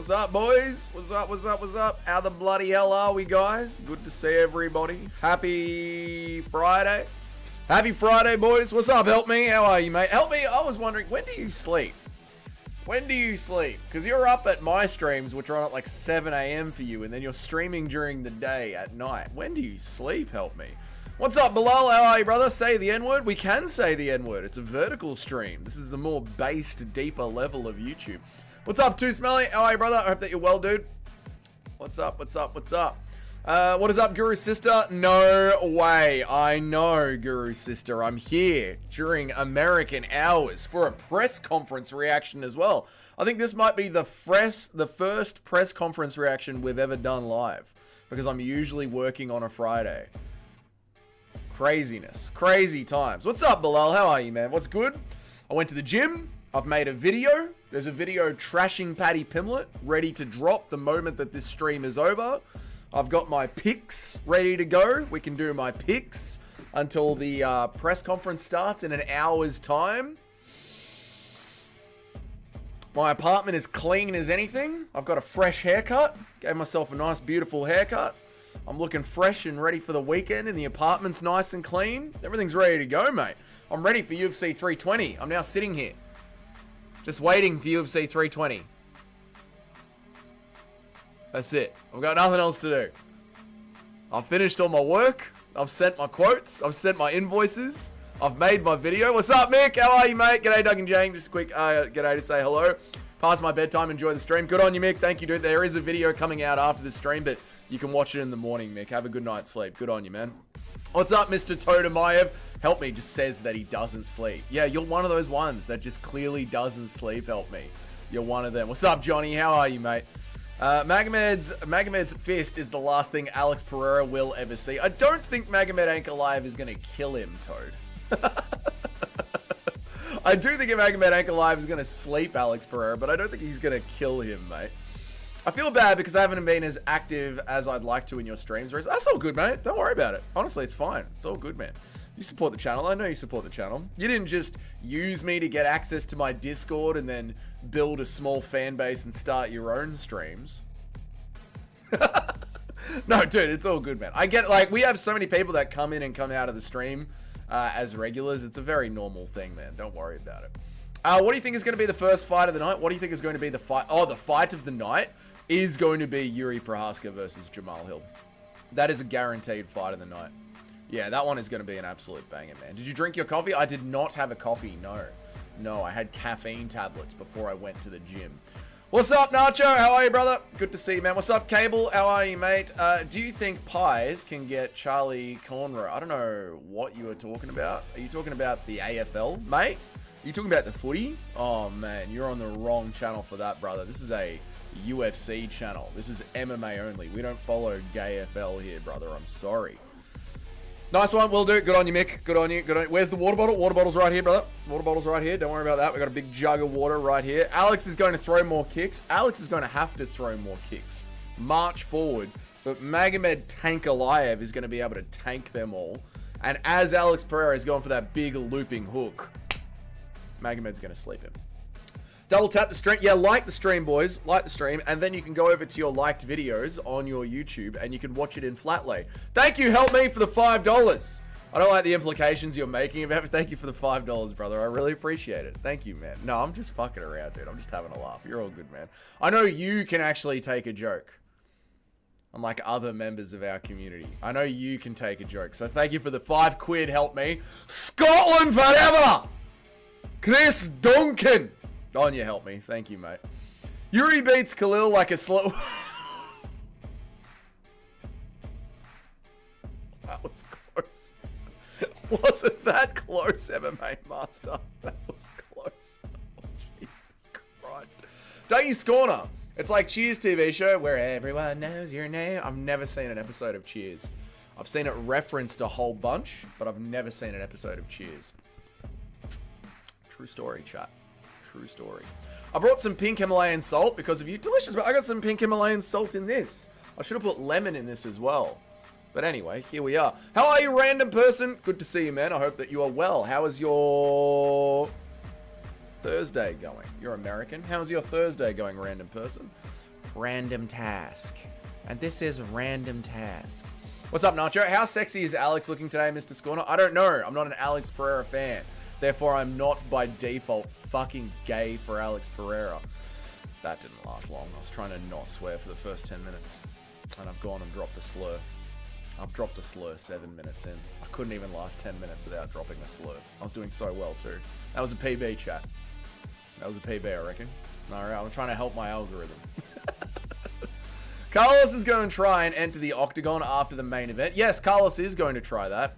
What's up, boys? What's up, what's up, what's up? How the bloody hell are we, guys? Good to see everybody. Happy Friday. Happy Friday, boys. What's up? Help me. How are you, mate? Help me. I was wondering, when do you sleep? When do you sleep? Because you're up at my streams, which are on at like 7 a.m. for you, and then you're streaming during the day at night. When do you sleep? Help me. What's up, Bilal? How are you, brother? Say the N-word? We can say the N-word. It's a vertical stream. This is the more based, deeper level of YouTube. What's up, Too Smelly? How are you, brother? I hope that you're well, dude. What's up? What's up? What's up? What is up, Guru Sister? No way. I know, Guru Sister. I'm here during American hours for a press conference reaction as well. I think this might be the first press conference reaction we've ever done live, because I'm usually working on a Friday. Craziness. Crazy times. What's up, Bilal? How are you, man? What's good? I went to the gym. I've made a video. There's a video trashing Paddy Pimblett ready to drop the moment that this stream is over. I've got my picks ready to go. We can do my picks until the press conference starts in an hour's time. My apartment is clean as anything. I've got a fresh haircut. Gave myself a nice, beautiful haircut. I'm looking fresh and ready for the weekend, and the apartment's nice and clean. Everything's ready to go, mate. I'm ready for UFC 320. I'm now sitting here, just waiting for UFC 320. That's it. I've got nothing else to do. I've finished all my work. I've sent my quotes. I've sent my invoices. I've made my video. What's up, Mick? How are you, mate? G'day, Doug and Jane. Just a quick g'day to say hello. Past my bedtime. Enjoy the stream. Good on you, Mick. Thank you, dude. There is a video coming out after the stream, but you can watch it in the morning, Mick. Have a good night's sleep. Good on you, man. What's up, Mr. Todemayev? Help me just says that he doesn't sleep. Yeah, you're one of those ones that just clearly doesn't sleep. Help me. You're one of them. What's up, Johnny? How are you, mate? Magomed's fist is the last thing Alex Pereira will ever see. I don't think Magomed Ankalaev is going to kill him, Toad. I do think Magomed Ankalaev is going to sleep Alex Pereira, but I don't think he's going to kill him, mate. I feel bad because I haven't been as active as I'd like to in your streams. That's all good, mate. Don't worry about it. Honestly, it's fine. It's all good, man. You support the channel. I know you support the channel. You didn't just use me to get access to my Discord and then build a small fan base and start your own streams. No, dude, it's all good, man. I get, like, we have so many people that come in and come out of the stream as regulars. It's a very normal thing, man. Don't worry about it. What do you think is going to be the first fight of the night? What do you think is going to be the fight? Oh, the fight of the night is going to be Yuri Prohaska versus Jamal Hill. That is a guaranteed fight of the night. Yeah, that one is going to be an absolute banger, man. Did you drink your coffee? I did not have a coffee, no. No, I had caffeine tablets before I went to the gym. What's up, Nacho? How are you, brother? Good to see you, man. What's up, Cable? How are you, mate? Do you think Pies can get Charlie Cornrow? I don't know what you are talking about. Are you talking about the AFL, mate? Are you talking about the footy? Oh, man, you're on the wrong channel for that, brother. This is a UFC channel. This is MMA only. We don't follow gay FL here, brother. I'm sorry. Nice one. Will do. Good on you, Mick. Good on you. Good on you. Where's the water bottle? Water bottle's right here, brother. Water bottle's right here. Don't worry about that. We got a big jug of water right here. Alex is going to throw more kicks. Alex is going to have to throw more kicks. March forward. But Magomed Ankalaev is going to be able to tank them all. And as Alex Pereira is going for that big looping hook, Magomed's going to sleep him. Double tap the stream. Yeah, like the stream, boys. Like the stream. And then you can go over to your liked videos on your YouTube and you can watch it in flat lay. Thank you. Help me for the $5. I don't like the implications you're making about it. Thank you for the $5, brother. I really appreciate it. Thank you, man. No, I'm just fucking around, dude. I'm just having a laugh. You're all good, man. I know you can actually take a joke. Unlike other members of our community. I know you can take a joke. So thank you for the £5. Help me. Scotland forever! Chris Duncan. On you, help me. Thank you, mate. Yuri beats Khalil like a slow... That was close. Wasn't that close, MMA Master? That was close. Oh, Jesus Christ. Dougie Scorner. It's like Cheers TV show where everyone knows your name. I've never seen an episode of Cheers. I've seen it referenced a whole bunch, but I've never seen an episode of Cheers. True story, chat. True story. I brought some pink Himalayan salt because of you. Delicious, but I got some pink Himalayan salt in this. I should have put lemon in this as well. But anyway, here we are. How are you, random person? Good to see you, man. I hope that you are well. How is your Thursday going? You're American. How's your Thursday going, random person? random task. And this is random task. What's up, Nacho? How sexy is Alex looking today, Mr. Scorner? I don't know. I'm not an Alex Pereira fan. Therefore, I'm not by default fucking gay for Alex Pereira. That didn't last long. I was trying to not swear for the first 10 minutes. And I've gone and dropped a slur. I've dropped a slur 7 minutes in. I couldn't even last 10 minutes without dropping a slur. I was doing so well, too. That was a PB, chat. That was a PB, I reckon. Alright, I'm trying to help my algorithm. Carlos is going to try and enter the octagon after the main event. Yes, Carlos is going to try that.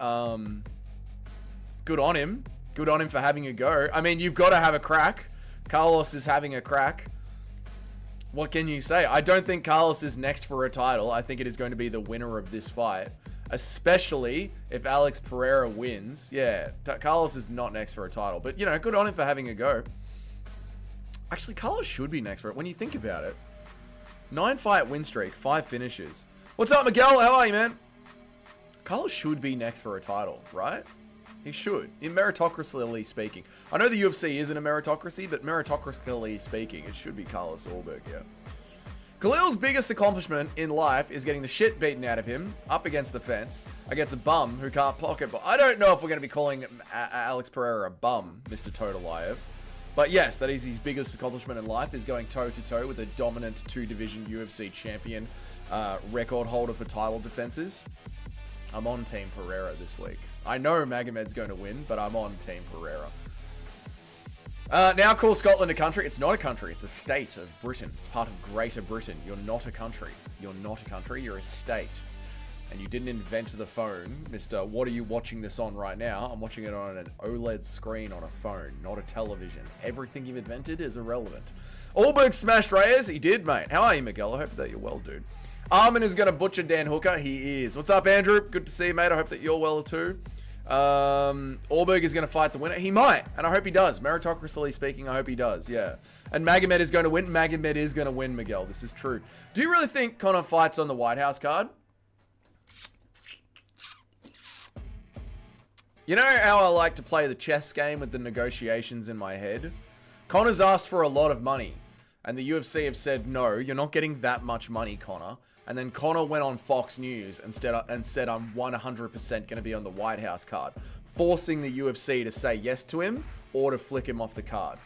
Good on him. Good on him for having a go. I mean, you've got to have a crack. Carlos is having a crack. What can you say? I don't think Carlos is next for a title. I think it is going to be the winner of this fight. Especially if Alex Pereira wins. Yeah, Carlos is not next for a title. But, you know, good on him for having a go. Actually, Carlos should be next for it when you think about it. 9-fight win streak, 5 finishes. What's up, Miguel? How are you, man? Carlos should be next for a title, right? He should. In meritocracy speaking. I know the UFC isn't a meritocracy, but meritocratically speaking, it should be Carlos Ulberg, yeah. Khalil's biggest accomplishment in life is getting the shit beaten out of him up against the fence against a bum who can't pocket. But I don't know if we're going to be calling Alex Pereira a bum, Mr. Totalayev. But yes, that is his biggest accomplishment in life, is going toe-to-toe with a dominant 2-division UFC champion, record holder for title defenses. I'm on Team Pereira this week. I know Magomedov's going to win, but I'm on Team Pereira. Now call Scotland a country. It's not a country. It's a state of Britain. It's part of Greater Britain. You're not a country. You're not a country. You're a state. And you didn't invent the phone, Mr. What are you watching this on right now? I'm watching it on an OLED screen on a phone, not a television. Everything you've invented is irrelevant. Ulberg smashed Reyes. He did, mate. How are you, Miguel? I hope that you're well, dude. Armin is going to butcher Dan Hooker. He is. What's up, Andrew? Good to see you, mate. I hope that you're well, too. Ulberg is going to fight the winner. He might, and I hope he does. Meritocracy speaking, I hope he does, yeah. And Magomed is going to win. Magomed is going to win, Miguel. This is true. Do you really think Conor fights on the White House card? You know how I like to play the chess game with the negotiations in my head? Conor's asked for a lot of money, and the UFC have said, no, you're not getting that much money, Conor. And then Conor went on Fox News and said, I'm 100% going to be on the White House card, forcing the UFC to say yes to him or to flick him off the card.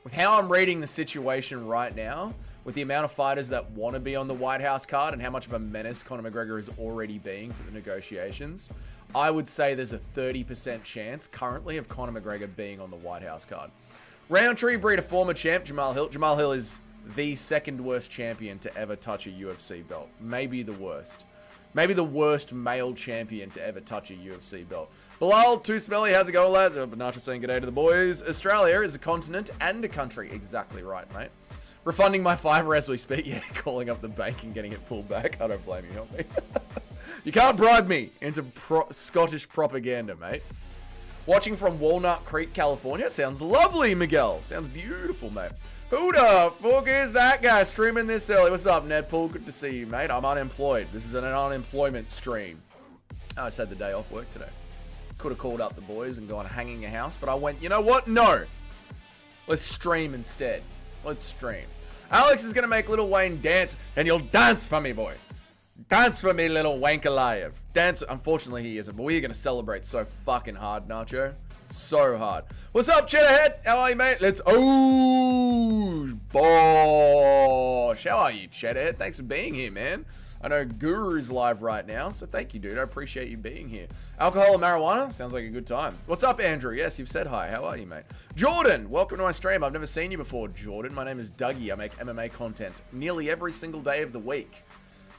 With how I'm reading the situation right now, with the amount of fighters that want to be on the White House card and how much of a menace Conor McGregor is already being for the negotiations, I would say there's a 30% chance currently of Conor McGregor being on the White House card. Roundtree breed a former champ, Jamal Hill. Jamal Hill is the second worst champion to ever touch a UFC belt. Maybe the worst. Maybe the worst male champion to ever touch a UFC belt. Bilal, too smelly, how's it going, lads? Nacho saying g'day to the boys. Australia is a continent and a country. Exactly right, mate. Refunding my Fiverr as we speak. Yeah, calling up the bank and getting it pulled back. I don't blame you, help me. You can't bribe me into Scottish propaganda, mate. Watching from Walnut Creek, California. Sounds lovely, Miguel. Sounds beautiful, mate. Who the fuck is that guy streaming this early? What's up, Nedpool? Good to see you, mate. I'm unemployed. This is an unemployment stream. I just had the day off work today. Could have called up the boys and gone hanging a house, but I went, you know what? No. Let's stream instead. Let's stream. Alex is going to make Lil Wayne dance, and you'll dance for me, boy. Dance for me, little Ankalaev. Dance. Unfortunately, he isn't, but we're going to celebrate so fucking hard, Nacho. So hard. What's up, Cheddarhead? How are you, mate? Let's... Oh, bosh. How are you, Cheddarhead? Thanks for being here, man. I know Guru's live right now, so thank you, dude. I appreciate you being here. Alcohol and marijuana? Sounds like a good time. What's up, Andrew? Yes, you've said hi. How are you, mate? Jordan, welcome to my stream. I've never seen you before, Jordan. My name is Dougie. I make MMA content nearly every single day of the week.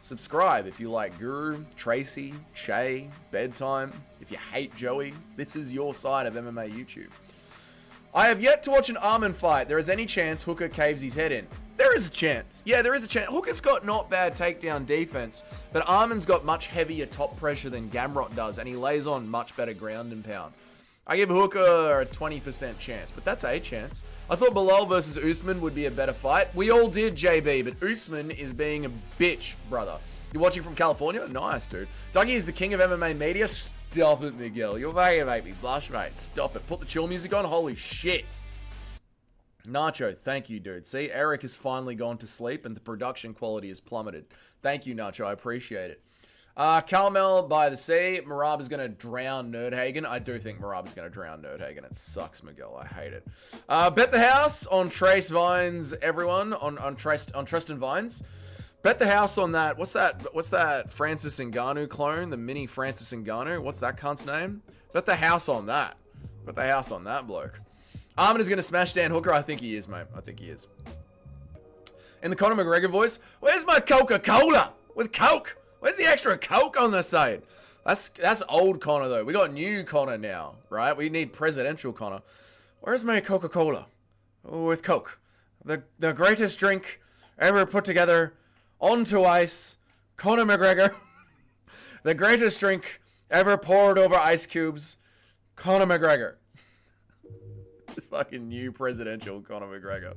Subscribe if you like Guru, Tracy, Shay, Bedtime. If you hate Joey, this is your side of MMA YouTube. I have yet to watch an Armin fight. There is any chance Hooker caves his head in? There is a chance. Yeah, there is a chance. Hooker's got not bad takedown defense, but Armin's got much heavier top pressure than Gamrot does, and he lays on much better ground and pound. I give Hooker a 20% chance, but that's a chance. I thought Bilal versus Usman would be a better fight. We all did, JB, but Usman is being a bitch, brother. You're watching from California? Nice, dude. Dougie is the king of MMA media. Stop it, Miguel. You're making make me blush, mate. Stop it. Put the chill music on. Holy shit. Nacho, thank you, dude. See, Eric has finally gone to sleep and the production quality has plummeted. Thank you, Nacho. I appreciate it. Carmel by the sea. Marab is going to drown Nerdhagen. I do think Marab is going to drown Nerdhagen. It sucks, Miguel. I hate it. Bet the house on Trace Vines, everyone. On Tristan Vines. Bet the house on that. What's that Francis Ngannou clone? The mini Francis Ngannou. What's that cunt's name? Bet the house on that. Bet the house on that bloke. Armin is going to smash Dan Hooker. I think he is, mate. I think he is. In the Conor McGregor voice, where's my Coca-Cola with Coke? Where's the extra Coke on the side? That's old Conor, though. We got new Conor now, right? We need presidential Conor. Where's my Coca-Cola with Coke? The greatest drink ever put together onto ice. Conor McGregor. The greatest drink ever poured over ice cubes. Conor McGregor. Fucking new presidential Conor McGregor.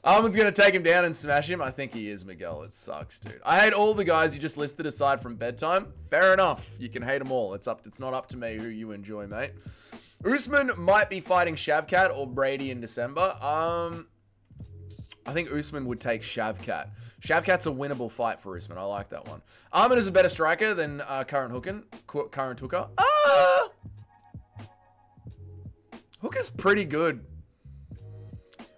Armin's going to take him down and smash him. I think he is, Miguel. It sucks, dude. I hate all the guys you just listed aside from bedtime. Fair enough. You can hate them all. It's not up to me who you enjoy, mate. Usman might be fighting Shavkat or Brady in December. I think Usman would take Shavkat. Shavkat's a winnable fight for Usman. I like that one. Armin is a better striker than Current Hooker. Hooker's pretty good.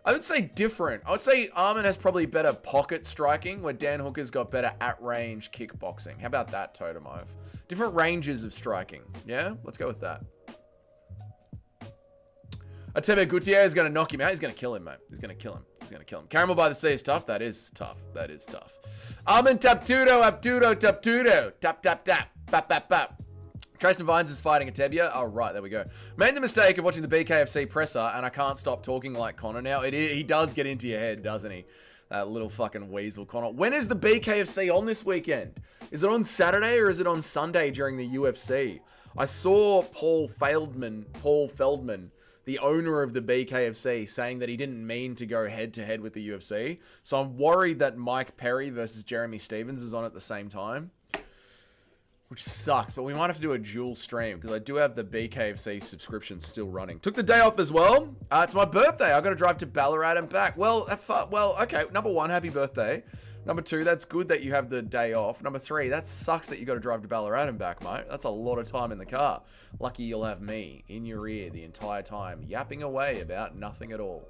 I would say different. I would say Armin has probably better pocket striking, where Dan Hooker's got better at-range kickboxing. How about that, Totemov? Different ranges of striking. Yeah? Let's go with that. Atebe Gutierrez is going to knock him out. He's going to kill him, mate. He's going to kill him. He's going to kill him. Caramel by the sea is tough. That is tough. That is tough. Armin Taptudo, Taptudo. Tap, tap, tap. Bap, bap, bap. Tristan Vines is fighting Atebia. Oh, right. There we go. Made the mistake of watching the BKFC presser, and I can't stop talking like Conor now. He does get into your head, doesn't he? That little fucking weasel, Conor. When is the BKFC on this weekend? Is it on Saturday or is it on Sunday during the UFC? I saw Paul Feldman, the owner of the BKFC, saying that he didn't mean to go head-to-head with the UFC. So I'm worried that Mike Perry versus Jeremy Stevens is on at the same time. Which sucks, but we might have to do a dual stream because I do have the BKFC subscription still running. Took the day off as well. It's my birthday. I got to drive to Ballarat and back. Well, okay. Number one, happy birthday. Number two, that's good that you have the day off. Number three, that sucks that you got to drive to Ballarat and back, mate. That's a lot of time in the car. Lucky you'll have me in your ear the entire time, yapping away about nothing at all.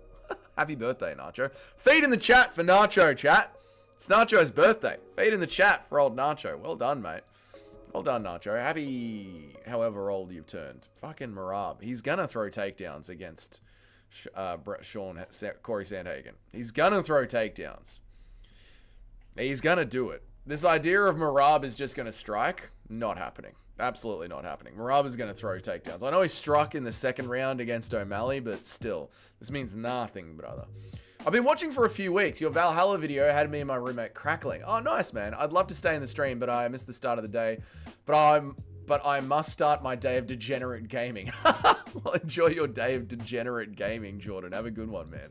Happy birthday, Nacho. Feed in the chat for Nacho, chat. It's Nacho's birthday. Feed in the chat for old Nacho. Well done, mate. Well done, Nacho. Happy however old you've turned. Fucking Marab. He's going to throw takedowns against Corey Sandhagen. He's going to throw takedowns. He's going to do it. This idea of Marab is just going to strike. Not happening. Absolutely not happening. Marab is going to throw takedowns. I know he struck in the second round against O'Malley, but still. This means nothing, brother. I've been watching for a few weeks. Your Valhalla video had me and my roommate crackling. Oh, nice, man. I'd love to stay in the stream, but I missed the start of the day. But I must start my day of degenerate gaming. Well, enjoy your day of degenerate gaming, Jordan. Have a good one, man.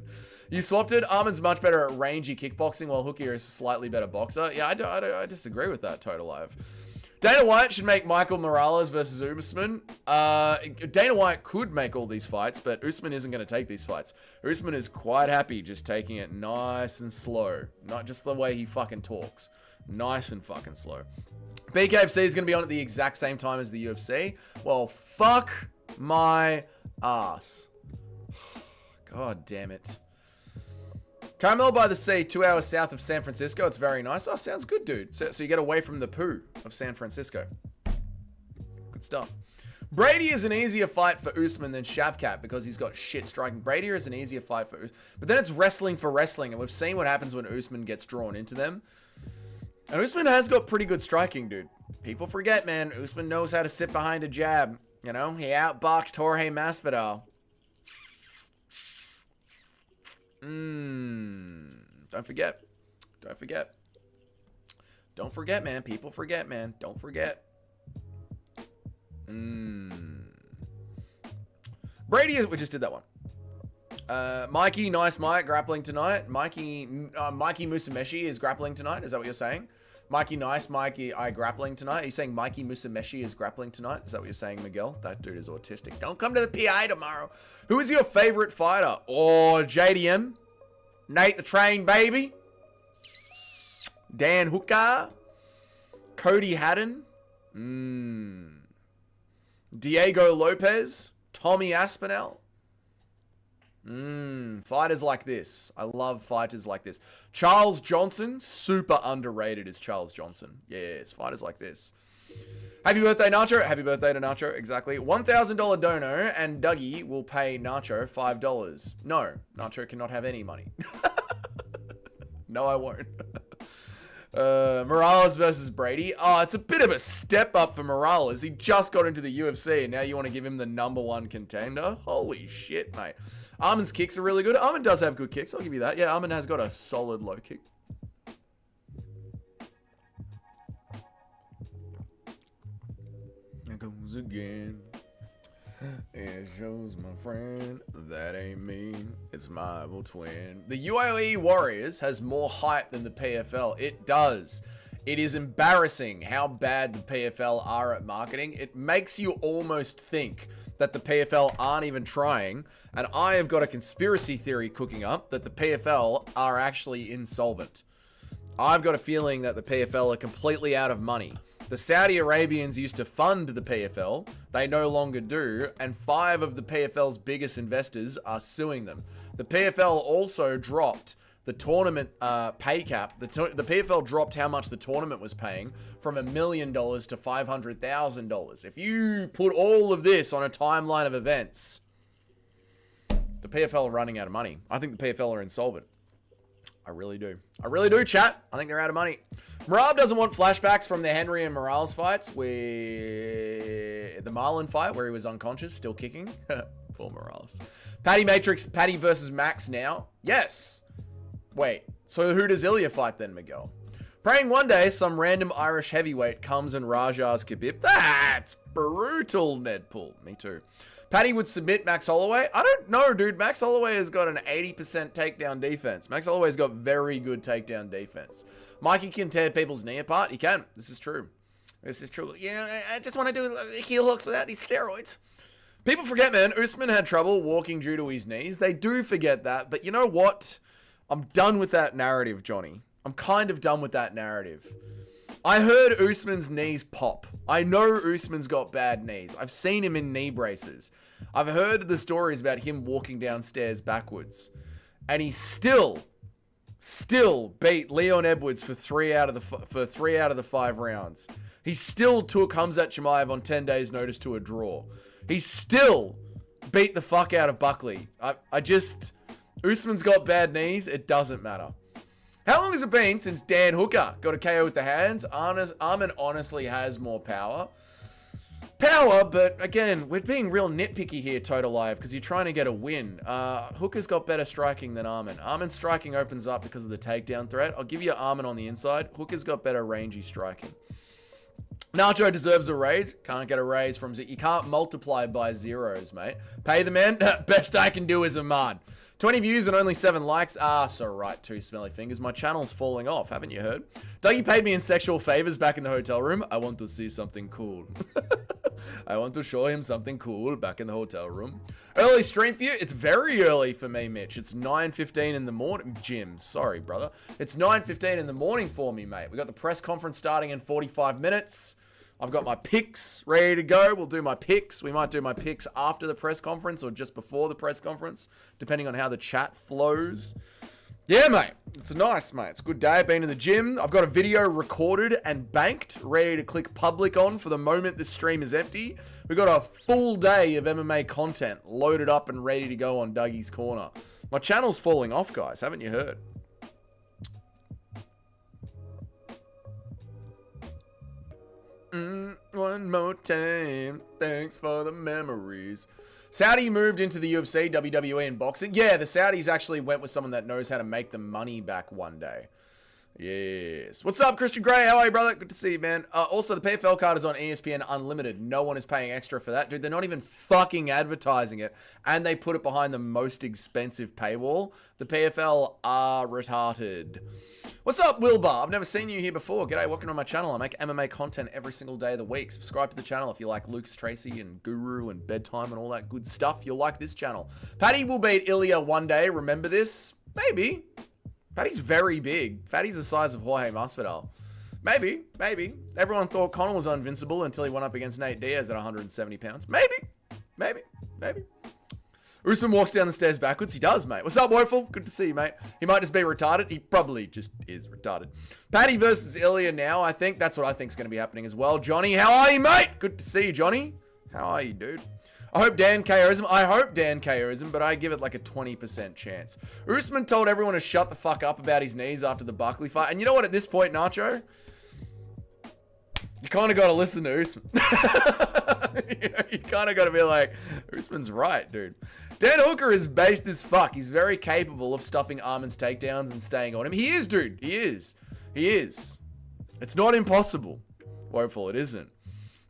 You swapped it. Armin's much better at rangy kickboxing, while Hooker is a slightly better boxer. Yeah, I disagree with that, Total Live. Dana White should make Michael Morales versus Usman. Dana White could make all these fights, but Usman isn't going to take these fights. Usman is quite happy just taking it nice and slow. Not just the way he fucking talks. Nice and fucking slow. BKFC is going to be on at the exact same time as the UFC. Well, fuck my ass. God damn it. Carmel by the Sea, 2 hours south of San Francisco. It's very nice. Oh, sounds good, dude. So you get away from the poo of San Francisco. Good stuff. Brady is an easier fight for Usman than Shavkat because he's got shit striking. Brady is an easier fight for Usman. But then it's wrestling for wrestling, and we've seen what happens when Usman gets drawn into them. And Usman has got pretty good striking, dude. People forget, man. Usman knows how to sit behind a jab. You know, he outboxed Jorge Masvidal. Don't forget. Don't forget. Don't forget, man. People forget, man. Don't forget. Brady, we just did that one. Mikey, nice Mike, grappling tonight. Mikey Musameshi is grappling tonight. Is that what you're saying? Mikey Nice, Mikey I grappling tonight. Are you saying Mikey Musameshi is grappling tonight? Is that what you're saying, Miguel? That dude is autistic. Don't come to the PI tomorrow. Who is your favorite fighter? Oh, JDM. Nate the Train, baby. Dan Hooker. Cody Haddon. Diego Lopez. Tommy Aspinall. Fighters like this. I love fighters like this. Charles Johnson. Super underrated is Charles Johnson. Yes, fighters like this. Happy birthday, Nacho. Happy birthday to Nacho. Exactly. $1,000 dono and Dougie will pay Nacho $5. No, Nacho cannot have any money. No, I won't. Morales versus Brady. Oh, it's a bit of a step up for Morales. He just got into the UFC and now you want to give him the #1 contender? Holy shit, mate. Armin's kicks are really good. Armin does have good kicks. I'll give you that. Yeah, Armin has got a solid low kick. There goes again. It shows my friend that ain't me. It's my evil twin. The UAE Warriors has more hype than the PFL. It does. It is embarrassing how bad the PFL are at marketing. It makes you almost think that the PFL aren't even trying. And I have got a conspiracy theory cooking up that the PFL are actually insolvent. I've got a feeling that the PFL are completely out of money. The Saudi Arabians used to fund the PFL. They no longer do. And 5 of the PFL's biggest investors are suing them. The PFL also dropped the tournament pay cap. The PFL dropped how much the tournament was paying from $1 million to $500,000. If you put all of this on a timeline of events, the PFL are running out of money. I think the PFL are insolvent. I really do. I really do, chat. I think they're out of money. Marab doesn't want flashbacks from the Henry and Morales fights, where the Marlon fight where he was unconscious, still kicking. Poor Morales. Patty Matrix, Patty versus Max now. Yes. Wait, so who does Ilya fight then, Miguel? Praying one day some random Irish heavyweight comes and Rajas Khabib. That's brutal, Nedpool. Me too. Patty would submit Max Holloway. I don't know, dude. Max Holloway has got an 80% takedown defense. Max Holloway's got very good takedown defense. Mikey can tear people's knee apart. He can. This is true. This is true. Yeah, I just want to do heel hooks without these steroids. People forget, man. Usman had trouble walking due to his knees. They do forget that. But you know what? I'm done with that narrative, Johnny. I'm kind of done with that narrative. I heard Usman's knees pop. I know Usman's got bad knees. I've seen him in knee braces. I've heard the stories about him walking downstairs backwards. And he still beat Leon Edwards for 3 out of the 5 rounds. He still took Khamzat Chimaev on 10 days notice to a draw. He still beat the fuck out of Buckley. Usman's got bad knees. It doesn't matter. How long has it been since Dan Hooker got a KO with the hands? Armin honestly has more power. But again, we're being real nitpicky here, Total Live, because you're trying to get a win. Hooker's got better striking than Armin. Armin's striking opens up because of the takedown threat. I'll give you Armin on the inside. Hooker's got better rangy striking. Nacho deserves a raise. Can't get a raise from... You can't multiply by zeros, mate. Pay the man. Best I can do is Ahmad. 20 views and only 7 likes. Ah, so right, 2 smelly fingers. My channel's falling off, haven't you heard? Dougie paid me in sexual favors back in the hotel room. I want to see something cool. I want to show him something cool back in the hotel room. Early stream for you? It's very early for me, Mitch. It's 9:15 in the morning. Jim, sorry, brother. It's 9:15 in the morning for me, mate. We got the press conference starting in 45 minutes. I've got my picks ready to go. We'll do my picks. We might do my picks after the press conference or just before the press conference, depending on how the chat flows. Yeah, mate. It's nice, mate. It's a good day. I've been to the gym. I've got a video recorded and banked, ready to click public on for the moment this stream is empty. We've got a full day of MMA content loaded up and ready to go on Dougie's Corner. My channel's falling off, guys. Haven't you heard? One more time. Thanks for the memories. Saudi moved into the UFC, WWE, and boxing. Yeah, the Saudis actually went with someone that knows how to make the money back one day. Yes. What's up, Christian Gray? How are you, brother? Good to see you, man. Also, the PFL card is on ESPN Unlimited. No one is paying extra for that. Dude, they're not even fucking advertising it. And they put it behind the most expensive paywall. The PFL are retarded. What's up, Wilbur? I've never seen you here before. G'day, welcome to my channel. I make MMA content every single day of the week. Subscribe to the channel if you like Lucas Tracy and Guru and Bedtime and all that good stuff. You'll like this channel. Paddy will beat Ilya one day. Remember this? Maybe. Fatty's very big. Fatty's the size of Jorge Masvidal. Maybe. Everyone thought Conor was invincible until he went up against Nate Diaz at 170 pounds. Maybe. Usman walks down the stairs backwards. He does, mate. What's up, Woeful? Good to see you, mate. He might just be retarded. He probably just is retarded. Paddy versus Ilya now. I think that's what I think is going to be happening as well. Johnny, how are you, mate? Good to see you, Johnny. How are you, dude? I hope Dan KOs him. I hope Dan KOs him, but I give it like a 20% chance. Usman told everyone to shut the fuck up about his knees after the Buckley fight. And you know what, at this point, Nacho? You kind of got to listen to Usman. You kind of got to be like, Usman's right, dude. Dan Hooker is based as fuck. He's very capable of stuffing Arman's takedowns and staying on him. He is, dude. He is. It's not impossible. Woeful, it isn't.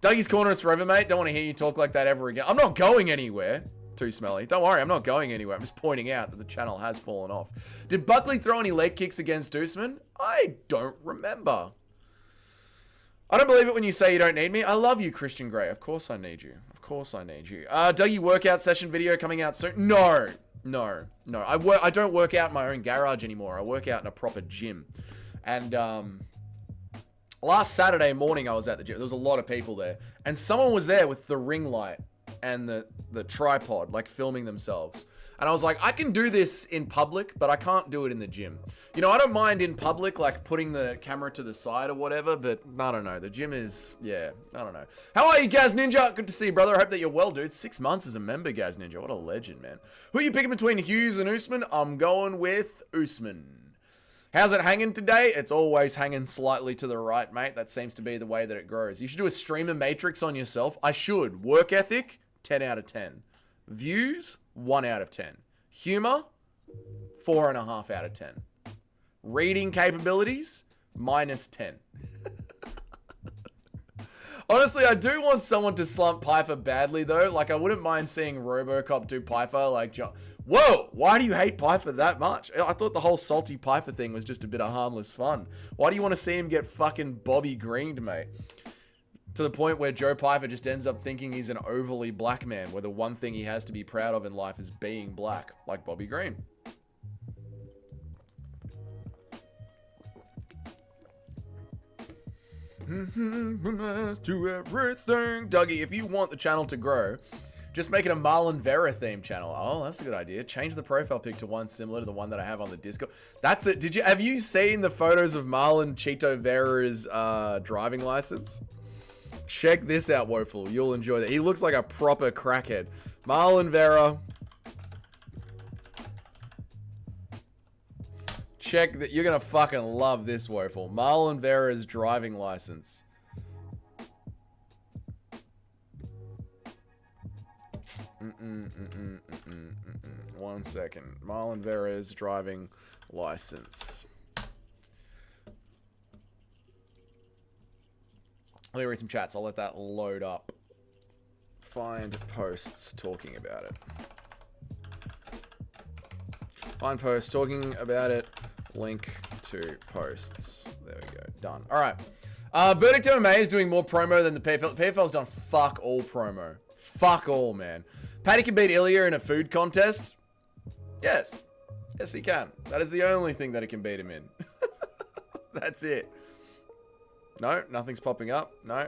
Dougie's corner is forever, mate. Don't want to hear you talk like that ever again. I'm not going anywhere. Too smelly. Don't worry, I'm not going anywhere. I'm just pointing out that the channel has fallen off. Did Buckley throw any leg kicks against Usman? I don't remember. I don't believe it when you say you don't need me. I love you, Christian Grey. Of course I need you. Dougie workout session video coming out soon? No. I don't work out in my own garage anymore. I work out in a proper gym. And, last Saturday morning, I was at the gym. There was a lot of people there. And someone was there with the ring light and the tripod, like filming themselves. And I was like, I can do this in public, but I can't do it in the gym. You know, I don't mind in public, like putting the camera to the side or whatever, but I don't know. The gym is, yeah, I don't know. How are you, Gaz Ninja? Good to see you, brother. I hope that you're well, dude. 6 months as a member, Gaz Ninja. What a legend, man. Who are you picking between Hughes and Usman? I'm going with Usman. How's it hanging today? It's always hanging slightly to the right, mate. That seems to be the way that it grows. You should do a streamer matrix on yourself. I should. Work ethic, 10 out of 10. Views, 1 out of 10. Humor, 4.5 out of 10. Reading capabilities, -10. Honestly, I do want someone to slump Pyfer badly, though. Like, I wouldn't mind seeing Robocop do Pyfer, like, whoa, why do you hate Pyfer that much? I thought the whole salty Pyfer thing was just a bit of harmless fun. Why do you want to see him get fucking Bobby Greened, mate? To the point where Joe Pyfer just ends up thinking he's an overly black man, where the one thing he has to be proud of in life is being black, like Bobby Green. To everything. Dougie, if you want the channel to grow, just make it a Marlon Vera themed channel. Oh, that's a good idea. Change the profile pic to one similar to the one that I have on the Discord. That's it. Have you seen the photos of Marlon Chito Vera's driving license? Check this out, Woeful. You'll enjoy that. He looks like a proper crackhead. Marlon Vera. Check that. You're going to fucking love this, Woeful. Marlon Vera's driving license. One second. Marlon Vera's driving license. Let me read some chats. I'll let that load up. Find posts talking about it. Find posts talking about it. Link to posts. There we go. Done. All right. Verdict MMA is doing more promo than the PFL. The PFL's done fuck all promo. Fuck all, man. Paddy can beat Ilya in a food contest. Yes. Yes, he can. That is the only thing that he can beat him in. That's it. No, nothing's popping up. No.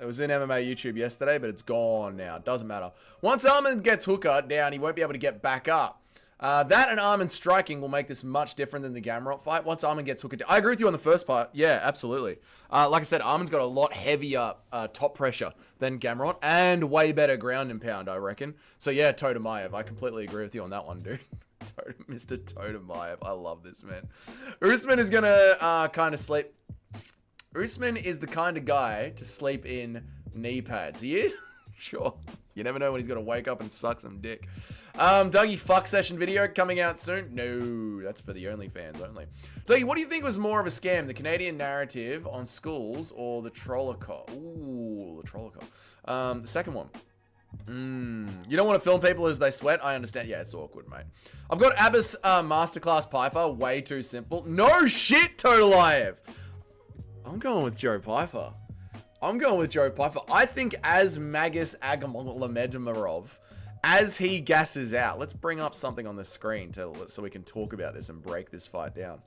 It was in MMA YouTube yesterday, but it's gone now. Doesn't matter. Once Arman gets Hooker down, he won't be able to get back up. That and Arman striking will make this much different than the Gamrot fight. Once Arman gets Hooker down. I agree with you on the first part. Yeah, absolutely. Like I said, Arman's got a lot heavier top pressure than Gamrot and way better ground and pound, I reckon. So yeah, Totemayev. I completely agree with you on that one, dude. Mr. Totemayev. I love this, man. Usman is going to kind of sleep. Usman is the kind of guy to sleep in knee pads. He is? Sure. You never know when he's going to wake up and suck some dick. Dougie, fuck session video coming out soon? No, that's for the OnlyFans only. Dougie, what do you think was more of a scam? The Canadian narrative on schools or the Trollico? Ooh, the Trollico. The second one. You don't want to film people as they sweat? I understand. Yeah, it's awkward, mate. I've got Abbas Masterclass Pyfer. Way too simple. No shit, Totalaev. I'm going with Joe Pyfer. I think as Magus Agamedmarov, as he gasses out, let's bring up something on the screen so we can talk about this and break this fight down.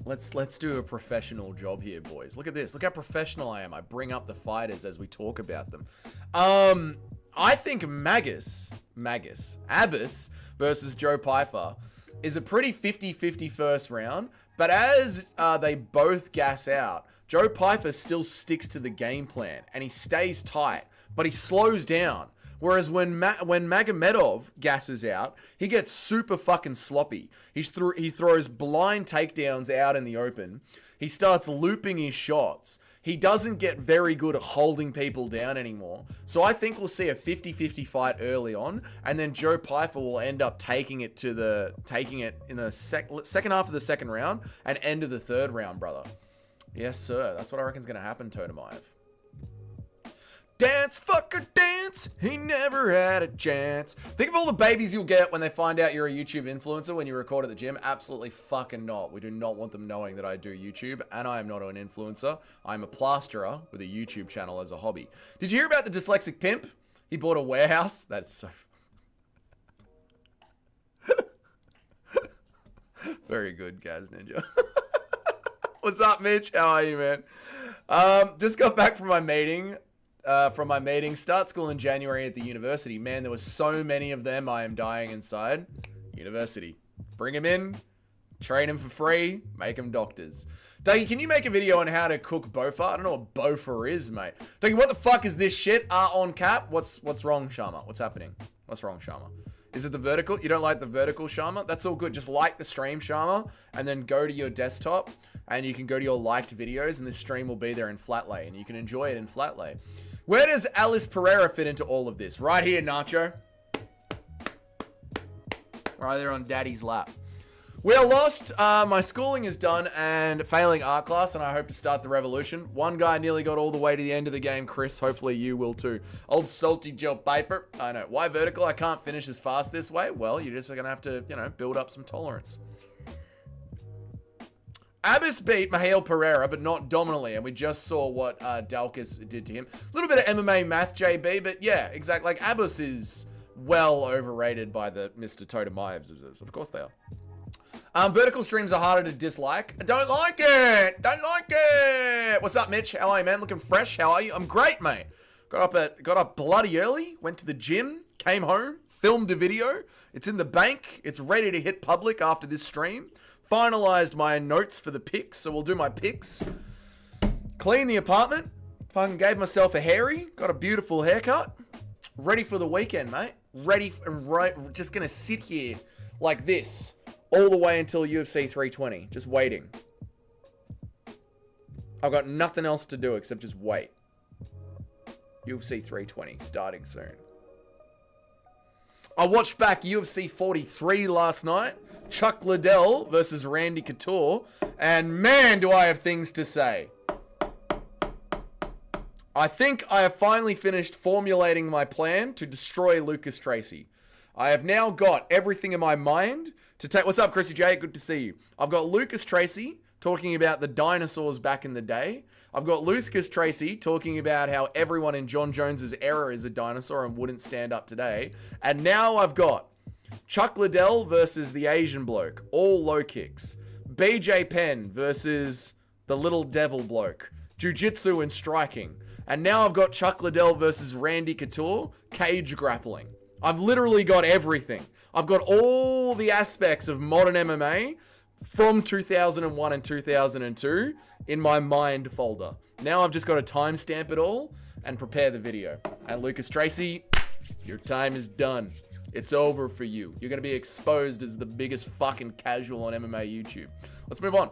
Let's do a professional job here, boys. Look at this. Look how professional I am. I bring up the fighters as we talk about them. I think Abbas versus Joe Pyfer is a pretty 50-50 first round. But as they both gas out, Joe Pyfer still sticks to the game plan and he stays tight, but he slows down. Whereas when Magomedov gasses out, he gets super fucking sloppy. He throws blind takedowns out in the open. He starts looping his shots. He doesn't get very good at holding people down anymore. So I think we'll see a 50-50 fight early on, and then Joe Pyfer will end up taking it in the second half of the second round and end of the third round, brother. Yes, sir. That's what I reckon is going to happen, Totamaev. Dance, fucker, dance. He never had a chance. Think of all the babies you'll get when they find out you're a YouTube influencer when you record at the gym. Absolutely fucking not. We do not want them knowing that I do YouTube, and I am not an influencer. I'm a plasterer with a YouTube channel as a hobby. Did you hear about the dyslexic pimp? He bought a warehouse. That's so... Very good, Gaz Ninja. What's up, Mitch? How are you, man? Just got back from my meeting. Start school in January at the university. Man, there were so many of them. I am dying inside. University. Bring them in. Train them for free. Make them doctors. Dougie, can you make a video on how to cook bofa? I don't know what bofa is, mate. Dougie, what the fuck is this shit? On cap? What's wrong, Sharma? What's happening? What's wrong, Sharma? Is it the vertical? You don't like the vertical, Sharma? That's all good. Just like the stream, Sharma, and then go to your desktop, and you can go to your liked videos, and the stream will be there in flat lay, and you can enjoy it in flat lay. Where does Alice Pereira fit into all of this? Right here, Nacho. Right there on Daddy's lap. We're lost. My schooling is done and failing art class, and I hope to start the revolution. One guy nearly got all the way to the end of the game, Chris. Hopefully you will too. Old salty Joe Pyfer. I know. Why vertical? I can't finish as fast this way. Well, you're just going to have to, build up some tolerance. Abbas beat Mihail Pereira, but not dominantly, and we just saw what Dalkas did to him. A little bit of MMA math, JB, but yeah, exactly. Like, Abbas is well overrated by the Mr. Totamaevs. Of course they are. Vertical streams are harder to dislike. I don't like it. Don't like it. What's up, Mitch? How are you, man? Looking fresh. How are you? I'm great, mate. Got up bloody early. Went to the gym. Came home. Filmed a video. It's in the bank. It's ready to hit public after this stream. Finalized my notes for the pics, so we'll do my pics. Cleaned the apartment. Fucking gave myself a hairy. Got a beautiful haircut. Ready for the weekend, mate. Ready and right. Just gonna sit here like this all the way until UFC 320. Just waiting. I've got nothing else to do except just wait. UFC 320 starting soon. I watched back UFC 43 last night. Chuck Liddell versus Randy Couture. And man, do I have things to say. I think I have finally finished formulating my plan to destroy Lucas Tracy. I have now got everything in my mind to take... What's up, Chrissy J? Good to see you. I've got Lucas Tracy talking about the dinosaurs back in the day. I've got Lucas Tracy talking about how everyone in John Jones's era is a dinosaur and wouldn't stand up today. And now I've got Chuck Liddell versus the Asian bloke. All low kicks. BJ Penn versus the little devil bloke. Jiu-jitsu and striking. And now I've got Chuck Liddell versus Randy Couture. Cage grappling. I've literally got everything. I've got all the aspects of modern MMA from 2001 and 2002 in my mind folder. Now I've just got to timestamp it all and prepare the video. And Lucas Tracy, your time is done. It's over for you. You're going to be exposed as the biggest fucking casual on MMA YouTube. Let's move on.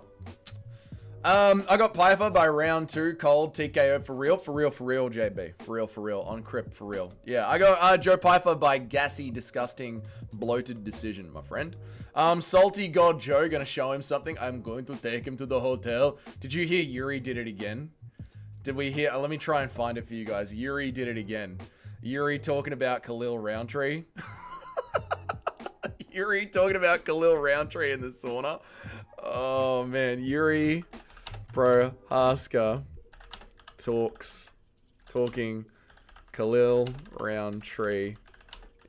I got Pyfer by round 2, cold, TKO, for real, JB. For real, on Crypt, for real. Yeah, I got Joe Pyfer by gassy, disgusting, bloated decision, my friend. Salty God Joe, gonna show him something. I'm going to take him to the hotel. Did you hear Yuri did it again? Did we hear? Let me try and find it for you guys. Yuri did it again. Yuri talking about Khalil Roundtree. Yuri talking about Khalil Roundtree in the sauna. Oh, man. Yuri Prohaska talking Khalil Roundtree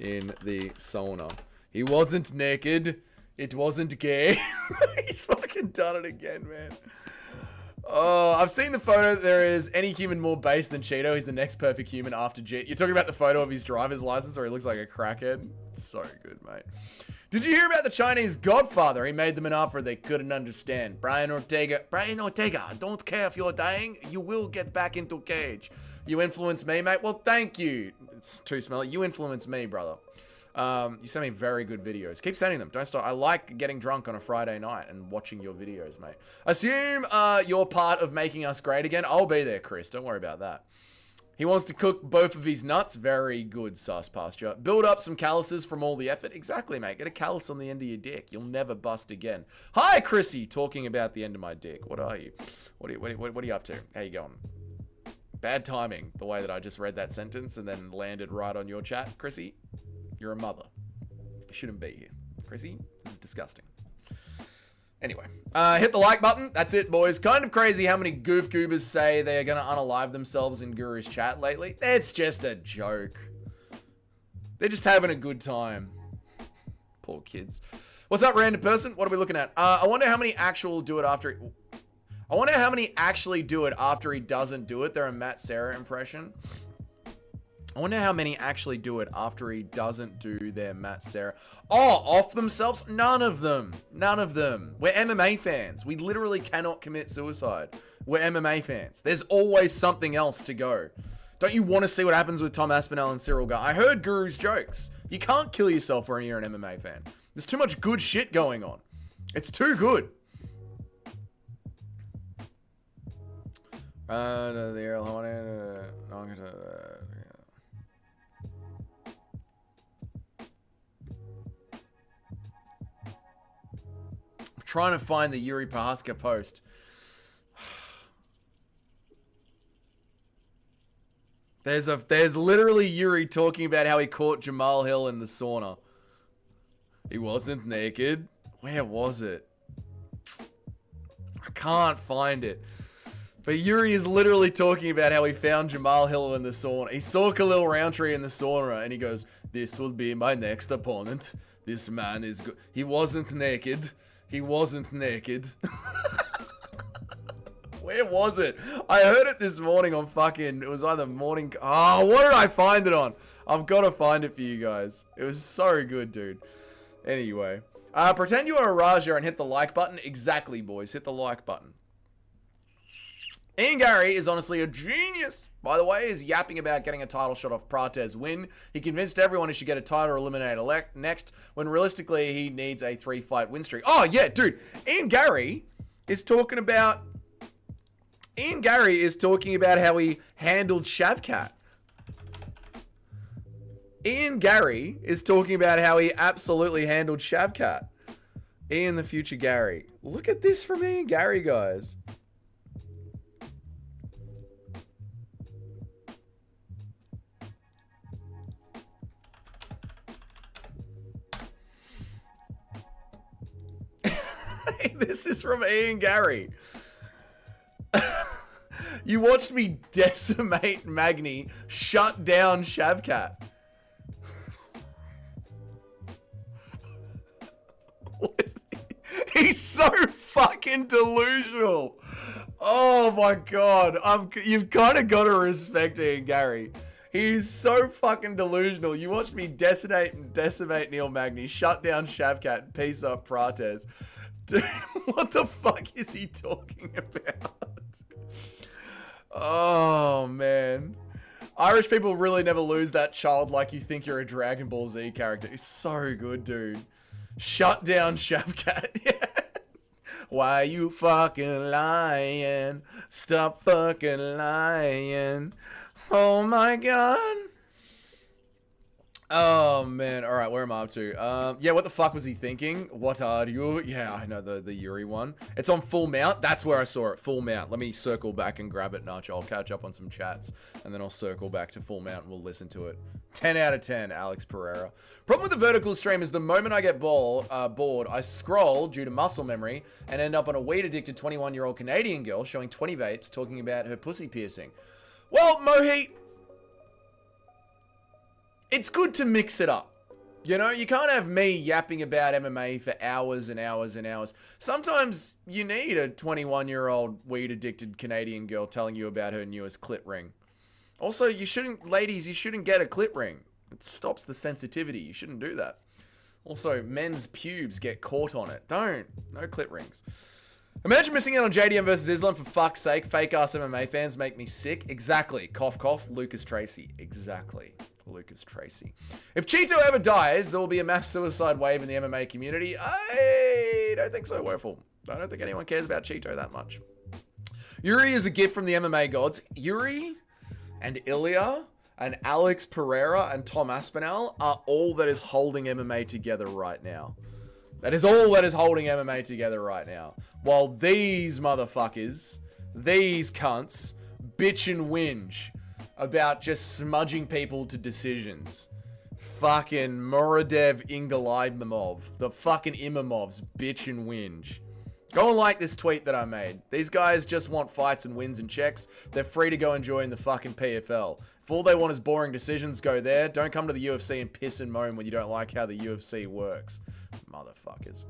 in the sauna. He wasn't naked. It wasn't gay. He's fucking done it again, man. Oh, I've seen the photo. There is any human more base than Cheeto. He's the next perfect human after G. You're talking about the photo of his driver's license where he looks like a crackhead? It's so good, mate. Did you hear about the Chinese Godfather? He made them an offer they couldn't understand. Brian Ortega, don't care if you're dying. You will get back into cage. You influence me, mate? Well, thank you. It's too smelly. You influence me, brother. You send me very good videos. Keep sending them. Don't stop. I like getting drunk on a Friday night and watching your videos, mate. Assume you're part of making us great again. I'll be there, Chris. Don't worry about that. He wants to cook both of his nuts. Very good, sus pasture. Build up some calluses from all the effort. Exactly, mate. Get a callus on the end of your dick. You'll never bust again. Hi, Chrissy. Talking about the end of my dick. What are you? What are you up to? How you going? Bad timing. The way that I just read that sentence and then landed right on your chat, Chrissy. You're a mother. You shouldn't be here. Chrissy, this is disgusting. Anyway, hit the like button. That's it, boys. Kind of crazy how many goof goobers say they are going to unalive themselves in Guru's chat lately. It's just a joke. They're just having a good time. Poor kids. What's up, random person? What are we looking at? I wonder how many actual do it after... I wonder how many actually do it after he doesn't do it. They're a Matt Serra impression. I wonder how many actually do it after he doesn't do their Matt Serra. Oh, off themselves? None of them. None of them. We're MMA fans. We literally cannot commit suicide. We're MMA fans. There's always something else to go. Don't you want to see what happens with Tom Aspinall and Cyril Gar? I heard Guru's jokes. You can't kill yourself when you're an MMA fan. There's too much good shit going on. It's too good. Trying to find the Yuri Prohaska post. There's literally Yuri talking about how he caught Jamal Hill in the sauna. He wasn't naked. Where was it? I can't find it. But Yuri is literally talking about how he found Jamal Hill in the sauna. He saw Khalil Roundtree in the sauna and he goes, "This will be my next opponent. This man is good." He wasn't naked. He wasn't naked. Where was it? I heard it this morning on fucking... It was either morning... Oh, what did I find it on? I've got to find it for you guys. It was so good, dude. Anyway. Pretend you are a Raja and hit the like button. Exactly, boys. Hit the like button. Ian Garry is honestly a genius. By the way, he's yapping about getting a title shot off Prate's win. He convinced everyone he should get a title eliminator next, when realistically he needs a 3-fight win streak. Oh yeah, dude. Ian Garry is talking about how he handled Shavkat. Ian Garry is talking about how he absolutely handled Shavkat. Ian the future Garry. Look at this from Ian Garry, guys. This is from Ian Garry. You watched me decimate Magny, shut down Shavkat. He's so fucking delusional. Oh my god. You've kind of got to respect Ian Garry. He's so fucking delusional. You watched me decimate Neil Magny, shut down Shavkat, peace up Prates. Dude, what the fuck is he talking about? Oh, man. Irish people really never lose that childlike you think you're a Dragon Ball Z character. It's so good, dude. Shut down Shavkat. Yeah. Why you fucking lying? Stop fucking lying. Oh my god. Oh man, all right, where am I up to? Yeah, what the fuck was he thinking? What are you? Yeah, I know the Yuri one. It's on full mount. That's where I saw it, full mount. Let me circle back and grab it, Nacho. I'll catch up on some chats, and then I'll circle back to full mount and we'll listen to it. 10 out of 10, Alex Pereira. Problem with the vertical stream is the moment I get bored, I scroll due to muscle memory and end up on a weed-addicted 21-year-old Canadian girl showing 20 vapes talking about her pussy piercing. Well, Mohit, it's good to mix it up. You know, you can't have me yapping about MMA for hours and hours and hours. Sometimes you need a 21-year-old weed-addicted Canadian girl telling you about her newest clit ring. Also, ladies, you shouldn't get a clit ring. It stops the sensitivity. You shouldn't do that. Also, men's pubes get caught on it. Don't. No clit rings. Imagine missing out on JDM versus Islam for fuck's sake. Fake-ass MMA fans make me sick. Exactly. Cough, cough. Lucas Tracy. Exactly. Lucas Tracy. If Cheeto ever dies, there will be a mass suicide wave in the MMA community. I don't think so, Woeful. I don't think anyone cares about Cheeto that much. Yuri is a gift from the MMA gods. Yuri and Ilya and Alex Pereira and Tom Aspinall are all that is holding MMA together right now. That is all that is holding MMA together right now. While these motherfuckers, these cunts, bitch and whinge about just smudging people to decisions. Fucking Muradev Ankalaev, the fucking Imamovs, bitch and whinge. Go and like this tweet that I made. These guys just want fights and wins and checks. They're free to go and join the fucking PFL. If all they want is boring decisions, go there. Don't come to the UFC and piss and moan when you don't like how the UFC works. Motherfuckers.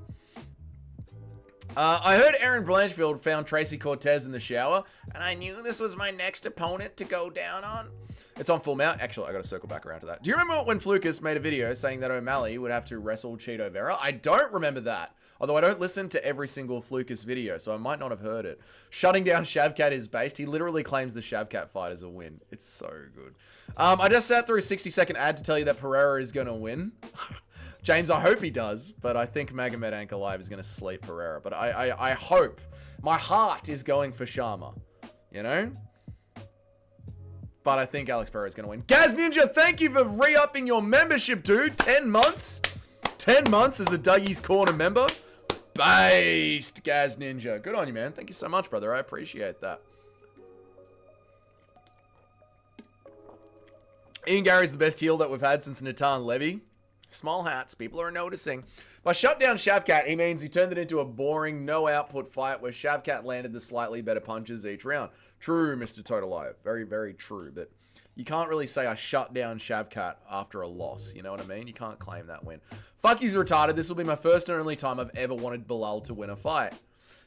I heard Aaron Blanchfield found Tracy Cortez in the shower, and I knew this was my next opponent to go down on. It's on full mount. Actually, I gotta circle back around to that. Do you remember when Flukas made a video saying that O'Malley would have to wrestle Cheeto Vera? I don't remember that. Although I don't listen to every single Flukas video, so I might not have heard it. Shutting down Shavkat is based. He literally claims the Shavkat fight is a win. It's so good. I just sat through a 60-second ad to tell you that Pereira is gonna win. James, I hope he does, but I think Magomed Ankalaev is going to sleep Pereira. But I hope. My heart is going for Sharma, you know? But I think Alex Pereira is going to win. Gaz Ninja, thank you for re-upping your membership, dude. 10 months. 10 months as a Dougie's Corner member. Based, Gaz Ninja. Good on you, man. Thank you so much, brother. I appreciate that. Ian Garry's the best heel that we've had since Natan Levy. Small hats, people are noticing. By shut down Shavkat, he means he turned it into a boring, no-output fight where Shavkat landed the slightly better punches each round. True, Mr. Totalive. Very, very true. But you can't really say I shut down Shavkat after a loss. You know what I mean? You can't claim that win. Fuck, he's retarded. This will be my first and only time I've ever wanted Bilal to win a fight.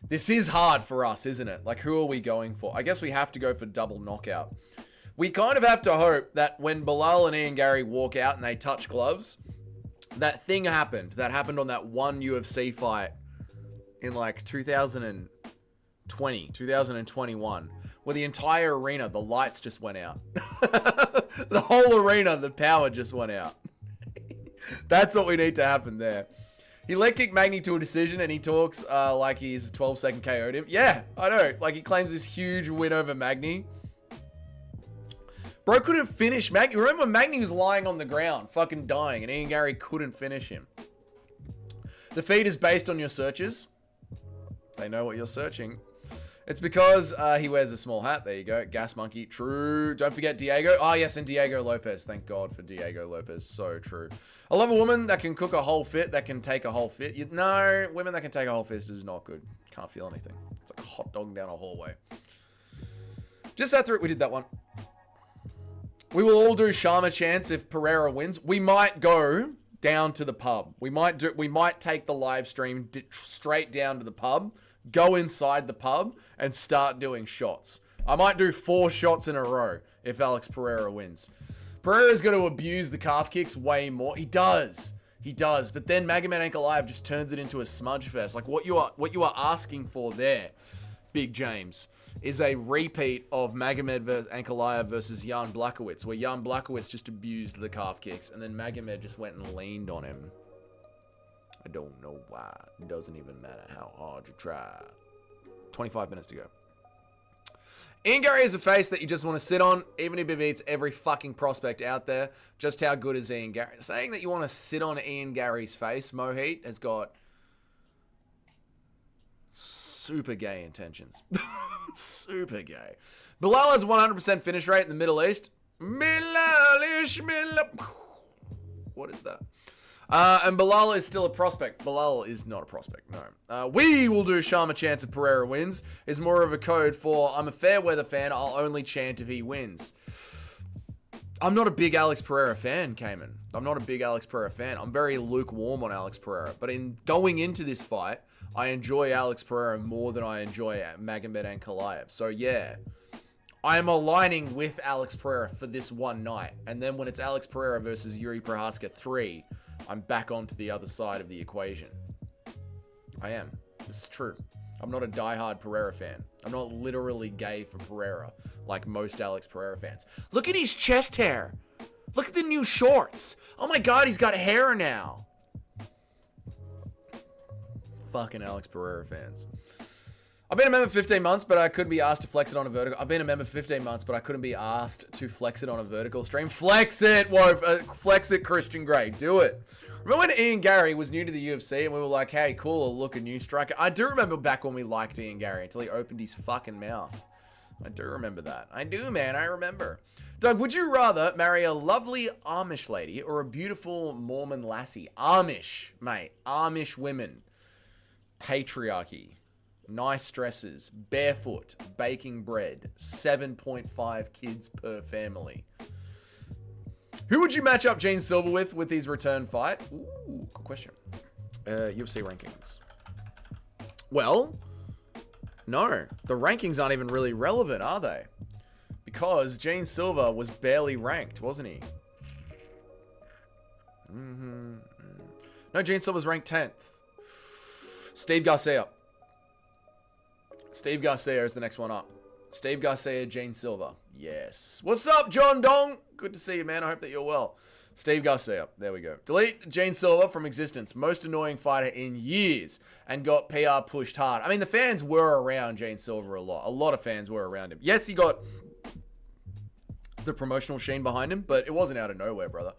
This is hard for us, isn't it? Like, who are we going for? I guess we have to go for double knockout. We kind of have to hope that when Bilal and Ian Garry walk out and they touch gloves, that thing happened. That happened on that one UFC fight in like 2020, 2021, where the entire arena, the lights just went out. The whole arena, the power just went out. That's what we need to happen there. He leg kicked Magny to a decision and he talks like he's a 12-second KO'd him. Yeah, I know. Like he claims this huge win over Magny. Bro couldn't finish Magny. Remember when Magny was lying on the ground, fucking dying, and Ian Garry couldn't finish him. The feed is based on your searches. They know what you're searching. It's because he wears a small hat. There you go. Gas Monkey. True. Don't forget Diego. Oh, yes, and Diego Lopez. Thank God for Diego Lopez. So true. I love a woman that can cook a whole fit, that can take a whole fit. No, women that can take a whole fist is not good. Can't feel anything. It's like a hot dog down a hallway. Just sat through it. We did that one. We will all do Sharma chants if Pereira wins. We might go down to the pub. We might take the live stream straight down to the pub, go inside the pub, and start doing shots. I might do 4 shots in a row if Alex Pereira wins. Pereira's going to abuse the calf kicks way more. He does. He does. But then Magomed Ankalaev just turns it into a smudge fest. Like what you are asking for there, Big James, is a repeat of Magomed Ankalaev versus Jan Blachowicz, where Jan Blachowicz just abused the calf kicks, and then Magomed just went and leaned on him. I don't know why. It doesn't even matter how hard you try. 25 minutes to go. Ian Garry is a face that you just want to sit on, even if he beats every fucking prospect out there. Just how good is Ian Garry? Saying that you want to sit on Ian Garry's face, Mohit, has got super gay intentions. Super gay. Bilal has 100% finish rate in the Middle East. What is that? And Bilal is still a prospect. Bilal is not a prospect, no. We will do Sharma chants if Pereira wins is more of a code for I'm a fair weather fan, I'll only chant if he wins. I'm not a big Alex Pereira fan, Cayman. I'm not a big Alex Pereira fan. I'm very lukewarm on Alex Pereira. But in going into this fight, I enjoy Alex Pereira more than I enjoy Magomedov and Ankalaev. So yeah, I'm aligning with Alex Pereira for this one night. And then when it's Alex Pereira versus Yuri Prohaska 3, I'm back onto the other side of the equation. I am. This is true. I'm not a diehard Pereira fan. I'm not literally gay for Pereira like most Alex Pereira fans. Look at his chest hair. Look at the new shorts. Oh my God, he's got hair now. Fucking Alex Pereira fans. I've been a member 15 months, but I couldn't be asked to flex it on a vertical. I've been a member 15 months, but I couldn't be asked to flex it on a vertical stream. Flex it, whoa, flex it, Christian Grey. Do it. Remember when Ian Garry was new to the UFC and we were like, hey, cool, look, a new striker. I do remember back when we liked Ian Garry until he opened his fucking mouth. I do remember that. I do, man. I remember. Doug, would you rather marry a lovely Amish lady or a beautiful Mormon lassie? Amish, mate. Amish women. Patriarchy. Nice dresses, barefoot, baking bread, 7.5 kids per family. Who would you match up Gene Silver with his return fight? Ooh, good question. UFC rankings. Well, no. The rankings aren't even really relevant, are they? Because Gene Silver was barely ranked, wasn't he? No, Gene Silver's ranked 10th. Steve Garcia. Steve Garcia is the next one up. Steve Garcia, Gene Silver. Yes. What's up, John Dong? Good to see you, man. I hope that you're well. Steve Garcia. There we go. Delete Gene Silver from existence. Most annoying fighter in years. And got PR pushed hard. I mean, the fans were around Gene Silver a lot. A lot of fans were around him. Yes, he got the promotional sheen behind him, but it wasn't out of nowhere, brother.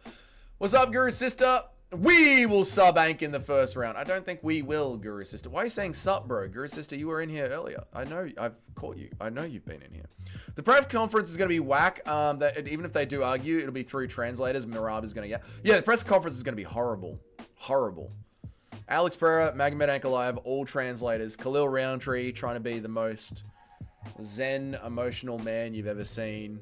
What's up, Guru Sister? We will sub Ank in the first round. I don't think we will, Guru Sister. Why are you saying sup, bro? Guru Sister, you were in here earlier. I know, I've caught you. I know you've been in here. The press conference is going to be whack. That even if they do argue, it'll be through translators. Mirab is going to get... Yeah, the press conference is going to be horrible. Horrible. Alex Pereira, Magomedov Ankalaev, all translators. Khalil Roundtree trying to be the most zen, emotional man you've ever seen.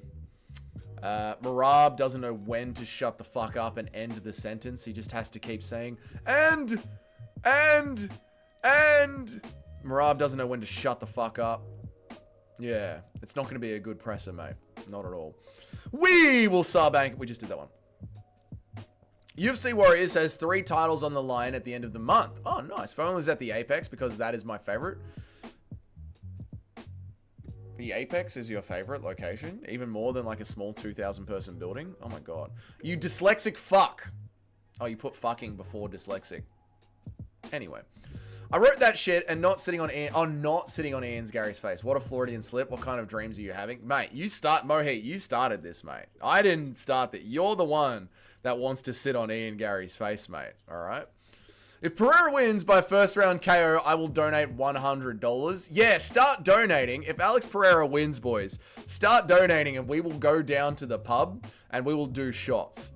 Marab doesn't know when to shut the fuck up and end the sentence. He just has to keep saying, and. Marab doesn't know when to shut the fuck up. Yeah, it's not going to be a good presser, mate. Not at all. We will sub Ank. We just did that one. UFC Warriors has 3 titles on the line at the end of the month. Oh, nice. If only was at the Apex, because that is my favorite. The Apex is your favorite location? Even more than like a small 2,000 person building? Oh my God. You dyslexic fuck. Oh, you put fucking before dyslexic. Anyway. I wrote that shit and not sitting on Ian, not sitting on Ian's Gary's face. What a Floridian slip. What kind of dreams are you having? Mate, Mohit, you started this, mate. I didn't start that. You're the one that wants to sit on Ian Gary's face, mate. All right? If Pereira wins by first round KO, I will donate $100. Yeah, start donating. If Alex Pereira wins, boys, start donating and we will go down to the pub and we will do shots.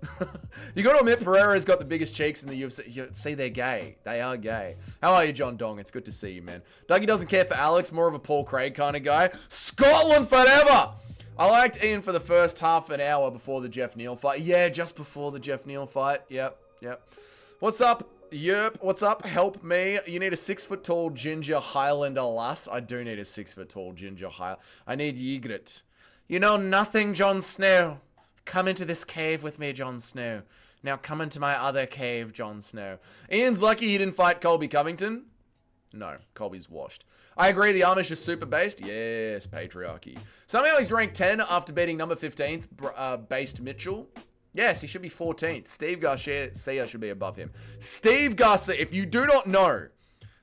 You got to admit, Pereira's got the biggest cheeks in the UFC. See, they're gay. They are gay. How are you, John Dong? It's good to see you, man. Dougie doesn't care for Alex, more of a Paul Craig kind of guy. Scotland forever! I liked Ian for the first half an hour before the Jeff Neal fight. Yeah, just before the Jeff Neal fight. Yep. What's up? Yerp, what's up? Help me. You need a 6-foot-tall ginger Highlander lass. I do need a 6-foot-tall ginger Highlander. I need Ygritte. You know nothing, Jon Snow. Come into this cave with me, Jon Snow. Now come into my other cave, Jon Snow. Ian's lucky he didn't fight Colby Covington. No, Colby's washed. I agree, the Amish is super based. Yes, patriarchy. Somehow he's ranked 10 after beating number 15th, based Mitchell. Yes, he should be 14th. Steve Garcia should be above him. Steve Garcia, if you do not know,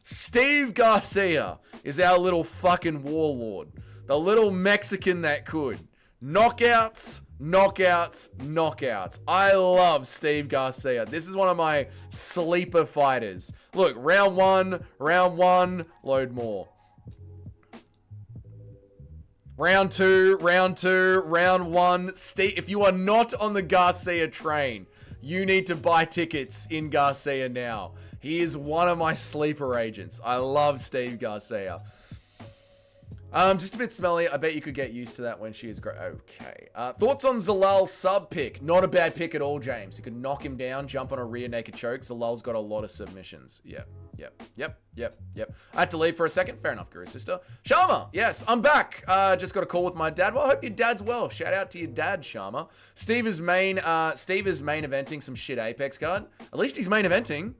Steve Garcia is our little fucking warlord. The little Mexican that could. Knockouts, knockouts, knockouts. I love Steve Garcia. This is one of my sleeper fighters. Look, round one, load more. Round two, round one. Steve, if you are not on the Garcia train, you need to buy tickets in Garcia now. He is one of my sleeper agents. I love Steve Garcia. Just a bit smelly. I bet you could get used to that when she is great. Okay. Thoughts on Zalal's sub pick? Not a bad pick at all, James. He could knock him down, jump on a rear naked choke. Zalal's got a lot of submissions. Yep. I had to leave for a second. Fair enough, Guru Sister. Sharma, yes, I'm back. Just got a call with my dad. Well, I hope your dad's well. Shout out to your dad, Sharma. Steve is main eventing some shit Apex card. At least he's main eventing.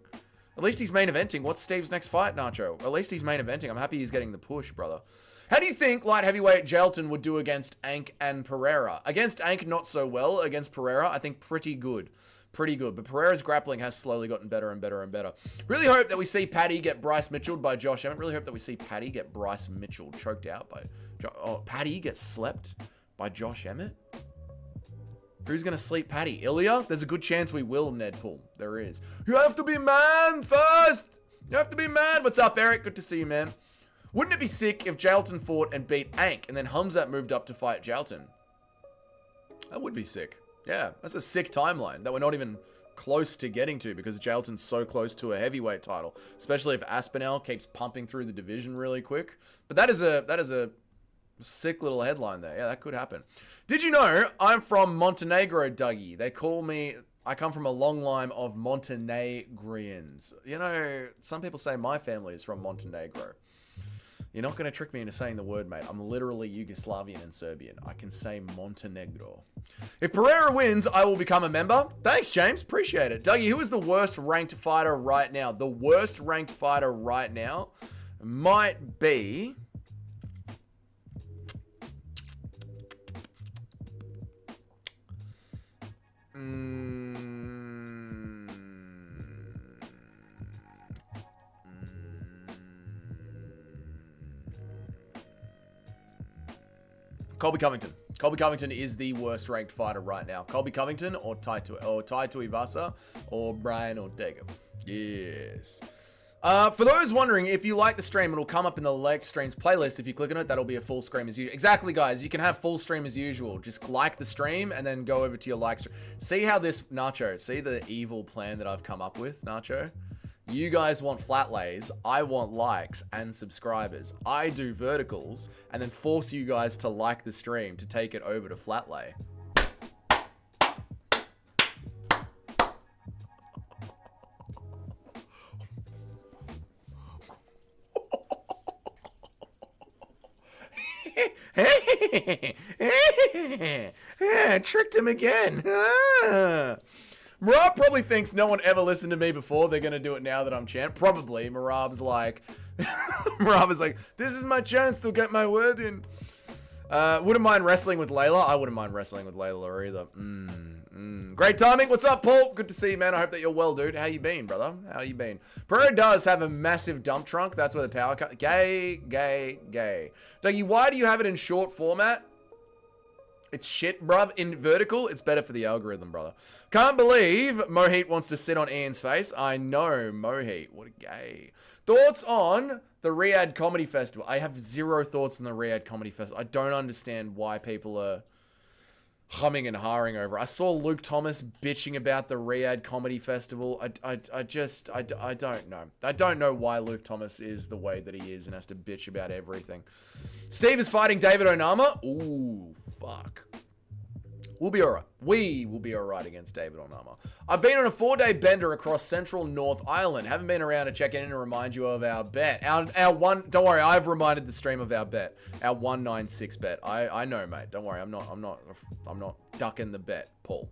What's Steve's next fight, Nacho? At least he's main eventing. I'm happy he's getting the push, brother. How do you think light heavyweight Jailton would do against Ank and Pereira? Against Ank, not so well. Against Pereira, I think pretty good. But Pereira's grappling has slowly gotten better and better and better. Really hope that we see Paddy get Bryce Mitchelled by Josh Emmett. Really hope that we see Paddy get Bryce Mitchell choked out by... Paddy gets slept by Josh Emmett? Who's going to sleep Paddy? Ilya? There's a good chance we will, Nedpool. There is. You have to be man first! You have to be man! What's up, Eric? Good to see you, man. Wouldn't it be sick if Jailton fought and beat Ank, and then Hamzat moved up to fight Jailton? That would be sick. Yeah, that's a sick timeline that we're not even close to getting to because Jailton's so close to a heavyweight title, especially if Aspinall keeps pumping through the division really quick. But that is a sick little headline there. Yeah, that could happen. Did you know I'm from Montenegro, Dougie? They call me... I come from a long line of Montenegrins. You know, some people say my family is from Montenegro. You're not going to trick me into saying the word, mate. I'm literally Yugoslavian and Serbian. I can say Montenegro. If Pereira wins, I will become a member. Thanks, James. Appreciate it. Dougie, who is the worst ranked fighter right now? The worst ranked fighter right now might be... Colby Covington. Colby Covington is the worst ranked fighter right now. Colby Covington or Tai Tuivasa or Brian Ortega. Yes. For those wondering, if you like the stream, it'll come up in the like streams playlist. If you click on it, that'll be a full stream as usual. Exactly, guys. You can have full stream as usual. Just like the stream and then go over to your like stream. See how this, Nacho, see the evil plan that I've come up with, Nacho? You guys want flat lays, I want likes and subscribers. I do verticals and then force you guys to like the stream to take it over to flat lay. Tricked him again. Marab probably thinks no one ever listened to me before. They're going to do it now that I'm champ. Probably. Marab's like... Marab is like, this is my chance to get my word in. Wouldn't mind wrestling with Layla. I wouldn't mind wrestling with Layla either. Great timing. What's up, Paul? Good to see you, man. I hope that you're well, dude. How you been, brother? How you been? Pereira does have a massive dump trunk. That's where the power cut... Gay. Dougie, why do you have it in short format? It's shit, bruv. In vertical, it's better for the algorithm, brother. Can't believe Mohit wants to sit on Ian's face. I know, Mohit. What a gay. Thoughts on the Riyadh Comedy Festival? I have zero thoughts on the Riyadh Comedy Festival. I don't understand why people are humming and hawing over. I saw Luke Thomas bitching about the Riyadh Comedy Festival. I don't know. I don't know why Luke Thomas is the way that he is and has to bitch about everything. Steve is fighting David Onama. Ooh, fuck. We'll be alright. We will be alright against David Onama. I've been on a 4-day bender across central North Ireland. Haven't been around to check in and remind you of our bet. Our one, don't worry, I've reminded the stream of our bet. Our 196 bet. I know, mate. Don't worry, I'm not ducking the bet, Paul.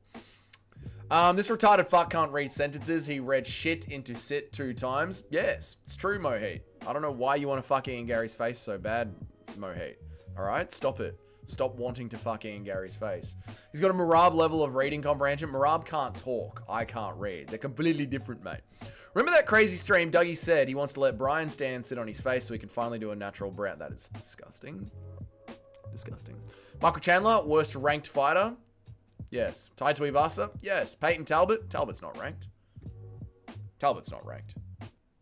This retarded fuck can't read sentences. He read shit into sit 2 times. Yes, it's true, Mohit. I don't know why you want to fuck Ian Garry's face so bad, Mohit. Alright? Stop it. Stop wanting to fucking in Gary's face. He's got a Marab level of reading comprehension. Marab can't talk. I can't read. They're completely different, mate. Remember that crazy stream Dougie said he wants to let Brian stand sit on his face so he can finally do a natural brow? That is disgusting. Disgusting. Michael Chandler, worst ranked fighter? Yes. Tai Tuivasa? Yes. Peyton Talbot? Talbot's not ranked. Talbot's not ranked.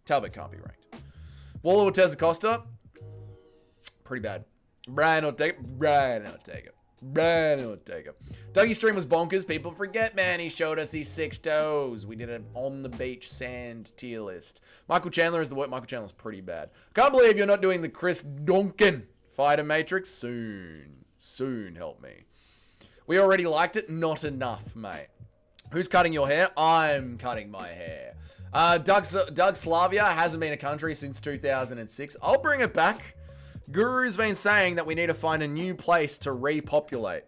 Talbot can't be ranked. Waller Ortez Acosta? Pretty bad. Brian Ortega. Brian Ortega. Brian Ortega. Dougie's stream was bonkers. People forget, man. He showed us his 6 toes. We did an on the beach sand tier list. Michael Chandler is the word. Michael Chandler's pretty bad. Can't believe you're not doing the Chris Duncan fighter matrix. Soon. Soon, help me. We already liked it. Not enough, mate. Who's cutting your hair? I'm cutting my hair. Doug Slavia hasn't been a country since 2006. I'll bring it back. Guru's been saying that we need to find a new place to repopulate.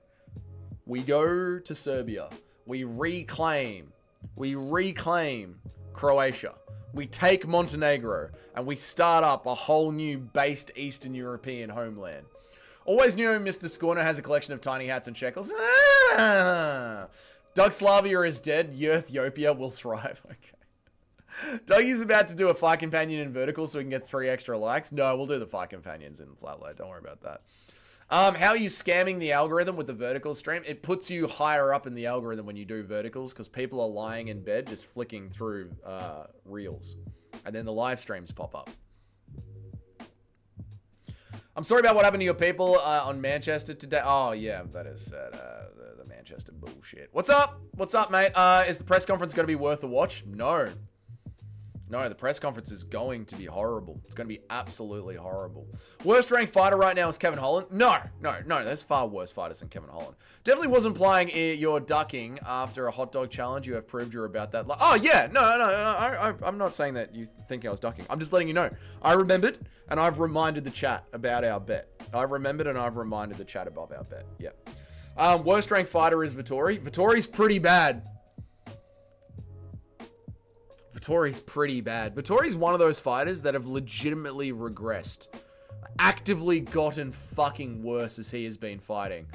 We go to Serbia. We reclaim Croatia. We take Montenegro and we start up a whole new based Eastern European homeland. Always knew Mr. Scorner has a collection of tiny hats and shekels. Doug Slavia is dead. Ethiopia will thrive. Okay. Dougie's about to do a fight companion in vertical so we can get 3 extra likes. No, we'll do the fight companions in flatlight. Don't worry about that. How are you scamming the algorithm with the vertical stream? It puts you higher up in the algorithm when you do verticals because people are lying in bed just flicking through reels. And then the live streams pop up. I'm sorry about what happened to your people on Manchester today. Oh, yeah, that is sad. The Manchester bullshit. What's up? What's up, mate? Is the press conference going to be worth a watch? No. No, the press conference is going to be horrible. It's going to be absolutely horrible. Worst ranked fighter right now is Kevin Holland. No. There's far worse fighters than Kevin Holland. Definitely wasn't implying you're ducking after a hot dog challenge. You have proved you're about that. Oh, yeah. No. I'm not saying that you think I was ducking. I'm just letting you know. I remembered, and I've reminded the chat about our bet. I've remembered, and I've reminded the chat above our bet. Yep. Worst ranked fighter is Vettori. Vettori's pretty bad. Vettori's pretty bad. Vettori's one of those fighters that have legitimately regressed. Actively gotten fucking worse as he has been fighting.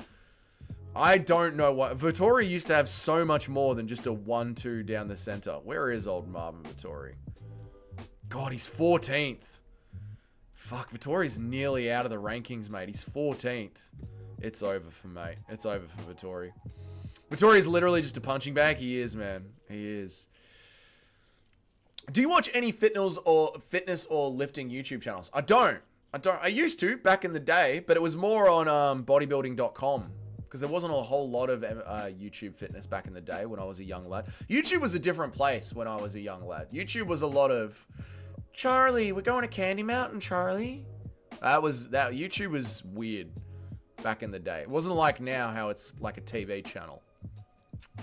I don't know what... Vettori used to have so much more than just a 1-2 down the center. Where is old Marvin Vettori? God, he's 14th. Fuck, Vettori's nearly out of the rankings, mate. He's 14th. It's over for mate. It's over for Vettori. Vettori is literally just a punching bag. He is, man. He is. Do you watch any fitness or lifting YouTube channels? I don't. I used to back in the day, but it was more on bodybuilding.com because there wasn't a whole lot of YouTube fitness back in the day when I was a young lad. YouTube was a different place when I was a young lad. YouTube was a lot of, Charlie, we're going to Candy Mountain, Charlie. YouTube was weird back in the day. It wasn't like now how it's like a TV channel.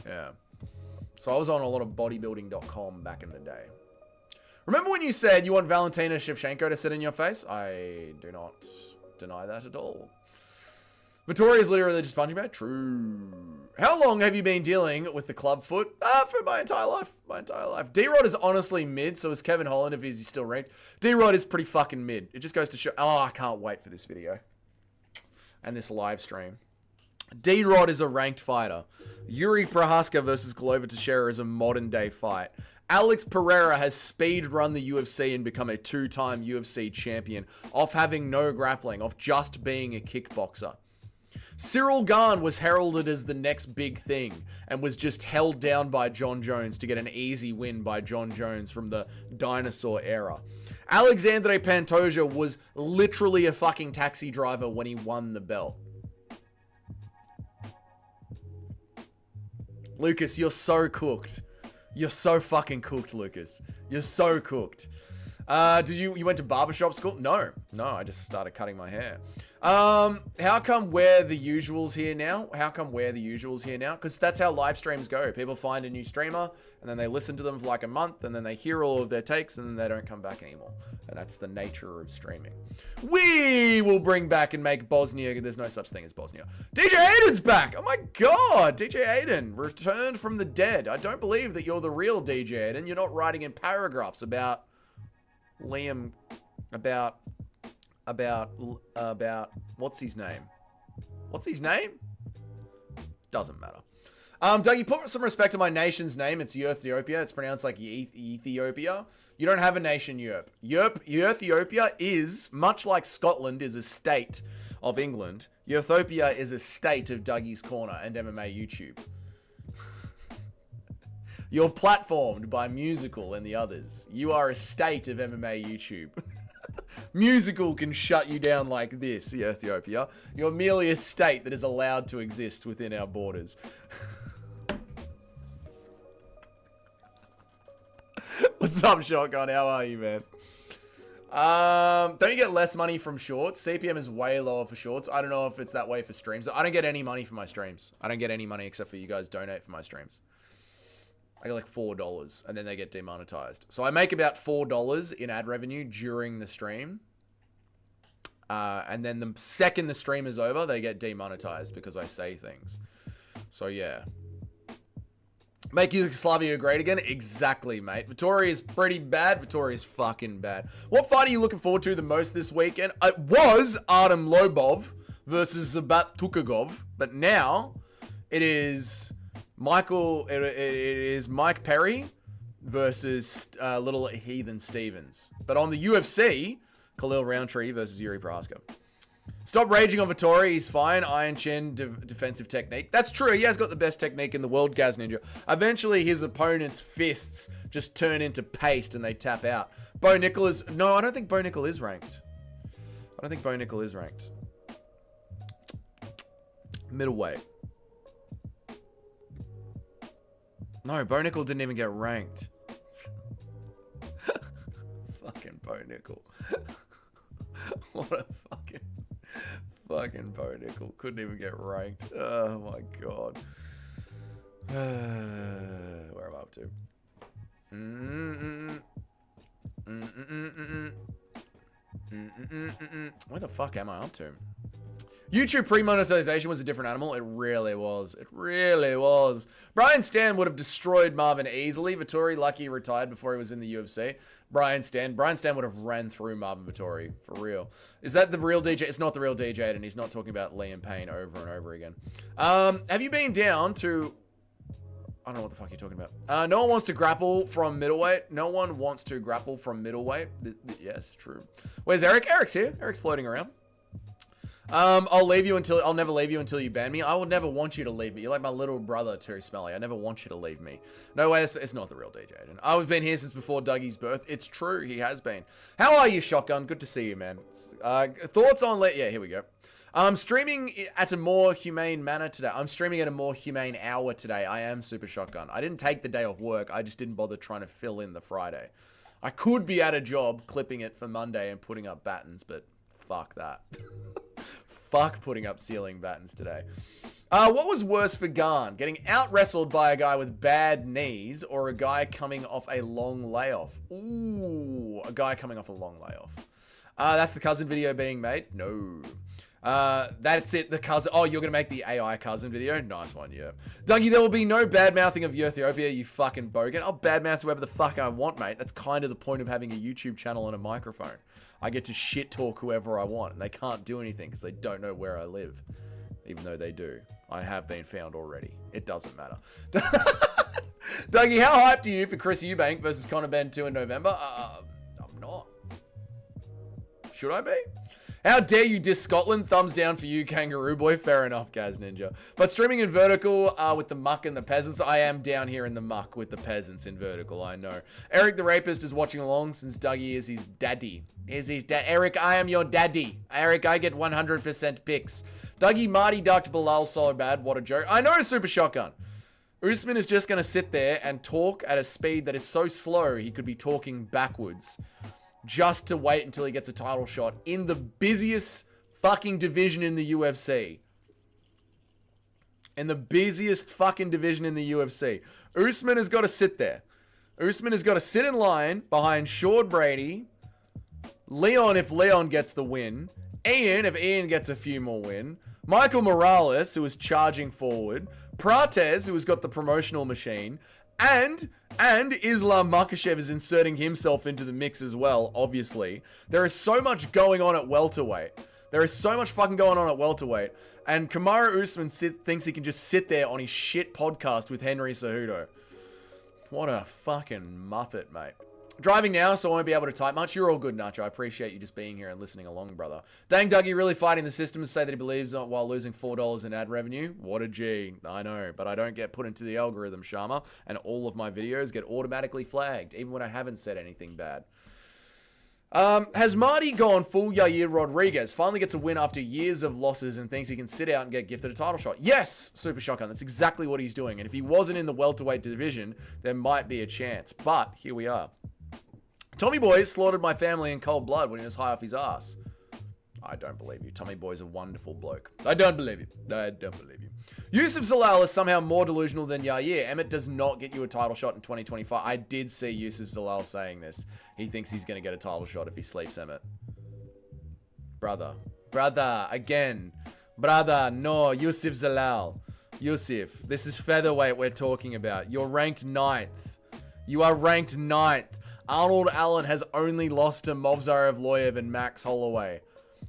Yeah. So I was on a lot of bodybuilding.com back in the day. Remember when you said you want Valentina Shevchenko to sit in your face? I do not deny that at all. Vettori is literally just punching bag. True. How long have you been dealing with the club foot? For my entire life. My entire life. D-Rod is honestly mid, so is Kevin Holland if he's still ranked. D-Rod is pretty fucking mid. It just goes to show... Oh, I can't wait for this video. And this live stream. D-Rod is a ranked fighter. Yuri Prohaska versus Glover Teixeira is a modern day fight. Alex Pereira has speed run the UFC and become a 2-time UFC champion off having no grappling, off just being a kickboxer. Cyril Gane was heralded as the next big thing and was just held down by John Jones to get an easy win by John Jones from the dinosaur era. Alexandre Pantoja was literally a fucking taxi driver when he won the belt. Lucas, you're so cooked. You're so fucking cooked, Lucas. You're so cooked. You went to barbershop school? No, I just started cutting my hair. How come we're the usuals here now? Because that's how live streams go. People find a new streamer, and then they listen to them for like a month, and then they hear all of their takes, and then they don't come back anymore. And that's the nature of streaming. We will bring back and make Bosnia. There's no such thing as Bosnia. DJ Aiden's back. Oh my God. DJ Aiden returned from the dead. I don't believe that you're the real DJ Aiden. You're not writing in paragraphs about Liam, about what's his name? What's his name? Doesn't matter. Dougie, put some respect to my nation's name. It's Ethiopia. It's pronounced like Ethiopia. You don't have a nation, Ethiopia is, much like Scotland is a state of England, Ethiopia is a state of Dougie's Corner and MMA YouTube. You're platformed by Musical and the others. You are a state of MMA YouTube. Musical can shut you down like this, Ethiopia. You're merely a state that is allowed to exist within our borders. What's up, Shotgun? How are you, man? Don't you get less money from shorts? CPM is way lower for shorts. I don't know if it's that way for streams. I don't get any money for my streams. I don't get any money except for you guys donate for my streams. I get like $4 and then they get demonetized. So I make about $4 in ad revenue during the stream. And then the second the stream is over, they get demonetized because I say things. So yeah. Make Yugoslavia great again? Exactly, mate. Vittori is pretty bad. Vittori is fucking bad. What fight are you looking forward to the most this weekend? It was Artem Lobov versus Zabat Tukagov, but now it is it is Mike Perry versus Little Heathen Stevens. But on the UFC, Khalil Roundtree versus Yuri Prohaska. Stop raging on Vittori. He's fine. Iron Chin, defensive technique. That's true. He has got the best technique in the world, Gaz Ninja. Eventually, his opponent's fists just turn into paste and they tap out. Bo Nickel is... No, I don't think Bo Nickel is ranked. I don't think Bo Nickel is ranked. Middleweight. No, Bo Nickel didn't even get ranked. Fucking Bo Nickel. What a fucking Bo Nickel. Couldn't even get ranked. Oh my god. Where am I up to? Where the fuck am I up to? YouTube pre-monetization was a different animal. It really was. It really was. Brian Stan would have destroyed Marvin easily. Vittori, lucky he retired before he was in the UFC. Brian Stan would have ran through Marvin Vittori, for real. Is that the real DJ? It's not the real DJ, and he's not talking about Liam Payne over and over again. Have you been down to... I don't know what the fuck you're talking about. No one wants to grapple from middleweight. No one wants to grapple from middleweight. Yes, true. Where's Eric? Eric's here. Eric's floating around. I'll never leave you until you ban me. I will never want you to leave me. You're like my little brother, Terry Smelly. I never want you to leave me. No way, it's not the real DJ. I've been here since before Dougie's birth. It's true, he has been. How are you, Shotgun? Good to see you, man. Thoughts on... Yeah, here we go. I'm streaming at a more humane manner today. I'm streaming at a more humane hour today. I am Super Shotgun. I didn't take the day off work. I just didn't bother trying to fill in the Friday. I could be at a job clipping it for Monday and putting up battens, but fuck that. Fuck putting up ceiling battens today. What was worse for Garn? Getting out-wrestled by a guy with bad knees or a guy coming off a long layoff? Ooh, a guy coming off a long layoff. That's the cousin video being made? No. That's it, the cousin. Oh, you're going to make the AI cousin video? Nice one, yeah. Dougie, there will be no bad-mouthing of Ethiopia, you fucking bogan. I'll bad-mouth whoever the fuck I want, mate. That's kind of the point of having a YouTube channel and a microphone. I get to shit-talk whoever I want, and they can't do anything because they don't know where I live. Even though they do. I have been found already. It doesn't matter. Dougie, how hyped are you for Chris Eubank versus Conor Ben 2 in November? I'm not. Should I be? How dare you diss Scotland? Thumbs down for you, Kangaroo Boy. Fair enough, Gaz Ninja. But streaming in vertical with the muck and the peasants, I am down here in the muck with the peasants in vertical, I know. Eric the Rapist is watching along since Dougie is his daddy. Eric, I am your daddy. Eric, I get 100% picks. Dougie Marty ducked Bilal so bad. What a joke. I know, Super Shotgun. Usman is just going to sit there and talk at a speed that is so slow he could be talking backwards. Just to wait until he gets a title shot in the busiest fucking division in the UFC. In the busiest fucking division in the UFC. Usman has got to sit there. Usman has got to sit in line behind Sean Brady. Leon if Leon gets the win. Ian if Ian gets a few more win. Michael Morales, who is charging forward. Prates, who has got the promotional machine. And Islam Makhachev is inserting himself into the mix as well, obviously. There is so much going on at welterweight There is so much fucking going on at welterweight. And Kamaru Usman thinks he can just sit there on his shit podcast with Henry Cejudo. What a fucking muppet, mate. Driving now, so I won't be able to type much. You're all good, Nacho. I appreciate you just being here and listening along, brother. Dang Dougie really fighting the system to say that he believes while losing $4 in ad revenue. What a G. I know, but I don't get put into the algorithm, Sharma, and all of my videos get automatically flagged, even when I haven't said anything bad. Has Marty gone full Yair Rodriguez? Finally gets a win after years of losses and thinks he can sit out and get gifted a title shot. Yes, Super Shotgun. That's exactly what he's doing. And if he wasn't in the welterweight division, there might be a chance. But here we are. Tommy Boy slaughtered my family in cold blood when he was high off his ass. I don't believe you. Tommy Boy's a wonderful bloke. I don't believe you. I don't believe you. Yusuf Zalal is somehow more delusional than Yair. Emmett does not get you a title shot in 2025. I did see Yusuf Zalal saying this. He thinks he's going to get a title shot if he sleeps Emmett. Brother. Brother. Again. Brother. No. Yusuf Zalal. Yusuf. This is featherweight we're talking about. You're ranked 9th. You are ranked 9th. Arnold Allen has only lost to Movsar Evloev and Max Holloway.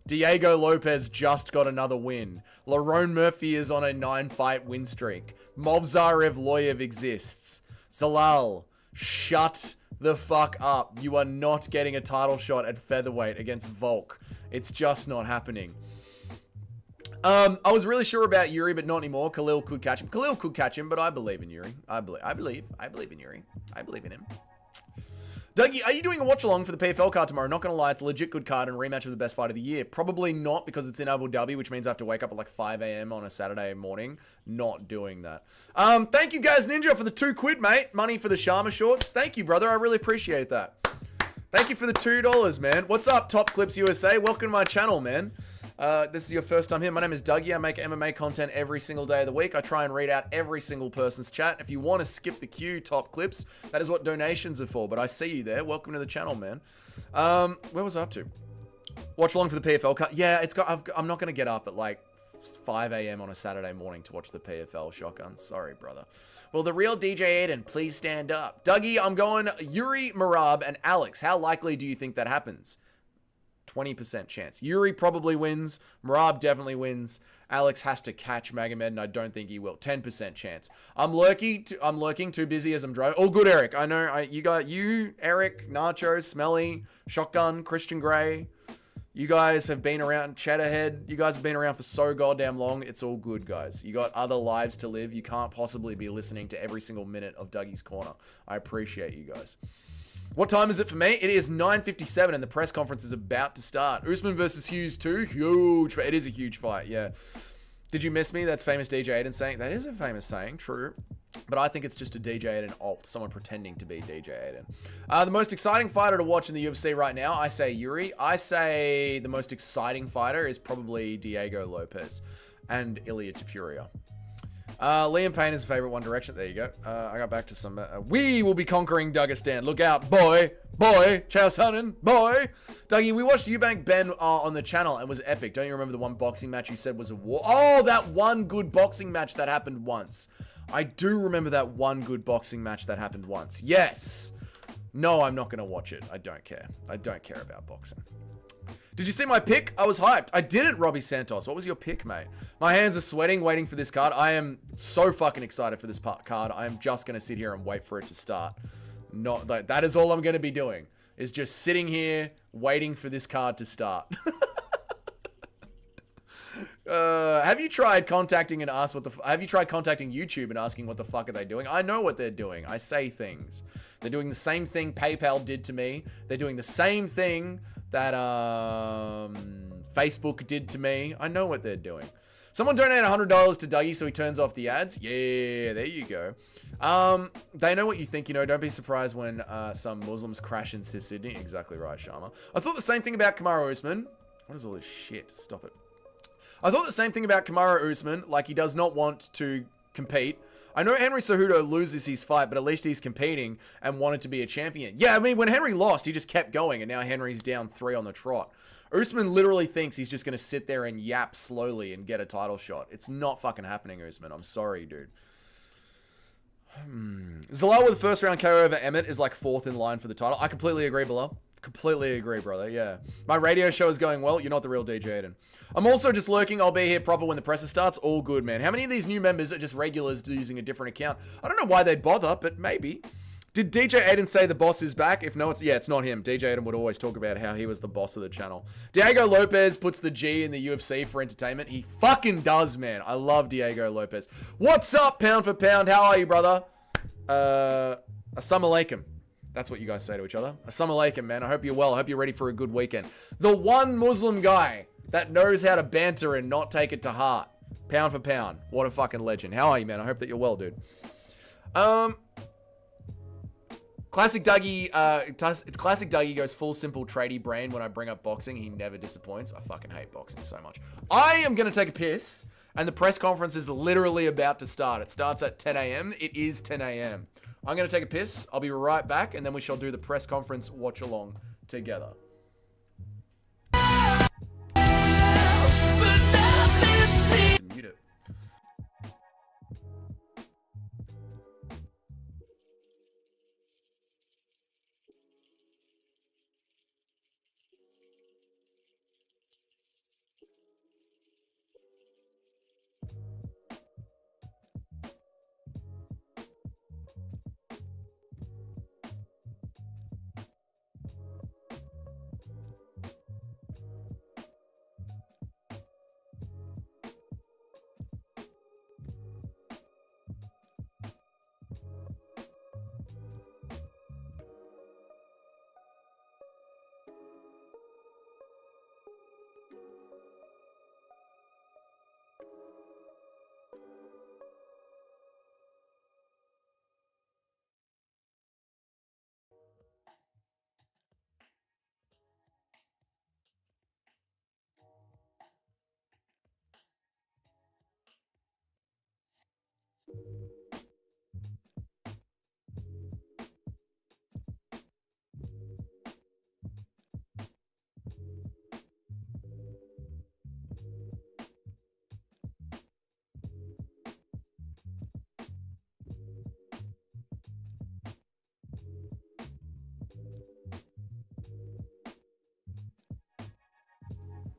Diego Lopez just got another win. Lerone Murphy is on a 9-fight win streak. Movsar Evloev exists. Zalal, shut the fuck up. You are not getting a title shot at featherweight against Volk. It's just not happening. I was really sure about Yuri, but not anymore. Khalil could catch him. Khalil could catch him, but I believe in Yuri. I believe in Yuri. I believe in him. Dougie, are you doing a watch-along for the PFL card tomorrow? Not going to lie, it's a legit good card and rematch of the best fight of the year. Probably not because it's in Abu Dhabi, which means I have to wake up at like 5 a.m. on a Saturday morning. Not doing that. Thank you, Gaz Ninja, for the £2, mate. Money for the Sharma shorts. Thank you, brother. I really appreciate that. Thank you for the $2, man. What's up, Top Clips USA? Welcome to my channel, man. This is your first time here. My name is Dougie. I make MMA content every single day of the week. I try and read out every single person's chat. If you want to skip the queue, Top Clips, that is what donations are for. But I see you there. Welcome to the channel, man. Where was I up to? Watch along for the PFL cut. Yeah, I'm not going to get up at like 5 a.m. on a Saturday morning to watch the PFL shotgun. Sorry, brother. Will the real DJ Aiden please stand up? Dougie, I'm going Yuri, Marab, and Alex. How likely do you think that happens? 20% chance. Yuri probably wins. Marab definitely wins. Alex has to catch Magomed, and I don't think he will. 10% chance. I'm lurking. Too busy as I'm driving. Oh, good, Eric. I know. You, Eric, Nacho, Smelly, Shotgun, Christian Grey. You guys have been around. Chatterhead. You guys have been around for so goddamn long. It's all good, guys. You got other lives to live. You can't possibly be listening to every single minute of Dougie's Corner. I appreciate you guys. What time is it for me? It is 9:57 and the press conference is about to start. Usman versus Hughes 2. Huge. It is a huge fight, yeah. Did you miss me? That's famous DJ Aiden saying. That is a famous saying, true. But I think it's just a DJ Aiden alt. Someone pretending to be DJ Aiden. The most exciting fighter to watch in the UFC right now, I say Yuri. I say the most exciting fighter is probably Diego Lopez and Ilya Topuria. Liam Payne is a favorite One Direction. There you go. I got back to some. We will be conquering Dagestan. Look out, boy. Chow Sonnen, boy. Dougie, we watched Eubank Ben on the channel and was epic. Don't you remember the one boxing match you said was a war? Oh, that one good boxing match that happened once. I do remember that one good boxing match that happened once. Yes. No, I'm not going to watch it. I don't care. I don't care about boxing. Did you see my pick? I was hyped. I didn't, Robbie Santos. What was your pick, mate? My hands are sweating waiting for this card. I am so fucking excited for this card. I am just going to sit here and wait for it to start. Not like that is all I'm going to be doing. Is just sitting here waiting for this card to start. Have you tried contacting and asked what the have you tried contacting YouTube and asking what the fuck are they doing? I know what they're doing. I say things. They're doing the same thing PayPal did to me. They're doing the same thing that Facebook did to me. I know what they're doing. Someone donate $100 to Dougie so he turns off the ads. Yeah, there you go. They know what you think, you know. Don't be surprised when some Muslims crash into Sydney. Exactly right, Sharma. I thought the same thing about Kamaru Usman. What is all this shit? Stop it. I thought the same thing about Kamaru Usman. Like, he does not want to compete. I know Henry Cejudo loses his fight, but at least he's competing and wanted to be a champion. Yeah, I mean, when Henry lost, he just kept going, and now Henry's down 3 on the trot. Usman literally thinks he's just going to sit there and yap slowly and get a title shot. It's not fucking happening, Usman. I'm sorry, dude. Zalal with the first round KO over Emmett is like 4th in line for the title. I completely agree, Bilal. Completely agree, brother. Yeah. My radio show is going well. You're not the real DJ Aiden. I'm also just lurking. I'll be here proper when the presser starts. All good, man. How many of these new members are just regulars using a different account? I don't know why they'd bother, but maybe. Did DJ Aiden say the boss is back? If no, it's not him. DJ Aiden would always talk about how he was the boss of the channel. Diego Lopez puts the G in the UFC for entertainment. He fucking does, man. I love Diego Lopez. What's up, pound for pound? How are you, brother? Assalamu alaikum. That's what you guys say to each other. Assalamu alaikum, man. I hope you're well. I hope you're ready for a good weekend. The one Muslim guy that knows how to banter and not take it to heart. Pound for pound. What a fucking legend. How are you, man? I hope that you're well, dude. Classic Dougie goes full simple tradie brain when I bring up boxing. He never disappoints. I fucking hate boxing so much. I am going to take a piss, and the press conference is literally about to start. It starts at 10 a.m. It is 10 a.m. I'm going to take a piss. I'll be right back, and then we shall do the press conference watch along together. Mute it.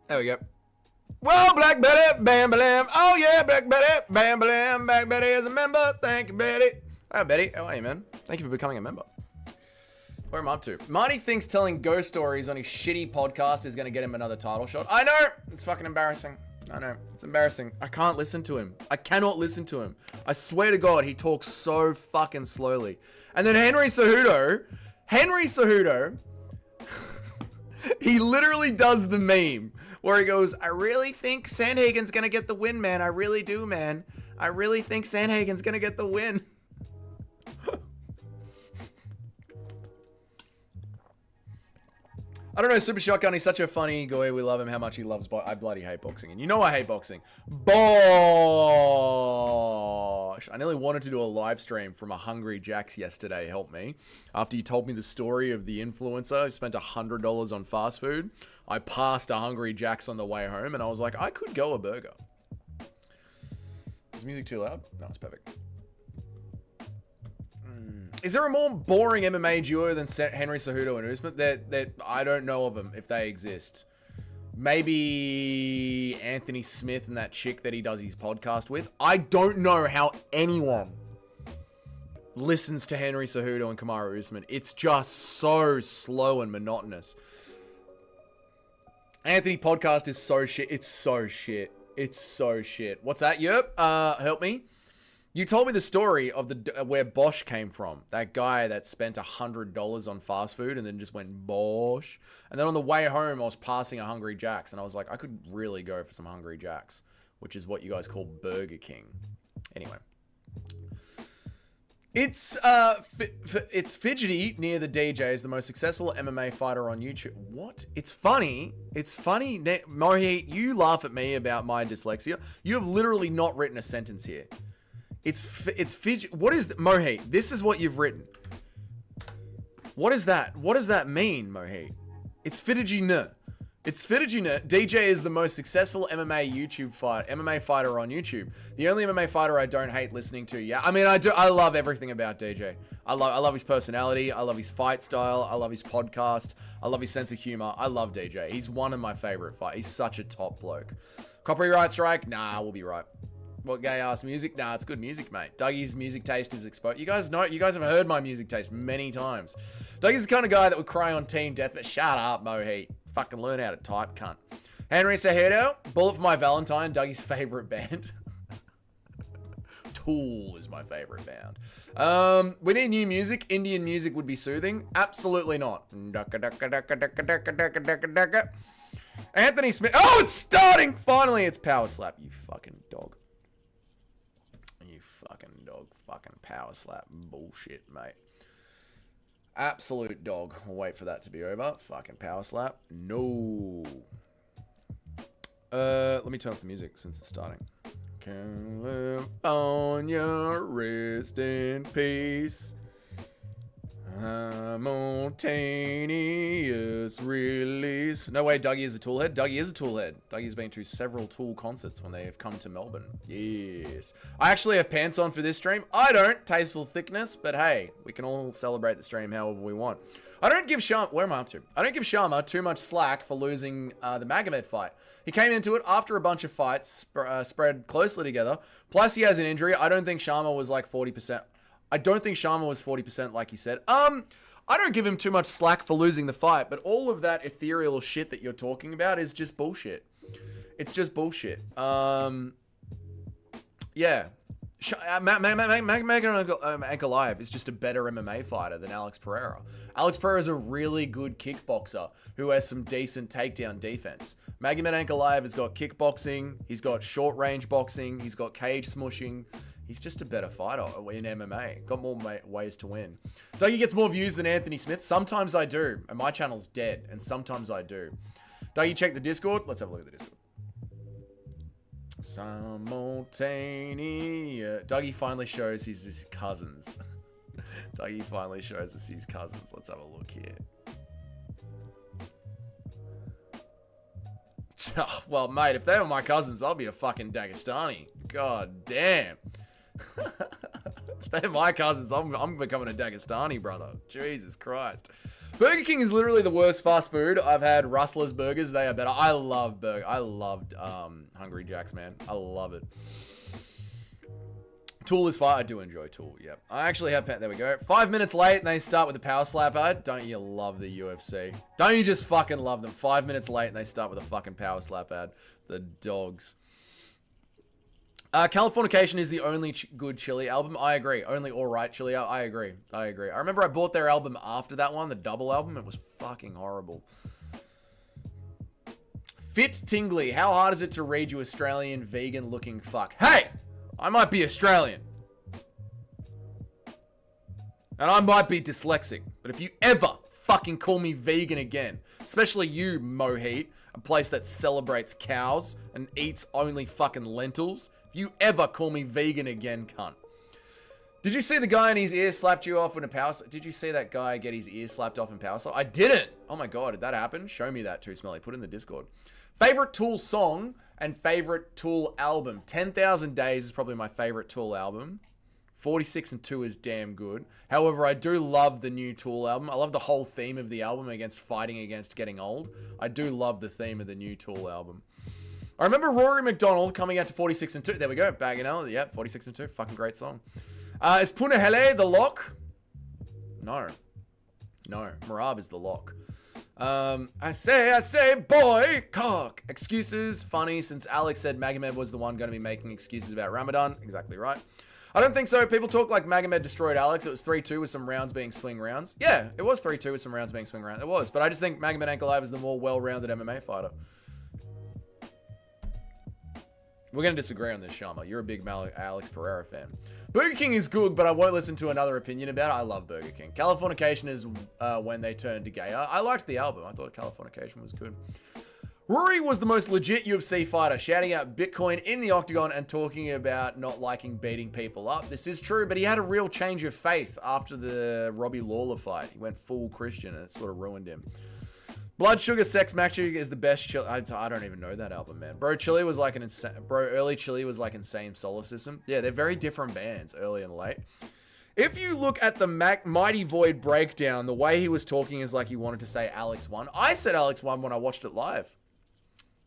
There we go. Well, Black Betty, bam, bam. Oh, yeah, Black Betty, bam, bam. Black Betty is a member. Thank you, Betty. Hi, Betty. How are you, man? Thank you for becoming a member. Where am I up to? Marty thinks telling ghost stories on his shitty podcast is going to get him another title shot. I know. It's fucking embarrassing. I know. It's embarrassing. I can't listen to him. I cannot listen to him. I swear to God, he talks so fucking slowly. And then Henry Cejudo, he literally does the meme where he goes, I really think Sandhagen's going to get the win, man. I really do, man. I really think Sandhagen's going to get the win. I don't know, Super Shotgun, he's such a funny guy. We love him, how much he loves boxing. I bloody hate boxing. And you know I hate boxing. Bosh! I nearly wanted to do a live stream from a Hungry Jack's yesterday, help me. After you told me the story of the influencer who spent $100 on fast food, I passed a Hungry Jack's on the way home, and I was like, I could go a burger. Is the music too loud? No, it's perfect. Is there a more boring MMA duo than Henry Cejudo and Usman? That I don't know of them, if they exist. Maybe Anthony Smith and that chick that he does his podcast with. I don't know how anyone listens to Henry Cejudo and Kamaru Usman. It's just so slow and monotonous. Anthony podcast is so shit. It's so shit. It's so shit. What's that? Yep. Help me. You told me the story of the where Bosch came from. That guy that spent $100 on fast food and then just went Bosch. And then on the way home, I was passing a Hungry Jack's and I was like, I could really go for some Hungry Jack's, which is what you guys call Burger King. Anyway. It's Fidgety near the DJs, the most successful MMA fighter on YouTube. What? It's funny. It's funny. Mohit, you laugh at me about my dyslexia. You have literally not written a sentence here. It's fidget. What is Mohit? This is what you've written. What is that? What does that mean, Mohit? It's fidgety. It's fitted you know, DJ is the most successful MMA fighter on YouTube. The only MMA fighter I don't hate listening to. Yeah, I mean, I love everything about DJ. I love his personality. I love his fight style. I love his podcast. I love his sense of humor. I love DJ. He's one of my favorite fighters. He's such a top bloke. Copyright strike? Nah, we'll be right. What gay ass music? Nah, it's good music, mate. Dougie's music taste is exposed. You guys know, you guys have heard my music taste many times. Dougie's the kind of guy that would cry on Team Deathmatch. Shut up, Moheat. Fucking learn how to type, cunt. Henry Cejudo, Bullet for My Valentine, Dougie's favorite band. Tool is my favorite band. We need new music. Indian music would be soothing. Absolutely not. Anthony Smith. Oh, it's starting! Finally, it's Power Slap. You fucking dog. You fucking dog. Fucking Power Slap. Bullshit, mate. Absolute dog. We'll wait for that to be over. Fucking Power Slap. No. Let me turn off the music since it's starting. California, rest in peace. Simultaneous release. No way, Dougie is a tool head. Dougie is a tool head. Dougie's been to several Tool concerts when they have come to Melbourne. Yes. I actually have pants on for this stream. I don't. Tasteful thickness, but hey, we can all celebrate the stream however we want. I don't give Sharma, where am I up to? I don't give Sharma too much slack for losing the Magomedov fight. He came into it after a bunch of fights spread closely together. Plus, he has an injury. I don't think Sharma was like 40%. I don't think Sharma was 40% like he said. I don't give him too much slack for losing the fight, but all of that ethereal shit that you're talking about is just bullshit. It's just bullshit. Yeah. Ankalaev is just a better MMA fighter than Alex Pereira. Alex Pereira is a really good kickboxer who has some decent takedown defense. Ankalaev has got kickboxing, he's got short range boxing, he's got cage smushing. He's just a better fighter in MMA. Got more ways to win. Dougie gets more views than Anthony Smith. Sometimes I do. And my channel's dead. And sometimes I do. Dougie, check the Discord. Let's have a look at the Discord. Simultaneous. Dougie finally shows his cousins. Dougie finally shows us his cousins. Let's have a look here. Well, mate, if they were my cousins, I'll be a fucking Dagestani. God damn. If they're my cousins, I'm becoming a Dagestani, brother. Jesus Christ. Burger King is literally the worst fast food. I've had Rustler's burgers. They are better. I love burger. I loved Hungry Jack's, man. I love it. Tool is fire. I do enjoy Tool. Yep. I actually have there we go. 5 minutes late and they start with the power slap ad. Don't you love the UFC? Don't you just fucking love them? 5 minutes late and they start with a fucking power slap ad. The dogs. Californication is the only good Chili album. I agree. Only alright Chili album. I agree. I agree. I remember I bought their album after that one, the double album. It was fucking horrible. Fit Tingley. How hard is it to read you Australian vegan looking fuck? Hey! I might be Australian. And I might be dyslexic. But if you ever fucking call me vegan again, especially you, Moheat, a place that celebrates cows and eats only fucking lentils, if you ever call me vegan again, cunt. Did you see the guy in his ear slapped you off in a power slap? Did you see that guy get his ear slapped off in power slap? I didn't. Oh my god, did that happen? Show me that too, Smelly. Put it in the Discord. Favorite Tool song and favorite Tool album. 10,000 Days is probably my favorite Tool album. 46 and 2 is damn good. However, I do love the new Tool album. I love the whole theme of the album against fighting against getting old. I do love the theme of the new Tool album. I remember Rory McDonald coming out to 46 and 2. There we go. Bagging Yep, 46 and 2. Fucking great song. Is Punahele the lock? No. No. Marab is the lock. I say, boy, cock. Excuses, funny, since Alex said Magomedov was the one going to be making excuses about Ramadan. Exactly right. I don't think so. People talk like Magomedov destroyed Alex. It was 3-2 with some rounds being swing rounds. Yeah, it was 3-2 with some rounds being swing rounds. It was. But I just think Magomedov Ankalaev is the more well-rounded MMA fighter. We're going to disagree on this, Sharma. You're a big Alex Pereira fan. Burger King is good, but I won't listen to another opinion about it. I love Burger King. Californication is when they turned to gay. I liked the album. I thought Californication was good. Rory was the most legit UFC fighter, shouting out Bitcoin in the octagon and talking about not liking beating people up. This is true, but he had a real change of faith after the Robbie Lawler fight. He went full Christian and it sort of ruined him. Blood Sugar Sex Magic is the best chili. I don't even know that album, man. Bro, Chili was like an insane. Bro, early Chili was like insane solar system. Yeah, they're very different bands, early and late. If you look at the Mighty Void breakdown, the way he was talking is like he wanted to say Alex won. I said Alex won when I watched it live.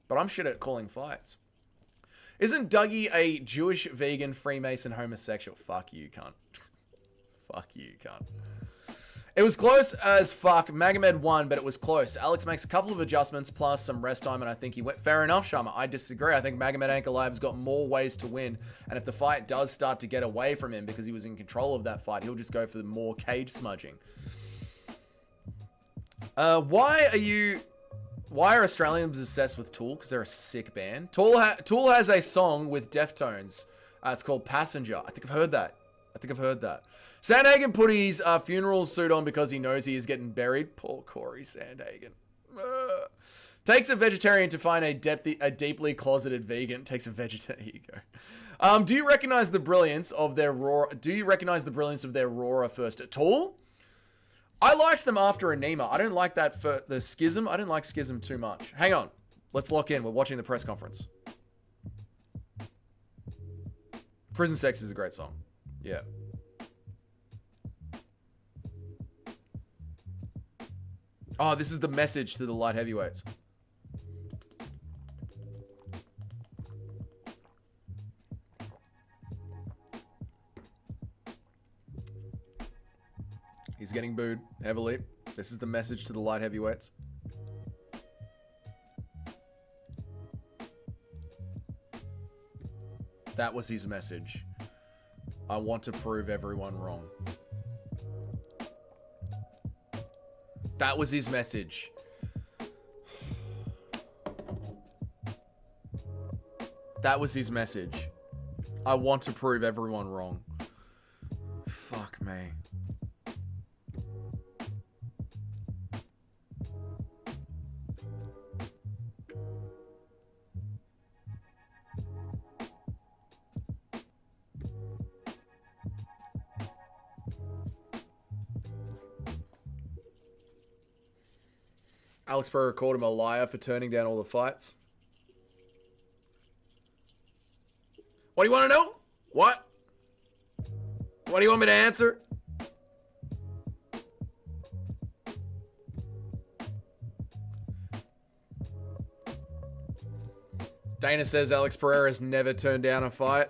But I'm shit at calling fights. Isn't Dougie a Jewish, vegan, Freemason, homosexual? Fuck you, cunt. Fuck you, cunt. It was close as fuck. Magomed won, but it was close. Alex makes a couple of adjustments plus some rest time, and I think he went. Fair enough, Sharma. I disagree. I think Magomed Ankalaev's got more ways to win, and if the fight does start to get away from him because he was in control of that fight, he'll just go for the more cage smudging. Why are Australians obsessed with Tool? Because they're a sick band. Tool has a song with Deftones. It's called Passenger. I think I've heard that. Sandhagen put his funeral suit on because he knows he is getting buried. Poor Corey Sandhagen. Takes a vegetarian to find a deeply closeted vegan. Takes a vegetarian. Here you go. Do you recognize the brilliance of their Aurora? First at all? I liked them after Anema. I don't like that for the Schism. I didn't like Schism too much. Hang on. Let's lock in. We're watching the press conference. Prison Sex is a great song. Yeah. Oh, this is the message to the light heavyweights. He's getting booed heavily. This is the message to the light heavyweights. That was his message. I want to prove everyone wrong. That was his message. That was his message. I want to prove everyone wrong. Fuck me. Alex Pereira called him a liar for turning down all the fights. What do you want to know? What? What do you want me to answer? Dana says Alex Pereira has never turned down a fight.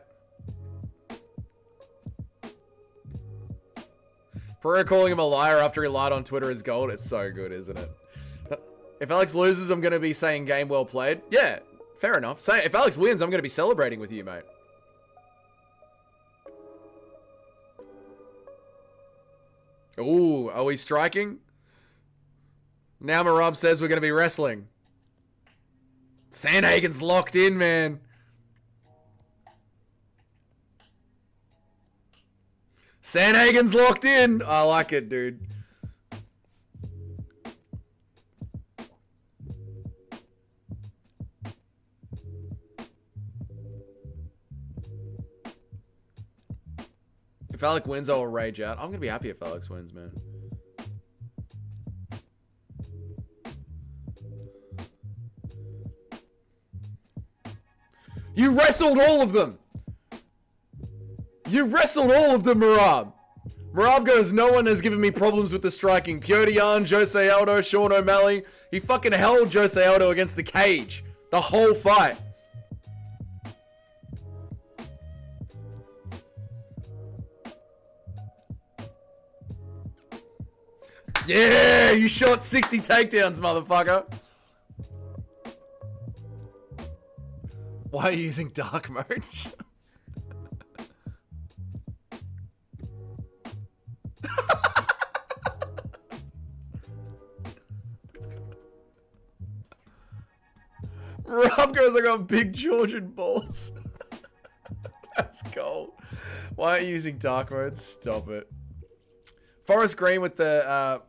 Pereira calling him a liar after he lied on Twitter is gold. It's so good, isn't it? If Alex loses, I'm going to be saying game well played. Yeah, fair enough. Say, if Alex wins, I'm going to be celebrating with you, mate. Ooh, are we striking? Now Marab says we're going to be wrestling. Sandhagen's locked in, man. Sandhagen's locked in. I like it, dude. If Alex wins, I will rage out. I'm going to be happy if Alex wins, man. You wrestled all of them. You wrestled all of them, Marab. Marab goes, no one has given me problems with the striking. Piotr Jan, Jose Aldo, Sean O'Malley. He fucking held Jose Aldo against the cage. The whole fight. Yeah, you shot 60 takedowns, motherfucker. Why are you using dark mode? Rob goes, I got big Georgian balls. That's cold. Why are you using dark mode? Stop it. Forest Green with the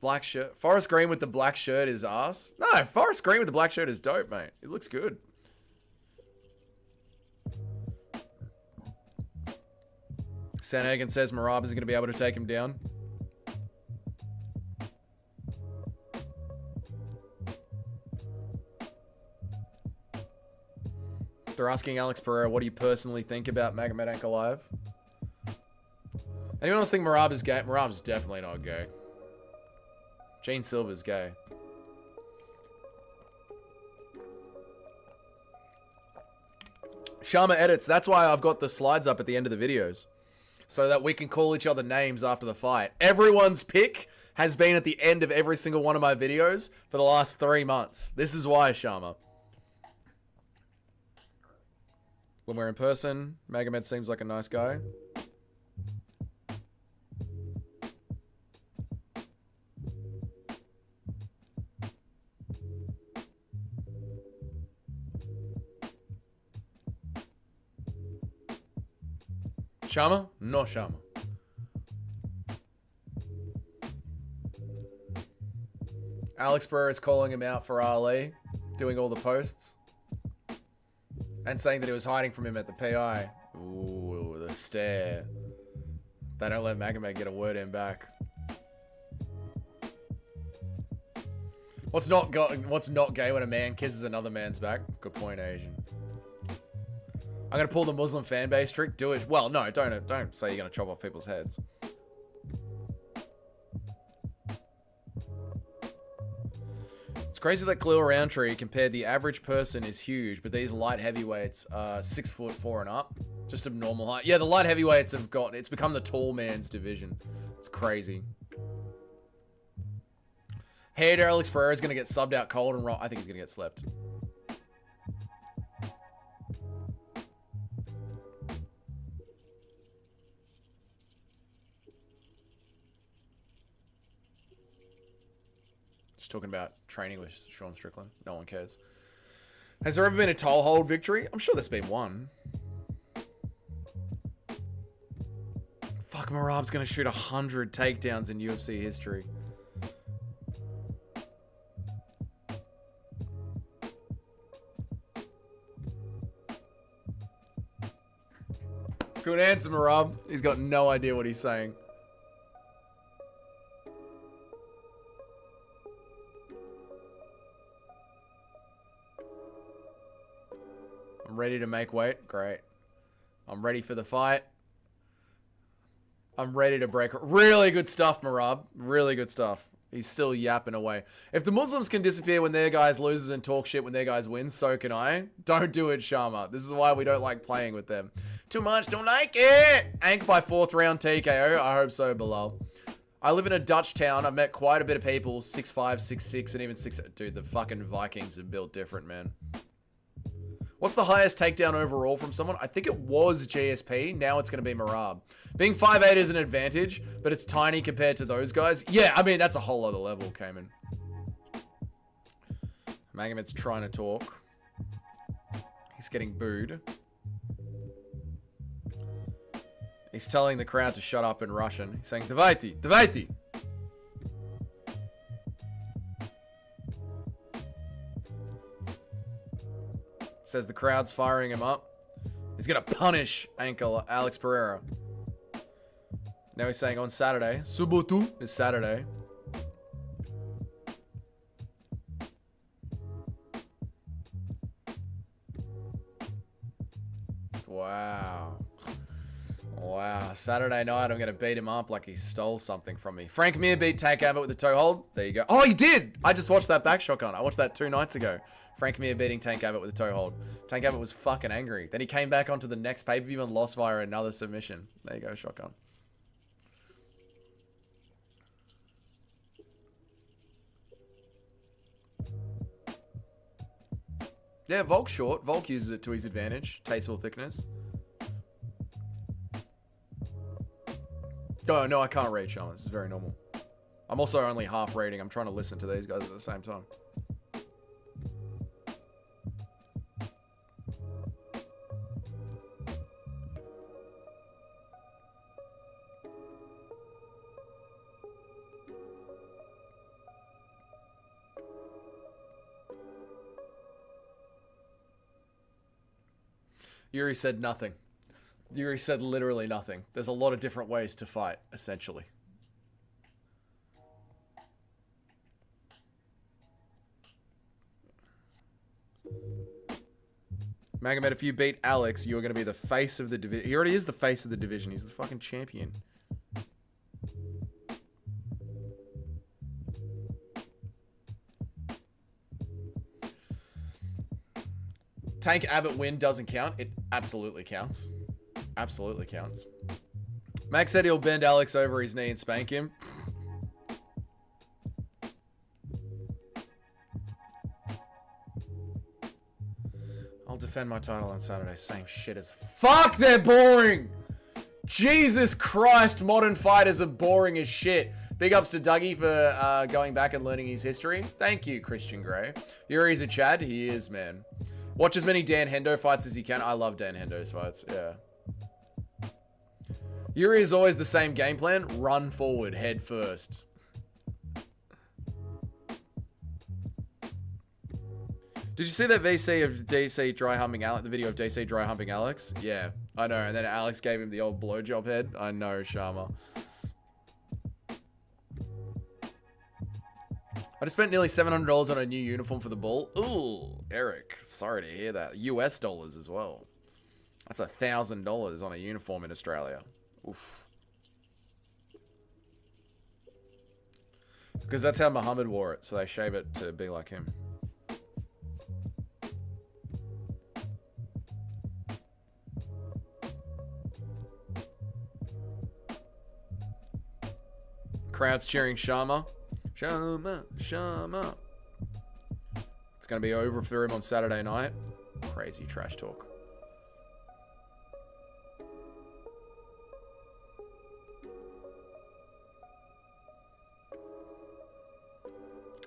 black shirt. Forest Green with the black shirt is ass. No, Forest Green with the black shirt is dope, mate. It looks good. Sandhagen says Marab isn't going to be able to take him down. They're asking Alex Pereira, what do you personally think about Magomed Ankalaev? Anyone else think Merab is gay? Merab's definitely not gay. Gene Silver's gay. Sharma edits. That's why I've got the slides up at the end of the videos. So that we can call each other names after the fight. Everyone's pick has been at the end of every single one of my videos for the last 3 months. This is why, Sharma. When we're in person, Magomed seems like a nice guy. Sharma? No Sharma. Alex Burr is calling him out for Ali, doing all the posts. And saying that he was hiding from him at the PI. Ooh, the stare. They don't let Magomed get a word in back. What's not gay when a man kisses another man's back? Good point, Asian. I'm gonna pull the Muslim fan base trick. Do it. Well, no, don't say you're gonna chop off people's heads. It's crazy that Khalil Roundtree compared the average person is huge, but these light heavyweights are 6'4" and up. Just abnormal height. Yeah, the light heavyweights have got, it's become the tall man's division. It's crazy. Hair Alex Pereira is gonna get subbed out cold and raw. I think he's gonna get slept. Talking about training with Sean Strickland. No one cares. Has there ever been a toehold victory? I'm sure there's been one. Fuck, Merab's gonna shoot 100 takedowns in UFC history. Good answer, Merab. He's got no idea what he's saying. I'm ready to make weight. Great. I'm ready for the fight. I'm ready to break. Really good stuff, Merab. Really good stuff. He's still yapping away. If the Muslims can disappear when their guys loses and talk shit when their guys win, so can I. Don't do it, Sharma. This is why we don't like playing with them. Too much, don't like it. Ank by 4th round TKO. I hope so, Bilal. I live in a Dutch town. I've met quite a bit of people. 6'5", 6'6", and even 6... Dude, the fucking Vikings are built different, man. What's the highest takedown overall from someone? I think it was GSP. Now it's going to be Merab. Being 5'8" is an advantage, but it's tiny compared to those guys. Yeah, I mean, that's a whole other level, Cayman. Magomed's trying to talk. He's getting booed. He's telling the crowd to shut up in Russian. He's saying, Давайте, давайте. Says the crowd's firing him up. He's going to punish Alex Pereira. Now he's saying on Saturday. Subotu is Saturday. Wow. Wow. Saturday night, I'm going to beat him up like he stole something from me. Frank Mir beat Tank Abbott with the toe hold. There you go. Oh, he did! I just watched that back, Shotgun. I watched that 2 nights ago. Frank Mir beating Tank Abbott with a toe hold. Tank Abbott was fucking angry. Then he came back onto the next pay-per-view and lost via another submission. There you go, Shotgun. Yeah, Volk's short. Volk uses it to his advantage. Tasteful thickness. Oh, no, I can't read, Shaman. This is very normal. I'm also only half reading. I'm trying to listen to these guys at the same time. Yuri said nothing. Yuri said literally nothing. There's a lot of different ways to fight, essentially. Magomed, if you beat Alex, you're going to be the face of the division. He already is the face of the division. He's the fucking champion. Tank Abbott win doesn't count. It absolutely counts. Absolutely counts. Max said he'll bend Alex over his knee and spank him. I'll defend my title on Saturday. Same shit as fuck. They're boring. Jesus Christ, modern fighters are boring as shit. Big ups to Dougie for going back and learning his history. Thank you, Christian Grey. Yuri's a Chad. He is, man. Watch as many Dan Hendo fights as you can. I love Dan Hendo's fights. Yeah. Yuri is always the same game plan. Run forward, head first. Did you see that VC of DC dry humping Alex? The video of DC dry humping Alex? Yeah, I know. And then Alex gave him the old blowjob head. I know, Sharma. I just spent nearly $700 on a new uniform for the ball. Ooh, Eric, sorry to hear that. US dollars as well. That's $1,000 on a uniform in Australia. Oof. Because that's how Muhammad wore it, so they shave it to be like him. Crowd's cheering Sharma. Sharma, Sharma. It's going to be over for him on Saturday night. Crazy trash talk.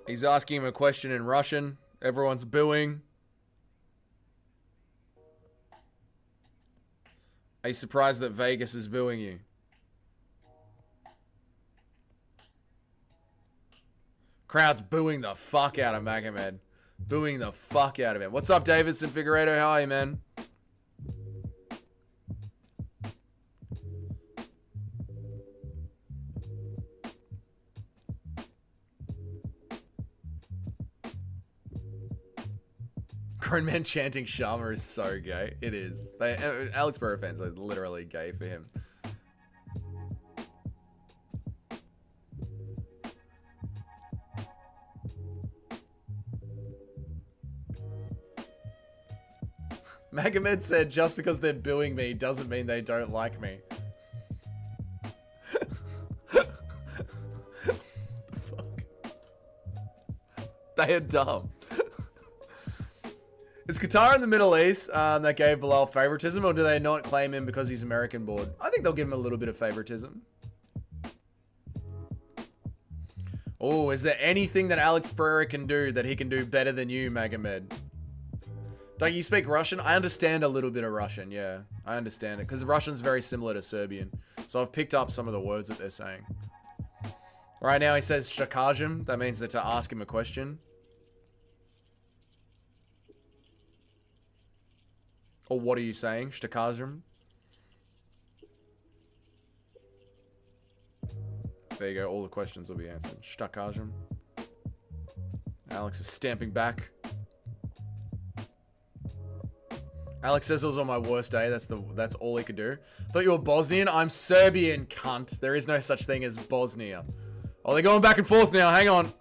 He's asking him a question in Russian. Everyone's booing. Are you surprised that Vegas is booing you? Crowd's booing the fuck out of Magomed. Booing the fuck out of him. What's up, Davidson Figueredo? How are you, man? Grown men chanting Sharma is so gay. It is. Alex Pereira fans are literally gay for him. Magomed said, just because they're booing me doesn't mean they don't like me. The fuck? They are dumb. Is Qatar in the Middle East that gave Bilal favoritism, or do they not claim him because he's American born? I think they'll give him a little bit of favoritism. Oh, is there anything that Alex Pereira can do that he can do better than you, Magomed? Don't you speak Russian? I understand a little bit of Russian, yeah. I understand it, because Russian's very similar to Serbian. So I've picked up some of the words that they're saying. Right now he says shakajim. That means that to ask him a question. Or what are you saying? Shtakajim? There you go. All the questions will be answered. Shtakajim. Alex is stamping back. Alex says it was on my worst day. That's all he could do. Thought you were Bosnian? I'm Serbian, cunt. There is no such thing as Bosnia. Oh, they're going back and forth now. Hang on.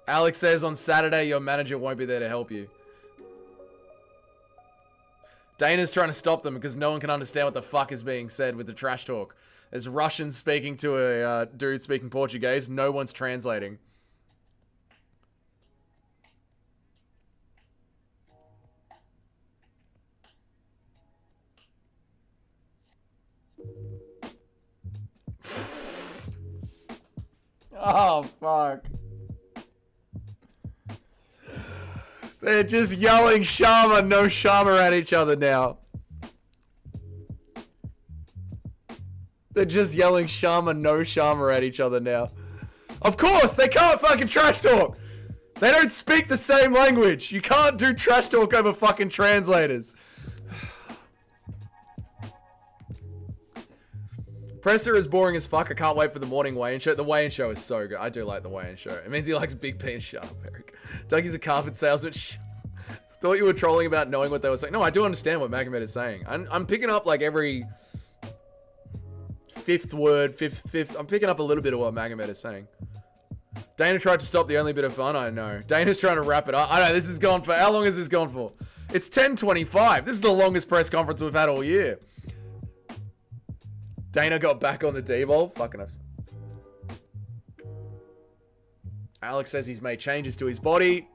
Alex says on Saturday your manager won't be there to help you. Dana's trying to stop them because no one can understand what the fuck is being said with the trash talk. There's Russians speaking to a dude speaking Portuguese. No one's translating. Oh, fuck. They're just yelling Sharma, no Sharma at each other now. They're just yelling Sharma, no Sharma at each other now. Of course, they can't fucking trash talk. They don't speak the same language. You can't do trash talk over fucking translators. Presser is boring as fuck. I can't wait for the morning weigh-in show. The weigh-in show is so good. I do like the weigh-in show. It means he likes big penis. Shut up, Eric. Dougie's a carpet salesman. Thought you were trolling about knowing what they were saying. No, I do understand what Magomed is saying. I'm picking up like every fifth word, fifth. I'm picking up a little bit of what Magomed is saying. Dana tried to stop the only bit of fun. I know. Dana's trying to wrap it up. I know this is gone for. How long has this gone for? It's 10:25. This is the longest press conference we've had all year. Dana got back on the D-ball. Fucking up. Alex says he's made changes to his body.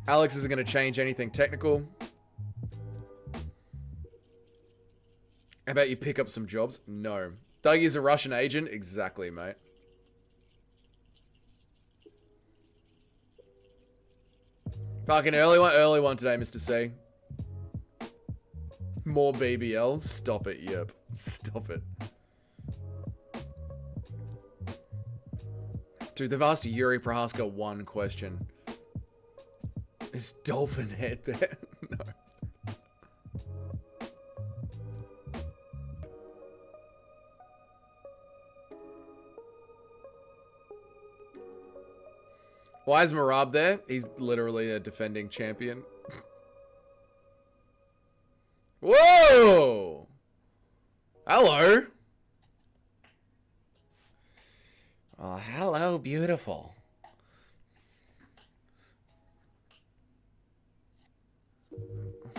Alex isn't going to change anything technical. How about you pick up some jobs? No. Dougie's a Russian agent? Exactly, mate. Fucking early one today, Mr. C. More BBL? Stop it, yep. Stop it. Dude, they've asked Yuri Prohaska one question. Is Dolphin Head there? No. Why is Marab there? He's literally a defending champion. Whoa! Hello. Oh, hello, beautiful.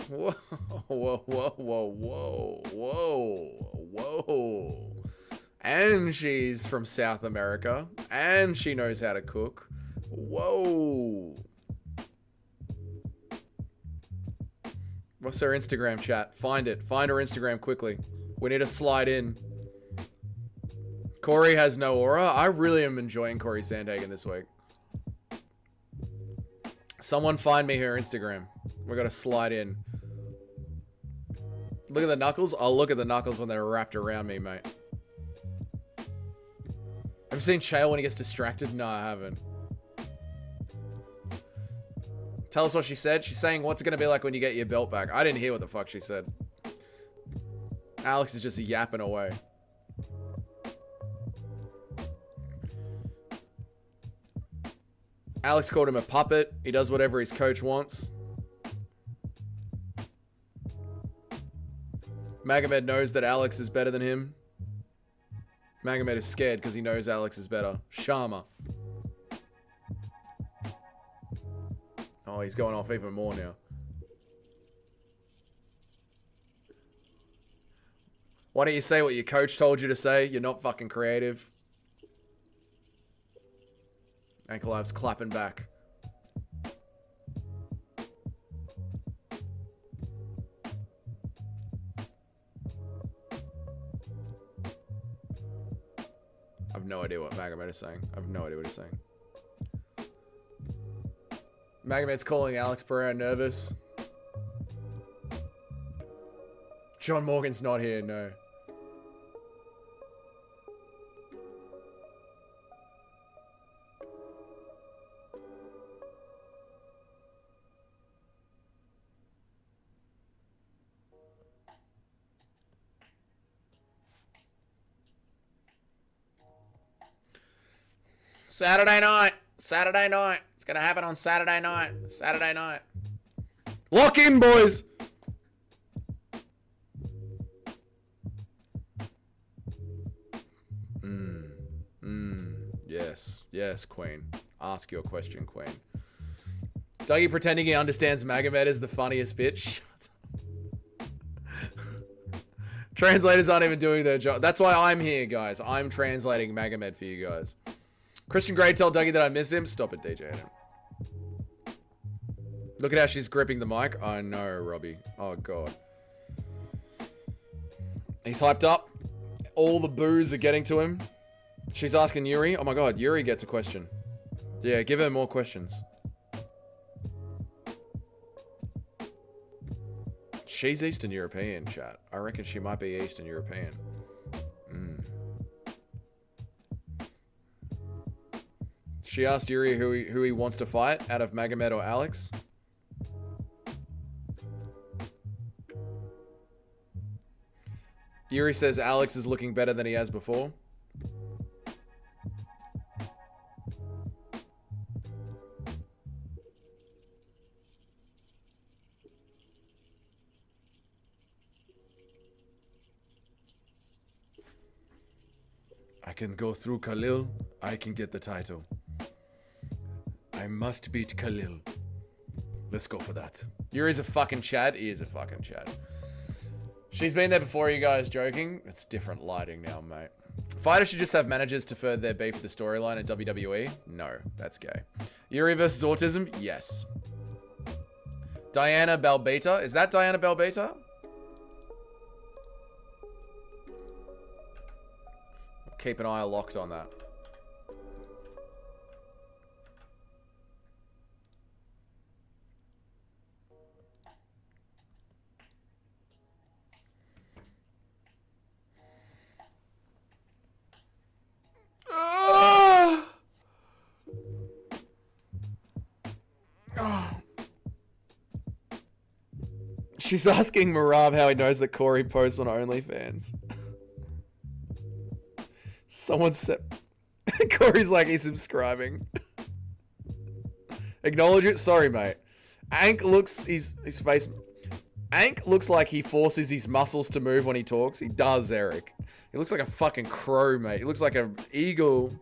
Whoa, whoa, whoa, whoa, whoa, whoa. And she's from South America. And she knows how to cook. Whoa. What's her Instagram, chat? Find it. Find her Instagram quickly. We need to slide in. Corey has no aura. I really am enjoying Corey Sandhagen this week. Someone find me her Instagram. We gotta slide in. Look at the knuckles. I'll look at the knuckles when they're wrapped around me, mate. Have you seen Chael when he gets distracted? No, I haven't. Tell us what she said. She's saying, what's it going to be like when you get your belt back? I didn't hear what the fuck she said. Alex is just yapping away. Alex called him a puppet. He does whatever his coach wants. Magomed knows that Alex is better than him. Magomed is scared because he knows Alex is better. Sharma. Oh, he's going off even more now. Why don't you say what your coach told you to say? You're not fucking creative. Ankalaev's clapping back. I have no idea what Magomed is saying. I have no idea what he's saying. Magomed's calling Alex Pereira nervous. John Morgan's not here, no. Saturday night. Saturday night. It's going to happen on Saturday night. Saturday night. Lock in, boys. Yes. Yes, Queen. Ask your question, Queen. Dougie pretending he understands Magomed is the funniest bitch. Translators aren't even doing their job. That's why I'm here, guys. I'm translating Magomed for you guys. Christian Grey told Dougie that I miss him. Stop it, DJ. Look at how she's gripping the mic. I know, Robbie. Oh, God. He's hyped up. All the boos are getting to him. She's asking Yuri. Oh, my God. Yuri gets a question. Yeah, give her more questions. She's Eastern European, chat. I reckon she might be Eastern European. She asked Yuri who he wants to fight out of Magomed or Alex. Yuri says Alex is looking better than he has before. I can go through Khalil. I can get the title. I must beat Khalil. Let's go for that. Yuri's a fucking Chad. He is a fucking Chad. She's been there before, you guys joking. It's different lighting now, mate. Fighters should just have managers to further their beef with the storyline at WWE? No, that's gay. Yuri versus autism? Yes. Diana Belbeta? Is that Diana Belbeta? Keep an eye locked on that. She's asking Marab how he knows that Corey posts on OnlyFans. Someone said... Corey's like, he's subscribing. Acknowledge it? Sorry, mate. Ank looks... His face... Ank looks like he forces his muscles to move when he talks. He does, Eric. He looks like a fucking crow, mate. He looks like an eagle.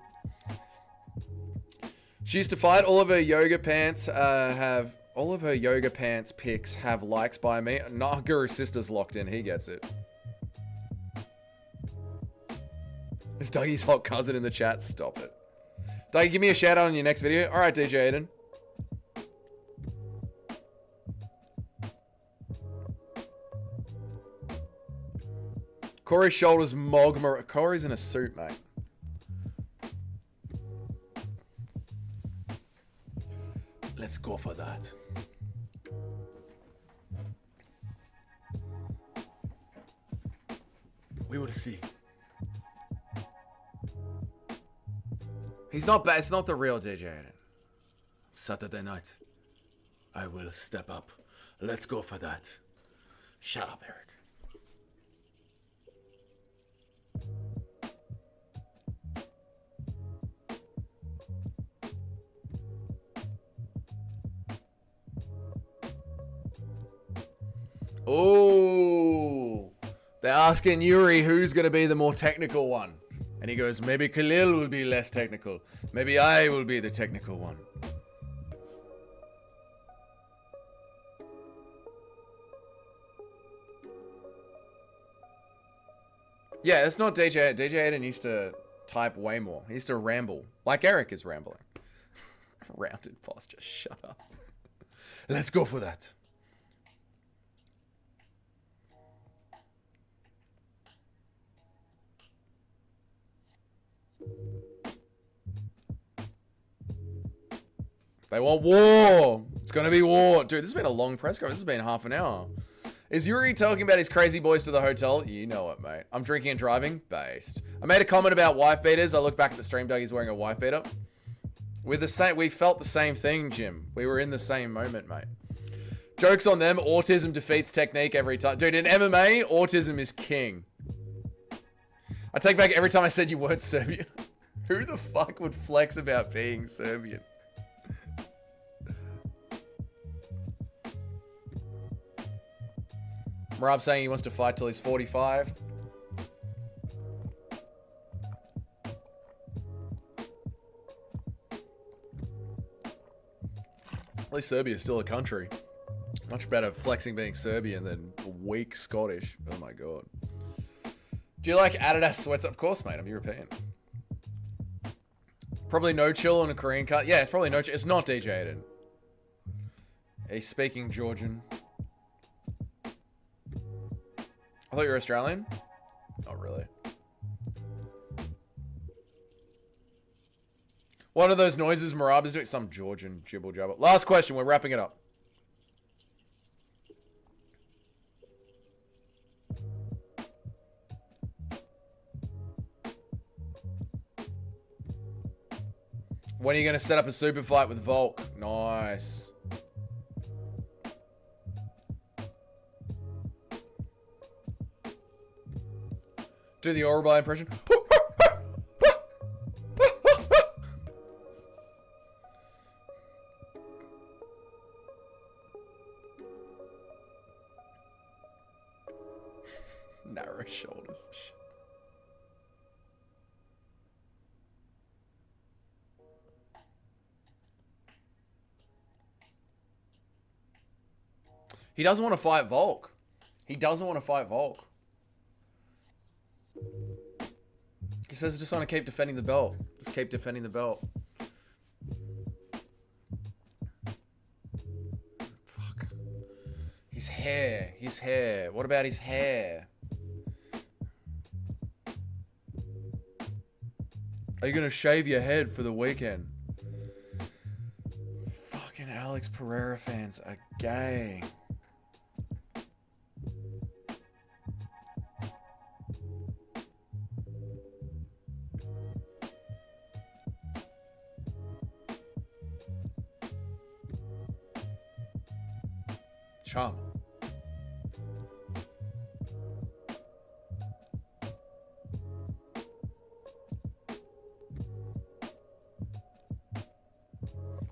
She used to fight. All of her yoga pants have... All of her yoga pants pics have likes by me. Nah, Guru's sister's locked in. He gets it. Is Dougie's hot cousin in the chat? Stop it. Dougie, give me a shout out on your next video. All right, DJ Aiden. Corey's shoulders Mogma. Corey's in a suit, mate. Let's go for that. We will see. He's not bad. It's not the real DJ Aiden. Saturday night. I will step up. Let's go for that. Shut up, Eric. Oh, they're asking Yuri who's going to be the more technical one. And he goes, maybe Khalil will be less technical. Maybe I will be the technical one. Yeah, it's not DJ. DJ Aiden used to type way more. He used to ramble. Like Eric is rambling. Rounded posture. Shut up. Let's go for that. They want war. It's going to be war. Dude, this has been a long press conference. This has been half an hour. Is Yuri talking about his crazy boys to the hotel? You know it, mate. I'm drinking and driving? Based. I made a comment about wife beaters. I look back at the stream, Doug, he's wearing a wife beater. We're the same. We felt the same thing, Jim. We were in the same moment, mate. Joke's on them. Autism defeats technique every time. Dude, in MMA, autism is king. I take back every time I said you weren't Serbian. Who the fuck would flex about being Serbian? Marab saying he wants to fight till he's 45. At least Serbia's still a country. Much better flexing being Serbian than weak Scottish. Oh my god. Do you like Adidas sweats? Of course, mate. I'm European. Probably no chill on a Korean cut. Yeah, it's probably no chill. It's not DJ Aiden. He's speaking Georgian. I thought you were Australian? Not really. What are those noises Marab is doing? Some Georgian jibble jabble. Last question. We're wrapping it up. When are you going to set up a super fight with Volk? Nice. Do the Orobai impression. Narrow shoulders. He doesn't want to fight Volk. He doesn't want to fight Volk. He says I just want to keep defending the belt. Just keep defending the belt. Fuck. His hair. His hair. What about his hair? Are you going to shave your head for the weekend? Fucking Alex Pereira fans are gay. Charm.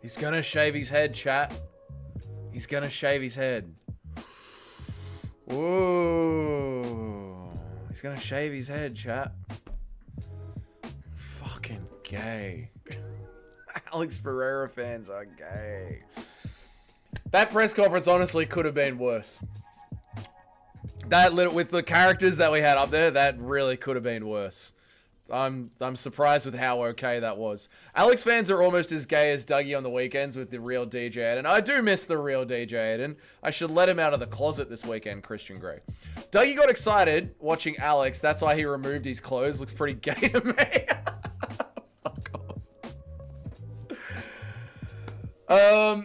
He's gonna shave his head, chat. He's gonna shave his head. Ooh. He's gonna shave his head, chat. Fucking gay. Alex Pereira fans are gay. That press conference honestly could have been worse. That with the characters that we had up there, that really could have been worse. I'm surprised with how okay that was. Alex fans are almost as gay as Dougie on the weekends with the real DJ Aiden. I do miss the real DJ Aiden. I should let him out of the closet this weekend, Christian Grey. Dougie got excited watching Alex. That's why he removed his clothes. Looks pretty gay to me. Fuck off.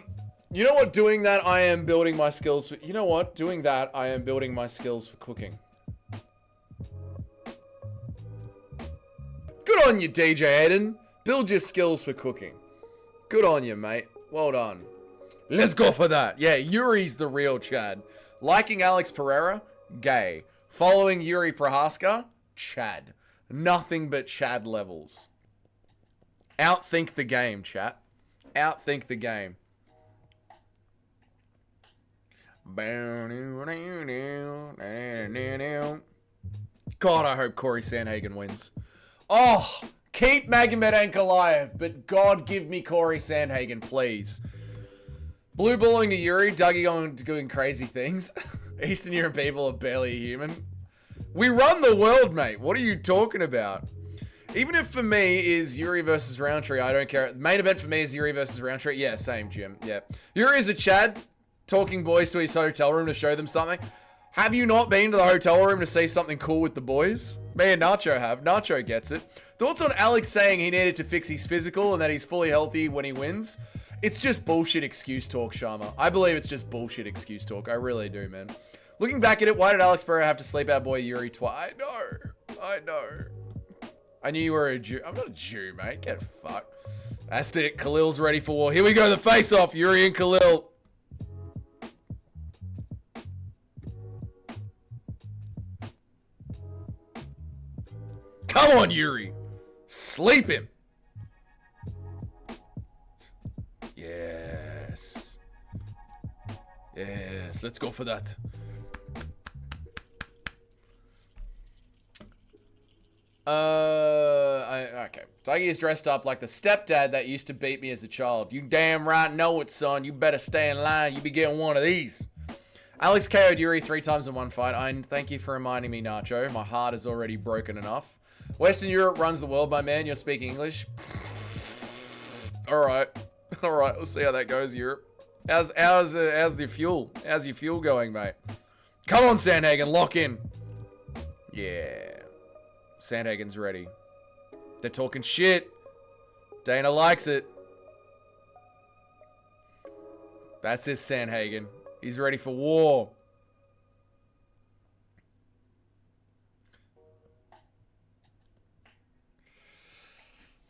You know what? Doing that, I am building my skills for... You know what? Doing that, I am building my skills for cooking. Good on you, DJ Aiden. Build your skills for cooking. Good on you, mate. Well done. Let's go for that. Yeah, Yuri's the real Chad. Liking Alex Pereira? Gay. Following Yuri Prohaska? Chad. Nothing but Chad levels. Outthink the game, chat. Outthink the game. God, I hope Corey Sandhagen wins. Oh, keep Magomed Ankalaev, but God give me Corey Sandhagen, please. Blue balling to Yuri, Dougie doing crazy things. Eastern Europe people are barely human. We run the world, mate. What are you talking about? Even if for me is Yuri versus Roundtree, I don't care. The main event for me is Yuri versus Roundtree. Yeah, same, Jim. Yeah. Yuri is a Chad. Talking boys to his hotel room to show them something. Have you not been to the hotel room to see something cool with the boys? Me and Nacho have. Nacho gets it. Thoughts on Alex saying he needed to fix his physical and that he's fully healthy when he wins? It's just bullshit excuse talk, Sharma. I believe it's just bullshit excuse talk. I really do, man. Looking back at it, why did Alex Pereira have to sleep our boy Yuri twice? I know. I knew you were a Jew. I'm not a Jew, mate. Get fucked. That's it. Khalil's ready for war. Here we go. The face-off. Yuri and Khalil. Come on, Yuri. Sleep him. Yes. Yes, let's go for that. Okay. Dougie is dressed up like the stepdad that used to beat me as a child. You damn right know it, son. You better stay in line. You be getting one of these. Alex KO'd Yuri 3 times in one fight. I thank you for reminding me, Nacho. My heart is already broken enough. Western Europe runs the world, my man. You're speaking English. Alright. Alright, we'll see how that goes, Europe. How's the fuel? How's your fuel going, mate? Come on, Sandhagen, lock in. Yeah. Sandhagen's ready. They're talking shit. Dana likes it. That's this Sandhagen. He's ready for war.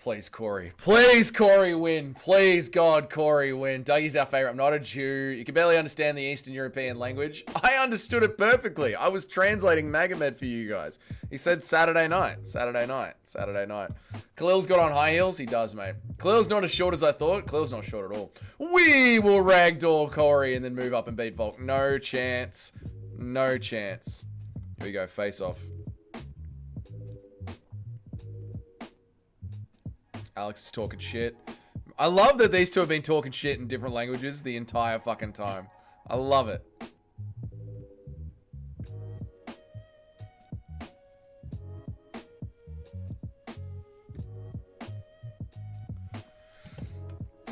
Please, Corey. Please, Corey, win. Please, God, Corey, win. Dougie's our favorite. I'm not a Jew. You can barely understand the Eastern European language. I understood it perfectly. I was translating Magomed for you guys. He said Saturday night. Saturday night. Saturday night. Khalil's got on high heels. He does, mate. Khalil's not as short as I thought. Khalil's not short at all. We will ragdoll Corey and then move up and beat Volk. No chance. No chance. Here we go. Face off. Alex is talking shit. I love that these two have been talking shit in different languages the entire fucking time. I love it.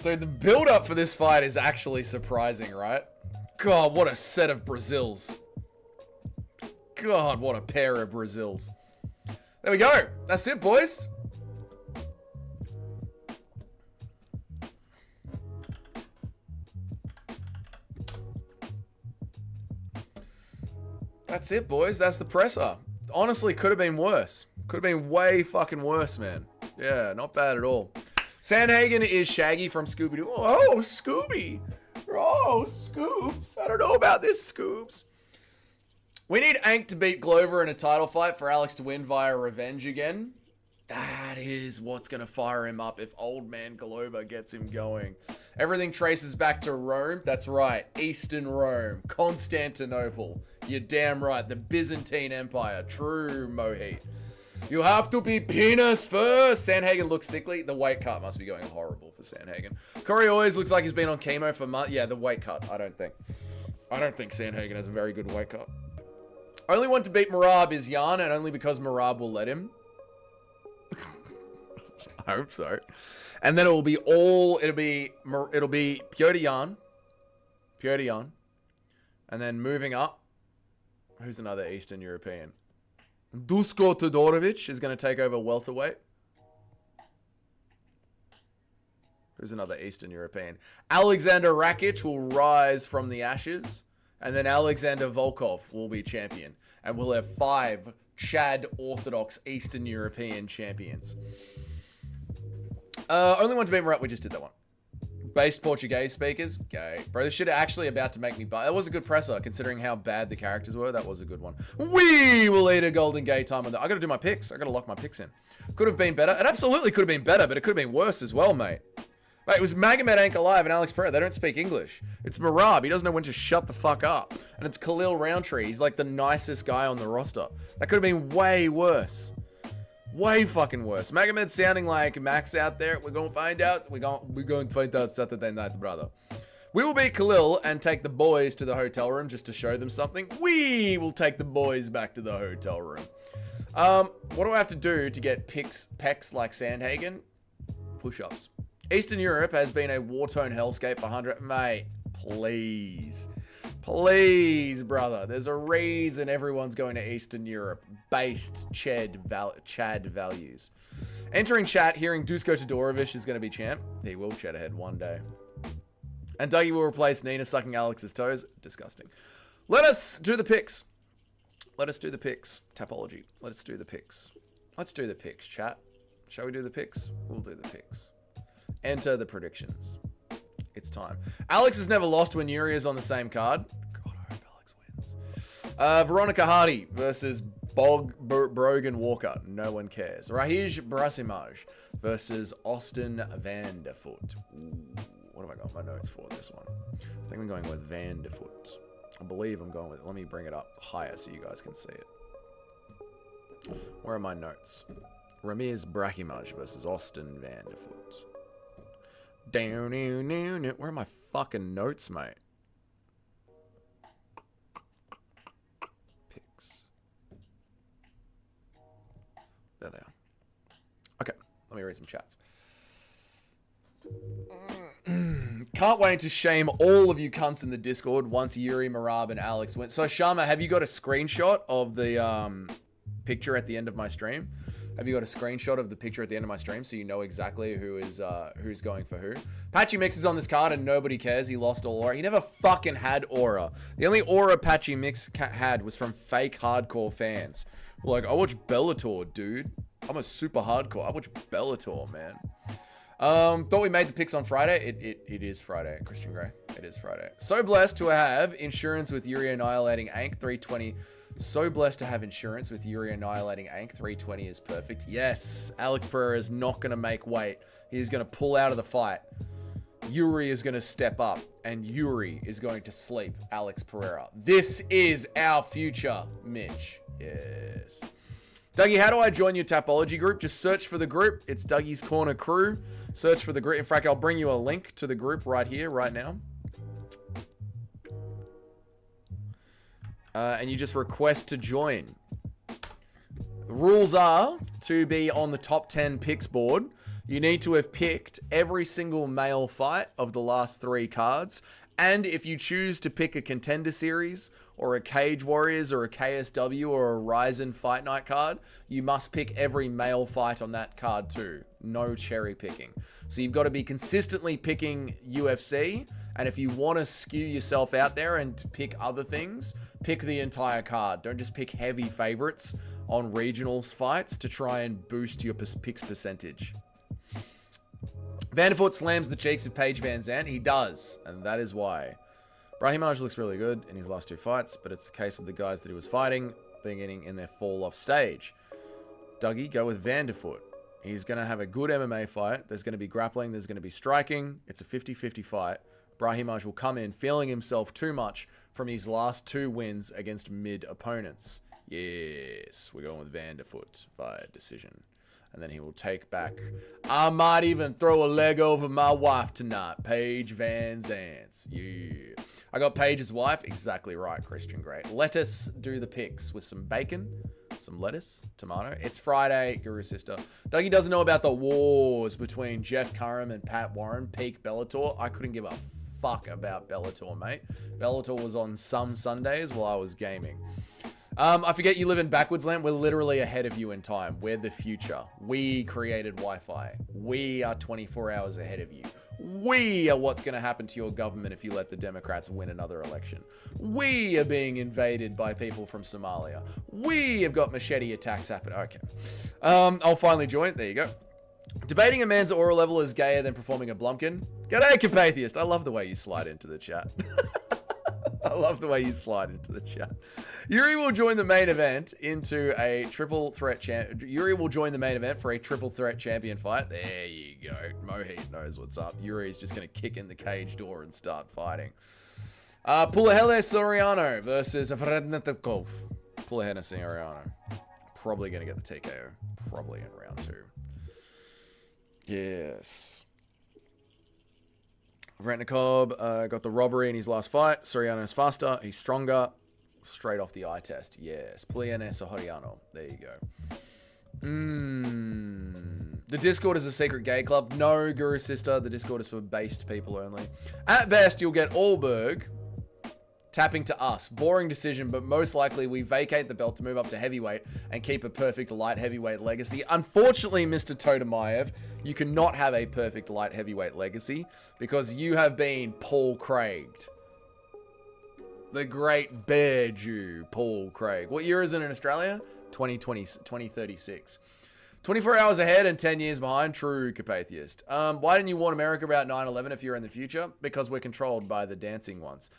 So the build-up for this fight is actually surprising, right? God, what a set of Brazils. God, what a pair of Brazils. There we go. That's it, boys. That's it, boys. That's the presser. Honestly, could have been worse. Could have been way fucking worse, man. Yeah, not bad at all. Sandhagen is Shaggy from Scooby-Doo. Oh, Scooby. Oh, Scoops. I don't know about this, Scoops. We need Ank to beat Glover in a title fight for Alex to win via revenge again. That is what's going to fire him up if old man Glover gets him going. Everything traces back to Rome. That's right. Eastern Rome. Constantinople. You're damn right. The Byzantine Empire. True, Mohit. You have to be penis first. Sandhagen looks sickly. The weight cut must be going horrible for Sandhagen. Corey always looks like he's been on chemo for months. Yeah, the weight cut. I don't think Sandhagen has a very good weight cut. Only one to beat Merab is Jan, and only because Merab will let him. I hope so. And then it'll be Piotr Jan. And then moving up, who's another Eastern European? Dusko Todorovic is going to take over welterweight. Who's another Eastern European? Alexander Rakic will rise from the ashes. And then Alexander Volkov will be champion. And we'll have 5 Chad Orthodox Eastern European champions. Only one to beat Murat. We just did that one. Based Portuguese speakers. Okay. Bro, this shit actually about to make me buy. That was a good presser, considering how bad the characters were. That was a good one. We will eat a Golden Gate time on that. I gotta do my picks. I gotta lock my picks in. Could have been better. It absolutely could have been better, but it could have been worse as well, mate. Mate, it was Magomed, Ankalaev, and Alex Pereira. They don't speak English. It's Merab. He doesn't know when to shut the fuck up. And it's Khalil Roundtree. He's like the nicest guy on the roster. That could have been way worse. Way fucking worse. Magomed sounding like Max out there. We're going to find out. We're going to find out Saturday night, brother. We will beat Khalil and take the boys to the hotel room just to show them something. We will take the boys back to the hotel room. What do I have to do to get pecs like Sandhagen? Push-ups. Eastern Europe has been a war-torn hellscape for 100... Mate, please. Please, brother. There's a reason everyone's going to Eastern Europe. Based Chad values. Entering chat, hearing Dusko Todorovic is going to be champ. He will chat ahead one day. And Dougie will replace Nina sucking Alex's toes. Disgusting. Let us do the picks. Let us do the picks. Tapology. Let's do the picks. Let's do the picks, chat. Shall we do the picks? We'll do the picks. Enter the predictions. It's time. Alex has never lost when Yuri is on the same card. God, I hope Alex wins. Veronica Hardy versus Brogan Walker. No one cares. Rahij Brasimaj versus Austin Vanderfoot. Ooh, what have I got my notes for this one? I think I'm going with Vanderfoot. I believe I'm going with it. Let me bring it up higher so you guys can see it. Where are my notes? Ramiz Brahimaj versus Austin Vanderfoot. Where are my fucking notes, mate? Picks. There they are. Okay, let me read some chats. Can't wait to shame all of you cunts in the Discord once Yuri, Merab, and Alex went. So, Sharma, have you got a screenshot of the picture at the end of my stream? Have you got a screenshot of the picture at the end of my stream so you know exactly who is who's going for who? Patchy Mix is on this card and nobody cares. He lost all aura. He never fucking had aura. The only aura Patchy Mix had was from fake hardcore fans. Like, I watch Bellator, dude. I'm a super hardcore. I watch Bellator, man. Thought we made the picks on Friday. It is Friday, Christian Grey. It is Friday. So blessed to have insurance with Yuri Annihilating Ank 320. So blessed to have insurance with Yuri Annihilating Ank 320 is perfect. Yes, Alex Pereira is not going to make weight. He's going to pull out of the fight. Yuri is going to step up, and Yuri is going to sleep Alex Pereira. This is our future, Mitch. Yes. Dougie, how do I join your Tapology group? Just search for the group. It's Dougie's Corner Crew. Search for the group. In fact, I'll bring you a link to the group right here, right now. And you just request to join. The rules are to be on the top 10 picks board. You need to have picked every single male fight of the last 3 cards. And if you choose to pick a Contender Series or a Cage Warriors or a KSW or a Ryzen Fight Night card, you must pick every male fight on that card too. No cherry picking. So you've got to be consistently picking UFC. And if you want to skew yourself out there and pick other things, pick the entire card. Don't just pick heavy favorites on regionals fights to try and boost your picks percentage. Vandervoort slams the cheeks of Paige Van Zandt. He does, and that is why. Brahimaj looks really good in his last 2 fights, but it's a case of the guys that he was fighting being in their fall-off stage. Dougie, go with Vandervoort. He's going to have a good MMA fight. There's going to be grappling. There's going to be striking. It's a 50-50 fight. Brahimaj will come in feeling himself too much from his last 2 wins against mid opponents. Yes, we're going with Vandervoort via decision. And then he will take back. I might even throw a leg over my wife tonight. Paige Van Zandt. Yeah. I got Paige's wife. Exactly right, Christian Grey. Let us do the picks with some bacon, some lettuce, tomato. It's Friday, Guru Sister. Dougie doesn't know about the wars between Jeff Curran and Pat Warren. Peak Bellator. I couldn't give a fuck about Bellator, mate. Bellator was on some Sundays while I was gaming. I forget you live in backwards land. We're literally ahead of you in time. We're the future. We created Wi-Fi. We are 24 hours ahead of you. We are what's going to happen to your government if you let the Democrats win another election. We are being invaded by people from Somalia. We have got machete attacks happening. Okay. I'll finally join. There you go. Debating a man's aura level is gayer than performing a Blumpkin. G'day, Capatheist. I love the way you slide into the chat. I love the way you slide into the chat. Yuri will join the main event into a triple threat Yuri will join the main event for a triple threat champion fight. There you go. Mohit knows what's up. Yuri's just going to kick in the cage door and start fighting. Pulahele Soriano versus Vrednetkov. Pulahele Soriano. Probably going to get the TKO. Probably in round 2. Yes. Vrednetkov got the robbery in his last fight. Soriano's faster. He's stronger. Straight off the eye test. Yes. Pliane Soriano. There you go. The Discord is a secret gay club. No, Guru Sister. The Discord is for based people only. At best, you'll get Allberg tapping to us. Boring decision, but most likely we vacate the belt to move up to heavyweight and keep a perfect light heavyweight legacy. Unfortunately, Mr. Totemayev, you cannot have a perfect light heavyweight legacy because you have been Paul Craig'd. The great bear Jew, Paul Craig. What year is it in Australia? 2036. 24 hours ahead and 10 years behind. True, Capatheist. Why didn't you warn America about 9/11 if you're in the future? Because we're controlled by the dancing ones.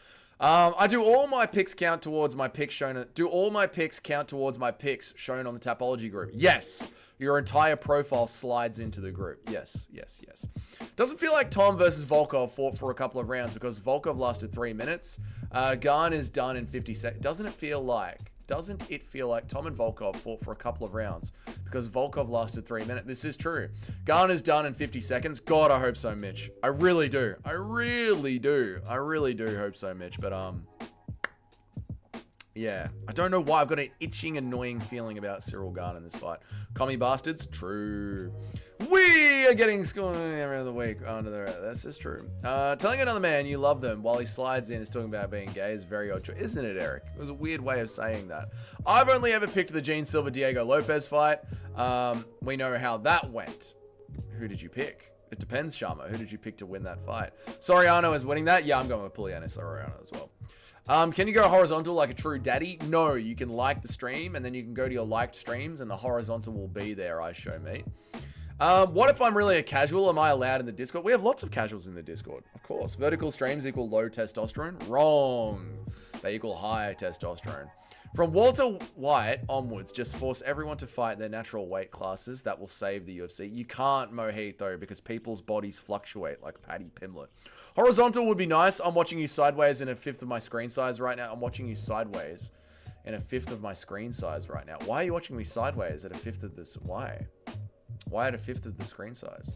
I do all my picks count towards my picks shown. Do all my picks count towards my picks shown on the Tapology group? Yes. Your entire profile slides into the group. Yes, yes, yes. Doesn't feel like Tom versus Volkov fought for a couple of rounds because Volkov lasted 3 minutes. Garn is done in 50 seconds. Doesn't it feel like Tom and Volkov fought for a couple of rounds because Volkov lasted 3 minutes? This is true. Garn is done in 50 seconds. God, I hope so, Mitch. I really do. I really do. I really do hope so, Mitch. But, yeah. I don't know why. I've got an itching, annoying feeling about Cyril Garn in this fight. Commie bastards? True. We are getting schooled every other week. That's just true. Telling another man you love them while he slides in is talking about being gay is very odd choice. Isn't it, Eric? It was a weird way of saying that. I've only ever picked the Gene Silva Diego Lopez fight. We know how that went. Who did you pick? It depends, Sharma. Who did you pick to win that fight? Soriano is winning that? Yeah, I'm going with Pulianis Soriano as well. Can you go horizontal like a true daddy? No, you can like the stream, and then you can go to your liked streams, and the horizontal will be there, I show me. What if I'm really a casual? Am I allowed in the Discord? We have lots of casuals in the Discord, of course. Vertical streams equal low testosterone? Wrong. They equal high testosterone. From Walter White onwards, just force everyone to fight their natural weight classes. That will save the UFC. You can't, Mohit, though, because people's bodies fluctuate like Paddy Pimblett. Horizontal would be nice. I'm watching you sideways in a fifth of my screen size right now. I'm watching you sideways in a fifth of my screen size right now. Why are you watching me sideways at a fifth of this? Why? Why at a fifth of the screen size?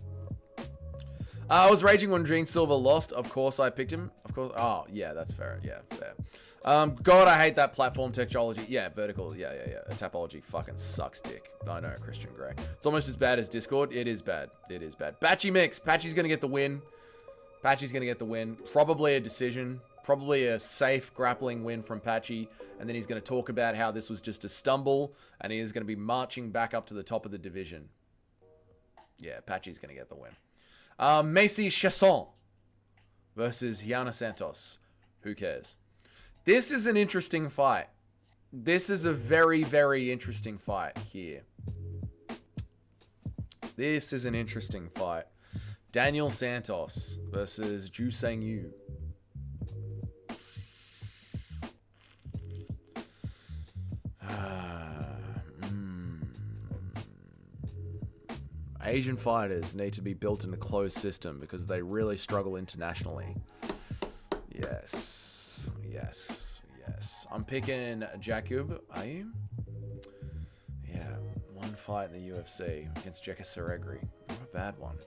I was raging when Gene Silver lost. Of course I picked him. Of course. Oh, yeah, that's fair. Yeah, fair. God, I hate that platform technology. Yeah, vertical. Yeah. Tapology fucking sucks dick. I know, Christian Grey. It's almost as bad as Discord. It is bad. It is bad. Patchy mix. Patchy's going to get the win. Patchy's going to get the win. Probably a decision. Probably a safe grappling win from Patchy. And then he's going to talk about how this was just a stumble. And he is going to be marching back up to the top of the division. Yeah, Patchy's going to get the win. Macy Chasson versus Yana Santos. Who cares? This is an interesting fight. This is a very, very interesting fight here. This is an interesting fight. Daniel Santos versus Ju Sang Yu. Asian fighters need to be built in a closed system because they really struggle internationally. Yes. I'm picking Jakub. Are you? Yeah. One fight in the UFC against Jeka Seregri. Not a bad one.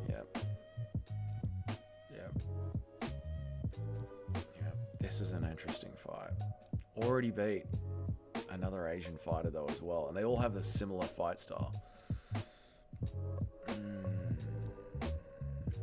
Yep. This is an interesting fight. Already beat another Asian fighter though as well. And they all have the similar fight style.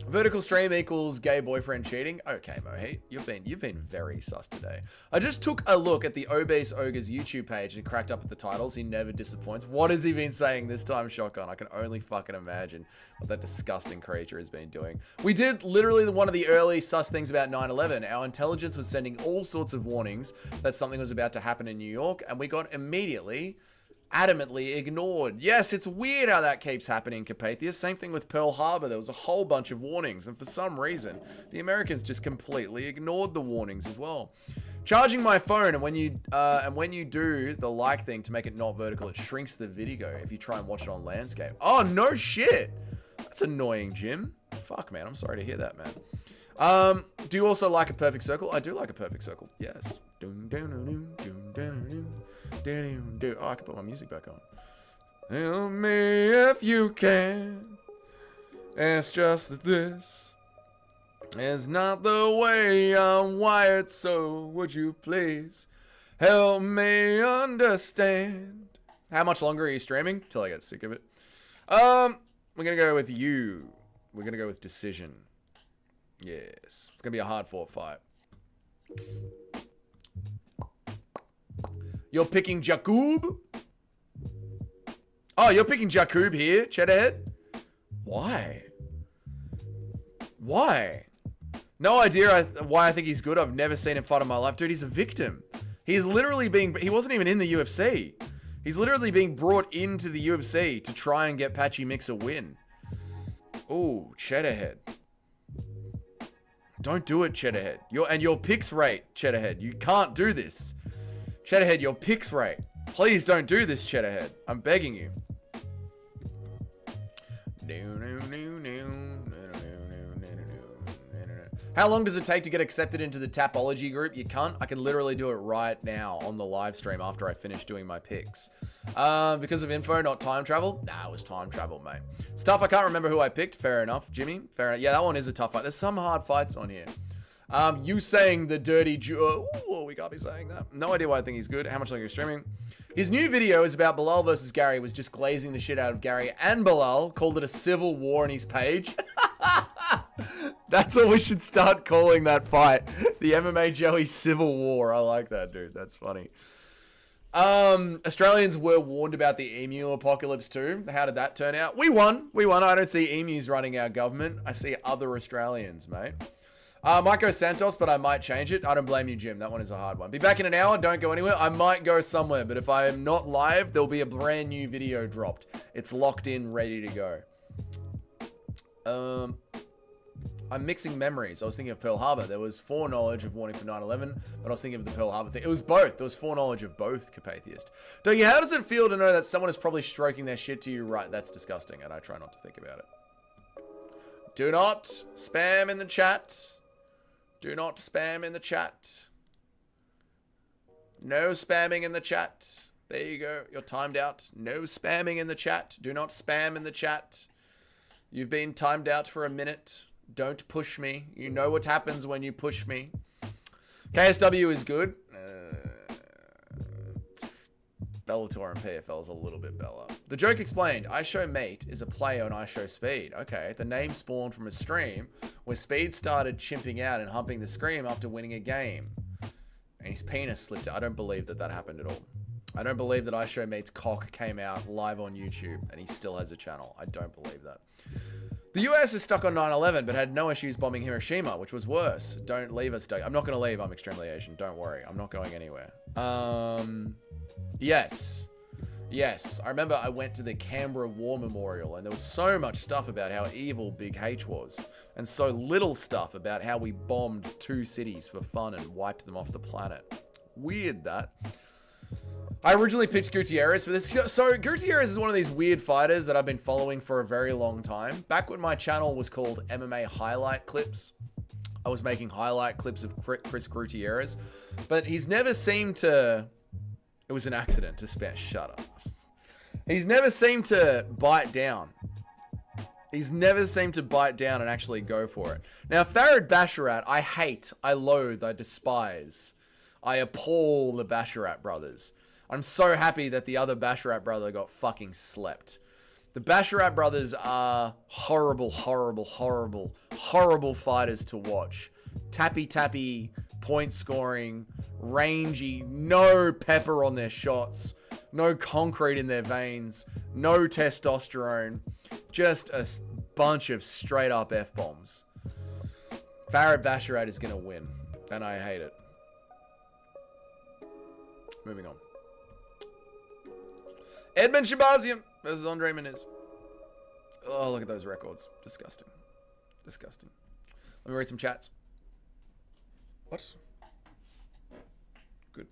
Vertical stream equals gay boyfriend cheating. Okay, Mohit, you've been very sus today. I just took a look at the Obese Ogre's YouTube page and cracked up at the titles. He never disappoints. What has he been saying this time, Shotgun? I can only fucking imagine what that disgusting creature has been doing. We did literally one of the early sus things about 9/11. Our intelligence was sending all sorts of warnings that something was about to happen in New York, and we got immediately adamantly ignored. Yes, it's weird how that keeps happening, Carpathia. Same thing with Pearl Harbor. There was a whole bunch of warnings, and for some reason, the Americans just completely ignored the warnings as well. Charging my phone, and when you do the like thing to make it not vertical, it shrinks the video if you try and watch it on landscape. Oh, no shit. That's annoying, Jim. Fuck, man. I'm sorry to hear that, man. Do you also like a perfect circle? I do like a perfect circle. Yes. Oh, I can put my music back on. Tell me if you can. It's just that this is not the way I'm wired, so would you please help me understand? How much longer are you streaming? Till I get sick of it. We're gonna go with you. We're gonna go with decision. Yes. It's gonna be a hard fought fight. You're picking Jakub? Oh, you're picking Jakub here, Cheddarhead? Why? Why? No idea why I think he's good. I've never seen him fight in my life. Dude, he's a victim. He's literally he wasn't even in the UFC. He's literally being brought into the UFC to try and get Patchy Mix a win. Ooh, Cheddarhead. Don't do it, Cheddarhead. Your picks rate, Cheddarhead. You can't do this. Cheddarhead, your picks rate. Please don't do this, Cheddarhead. I'm begging you. How long does it take to get accepted into the tapology group? You can't. I can literally do it right now on the live stream after I finish doing my picks. Because of info, not time travel? Nah, it was time travel, mate. It's tough. I can't remember who I picked. Fair enough. Jimmy? Fair enough. Yeah, that one is a tough fight. There's some hard fights on here. You saying the dirty oh, we can't be saying that. No idea why I think he's good. How much longer are you streaming? His new video is about Bilal versus Garry. Was just glazing the shit out of Garry and Bilal. Called it a civil war on his page. That's what we should start calling that fight. The MMA Joey Civil War. I like that, dude. That's funny. Australians were warned about the emu apocalypse too. How did that turn out? We won. I don't see emus running our government. I see other Australians, mate. Might Santos, but I might change it. I don't blame you, Jim. That one is a hard one. Be back in an hour. Don't go anywhere. I might go somewhere, but if I am not live, there'll be a brand new video dropped. It's locked in, ready to go. I'm mixing memories. I was thinking of Pearl Harbor. There was foreknowledge of warning for 9/11, but I was thinking of the Pearl Harbor thing. It was both. There was foreknowledge of both, Capatheist. Dougie, how does it feel to know that someone is probably stroking their shit to you? Right, that's disgusting, and I try not to think about it. Do not spam in the chat. Do not spam in the chat. No spamming in the chat. There you go. You're timed out. No spamming in the chat. Do not spam in the chat. You've been timed out for a minute. Don't push me. You know what happens when you push me. KSW is good. Bellator and PFL is a little bit better. The joke explained. I Show Mate is a play on I Show Speed. Okay, the name spawned from a stream where Speed started chimping out and humping the screen after winning a game. And his penis slipped out. I don't believe that that happened at all. I don't believe that I Show Mate's cock came out live on YouTube and he still has a channel. I don't believe that. The US is stuck on 9/11 but had no issues bombing Hiroshima, which was worse. Don't leave us, Doug. I'm not going to leave. I'm extremely Asian. Don't worry. I'm not going anywhere. Yes. Yes. I remember I went to the Canberra War Memorial and there was so much stuff about how evil Big H was and so little stuff about how we bombed 2 cities for fun and wiped them off the planet. Weird that. I originally picked Gutierrez for this. So Gutierrez is one of these weird fighters that I've been following for a very long time. Back when my channel was called MMA Highlight Clips, I was making highlight clips of Chris Gutierrez, but he's never seemed to... It was an accident to spare. Shut up. He's never seemed to bite down. He's never seemed to bite down and actually go for it. Now, Farid Basharat, I hate, I loathe, I despise. I appall the Basharat brothers. I'm so happy that the other Basharat brother got fucking slept. The Basharat brothers are horrible, horrible, horrible, horrible fighters to watch. Tappy, point scoring, rangy, no pepper on their shots, no concrete in their veins, no testosterone, just a bunch of straight up F-bombs. Farid Basharat is going to win, and I hate it. Moving on. Edmund Shabazian versus Andre Menez. Oh, look at those records. Disgusting. Disgusting. Let me read some chats. What? Good.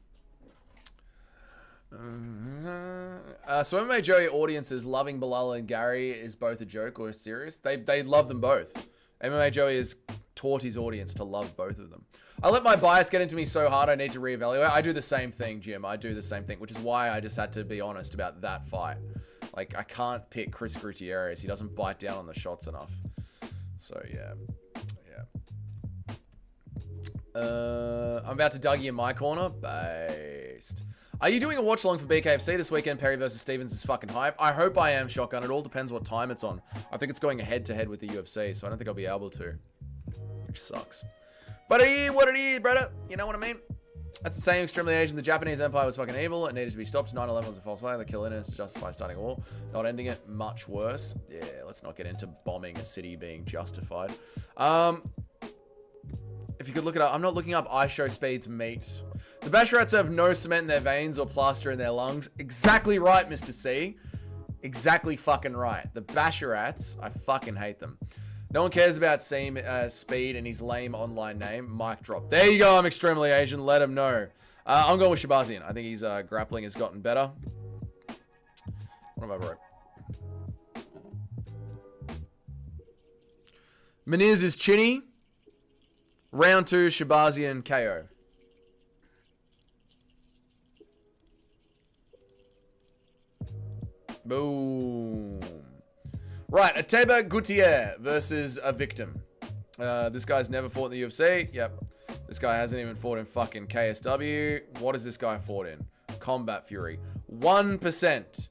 So MMA Joey audiences loving Bilal and Garry is both a joke or serious. They love them both. MMA Joey has taught his audience to love both of them. I let my bias get into me so hard I need to reevaluate. I do the same thing, Jim. I do the same thing, which is why I just had to be honest about that fight. Like, I can't pick Chris Gutierrez. He doesn't bite down on the shots enough. So, yeah. I'm about to Dougie in my corner. Based. Are you doing a watch along for BKFC this weekend? Perry versus Stevens is fucking hype. I hope I am, Shotgun. It all depends what time it's on. I think it's going head to head with the UFC, so I don't think I'll be able to. Which sucks. But it is what it is, brother. You know what I mean? That's the same extremely Asian. The Japanese Empire was fucking evil. It needed to be stopped. 9/11 was a false flag. They kill innocents to justify starting a war. Not ending it. Much worse. Yeah, let's not get into bombing a city being justified. If you could look it up. I'm not looking up I Show Speed's meat. The Basharats have no cement in their veins or plaster in their lungs. Exactly right, Mr. C. Exactly fucking right. The Basharats, I fucking hate them. No one cares about Speed and his lame online name. Mic drop. There you go. I'm extremely Asian. Let him know. I'm going with Shabazian. I think his grappling has gotten better. What have I wrote? Menez is chinny. Round 2, Shabazian KO. Boom. Right, Ateba Gutierrez versus a victim. This guy's never fought in the UFC. Yep. This guy hasn't even fought in fucking KSW. What has this guy fought in? Combat Fury. 1%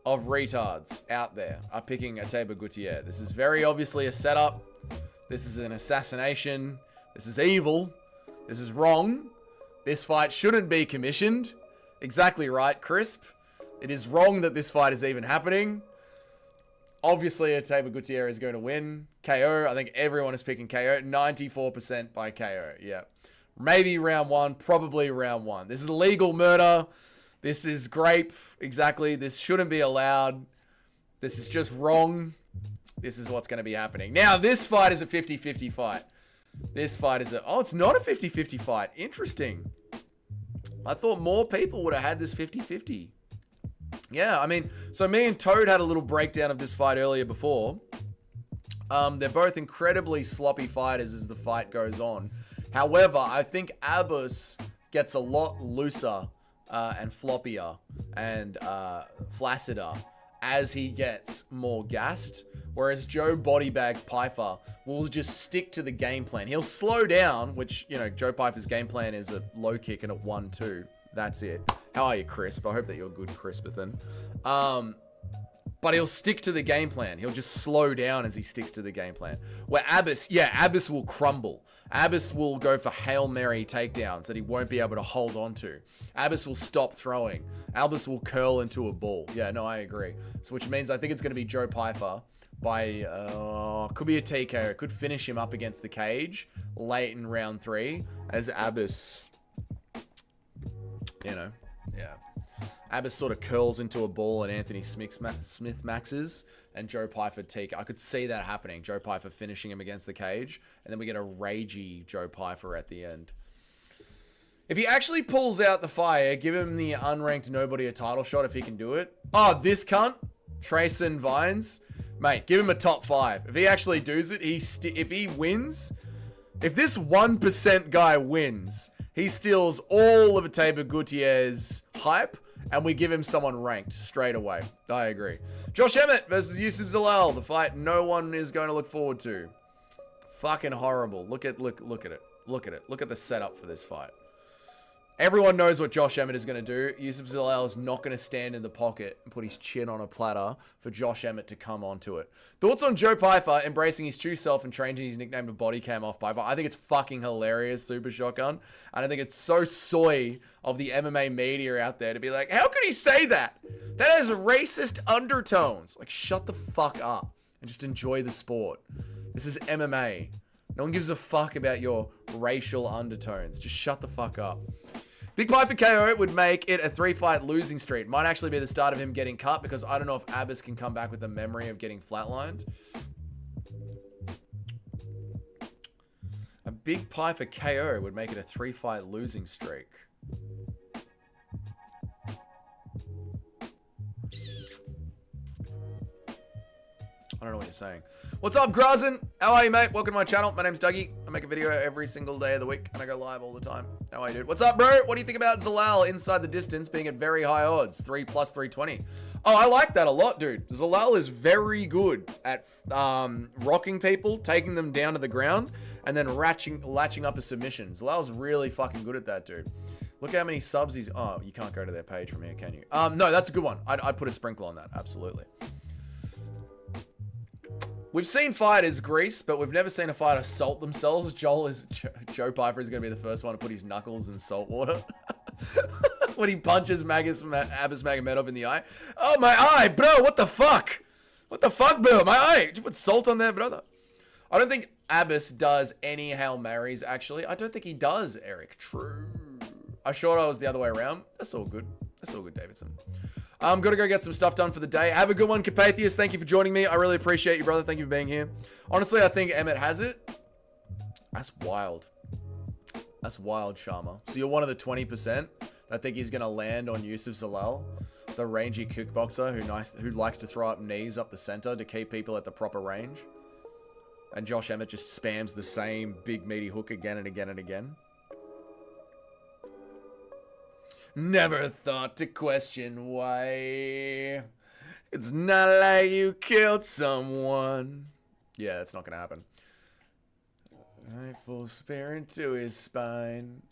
of retards out there are picking Ateba Gutierrez. This is very obviously a setup. This is an assassination. This is evil. This is wrong. This fight shouldn't be commissioned. Exactly right, Crisp. It is wrong that this fight is even happening. Obviously, Taba Gutierrez is going to win. KO. I think everyone is picking KO. 94% by KO. Yeah. Maybe round 1. Probably round 1. This is legal murder. This is grape. Exactly. This shouldn't be allowed. This is just wrong. This is what's going to be happening. Now, this fight is a 50-50 fight. This fight is a... Oh, it's not a 50-50 fight. Interesting. I thought more people would have had this 50-50. Yeah, I mean, so me and Toad had a little breakdown of this fight earlier before. They're both incredibly sloppy fighters as the fight goes on. However, I think Abbas gets a lot looser and floppier and flaccider as he gets more gassed. Whereas Joe bodybags Pyfer will just stick to the game plan. He'll slow down, which, you know, Joe Pyfer's game plan is a low kick and a 1-2. That's it. How are you, Crisp? I hope that you're good, Crispathan. But he'll stick to the game plan. He'll just slow down as he sticks to the game plan. Where Abbas, yeah, Abbas will crumble. Abbas will go for Hail Mary takedowns that he won't be able to hold on to. Abbas will stop throwing. Abbas will curl into a ball. Yeah, no, I agree. So which means I think it's going to be Joe Pyfer by, could be a TKO. Could finish him up against the cage late in round 3 as Abbas, you know, yeah. Abbas sort of curls into a ball and Anthony Smith maxes and Joe Pyfer TK. I could see that happening. Joe Pyfer finishing him against the cage and then we get a ragey Joe Pyfer at the end. If he actually pulls out the fire, give him the unranked nobody a title shot if he can do it. Oh, this cunt, Trayson Vines. Mate, give him a top 5. If he actually does it, if he wins, if this 1% guy wins, he steals all of Taba Gutierrez's hype, and we give him someone ranked straight away. I agree. Josh Emmett versus Yusuf Zalal, the fight no one is going to look forward to. Fucking horrible. Look at it. Look at it. Look at the setup for this fight. Everyone knows what Josh Emmett is going to do. Yusuf Zalal is not going to stand in the pocket and put his chin on a platter for Josh Emmett to come onto it. Thoughts on Joe Pyfer embracing his true self and changing his nickname to Body Cam Off Pyfer? I think it's fucking hilarious, Super Shotgun. And I think it's so soy of the MMA media out there to be like, how could he say that? That has racist undertones. Like, shut the fuck up and just enjoy the sport. This is MMA. No one gives a fuck about your racial undertones. Just shut the fuck up. Big Pyfer KO would make it a 3-fight losing streak. Might actually be the start of him getting cut because I don't know if Abbas can come back with the memory of getting flatlined. A big Pyfer KO would make it a 3-fight losing streak. I don't know what you're saying. What's up, Grazen? How are you, mate? Welcome to my channel. My name's Dougie. I make a video every single day of the week, and I go live all the time. How are you, dude? What's up, bro? What do you think about Zalal inside the distance being at very high odds? 3 plus 320. Oh, I like that a lot, dude. Zalal is very good at rocking people, taking them down to the ground, and then latching up a submission. Zalal's really fucking good at that, dude. Look how many subs he's... Oh, you can't go to their page from here, can you? No, that's a good one. I'd put a sprinkle on that. Absolutely. We've seen fighters grease, but we've never seen a fighter salt themselves. Joe Pyfer is going to be the first one to put his knuckles in salt water. When he punches Abbas Magomedov in the eye. Oh, my eye, bro. What the fuck? What the fuck, bro? My eye. Did you put salt on there, brother? I don't think Abbas does any Hail Marys, actually. I don't think he does, Eric. True. I thought I was the other way around. That's all good. That's all good, Davidson. I'm going to go get some stuff done for the day. Have a good one, Carpathius. Thank you for joining me. I really appreciate you, brother. Thank you for being here. Honestly, I think Emmett has it. That's wild. That's wild, Sharma. So you're one of the 20% that think he's going to land on Yusuf Zalal, the rangy kickboxer who likes to throw up knees up the center to keep people at the proper range. And Josh Emmett just spams the same big meaty hook again and again and again. Never thought to question why. It's not like you killed someone. Yeah, it's not gonna happen. I full spear into his spine.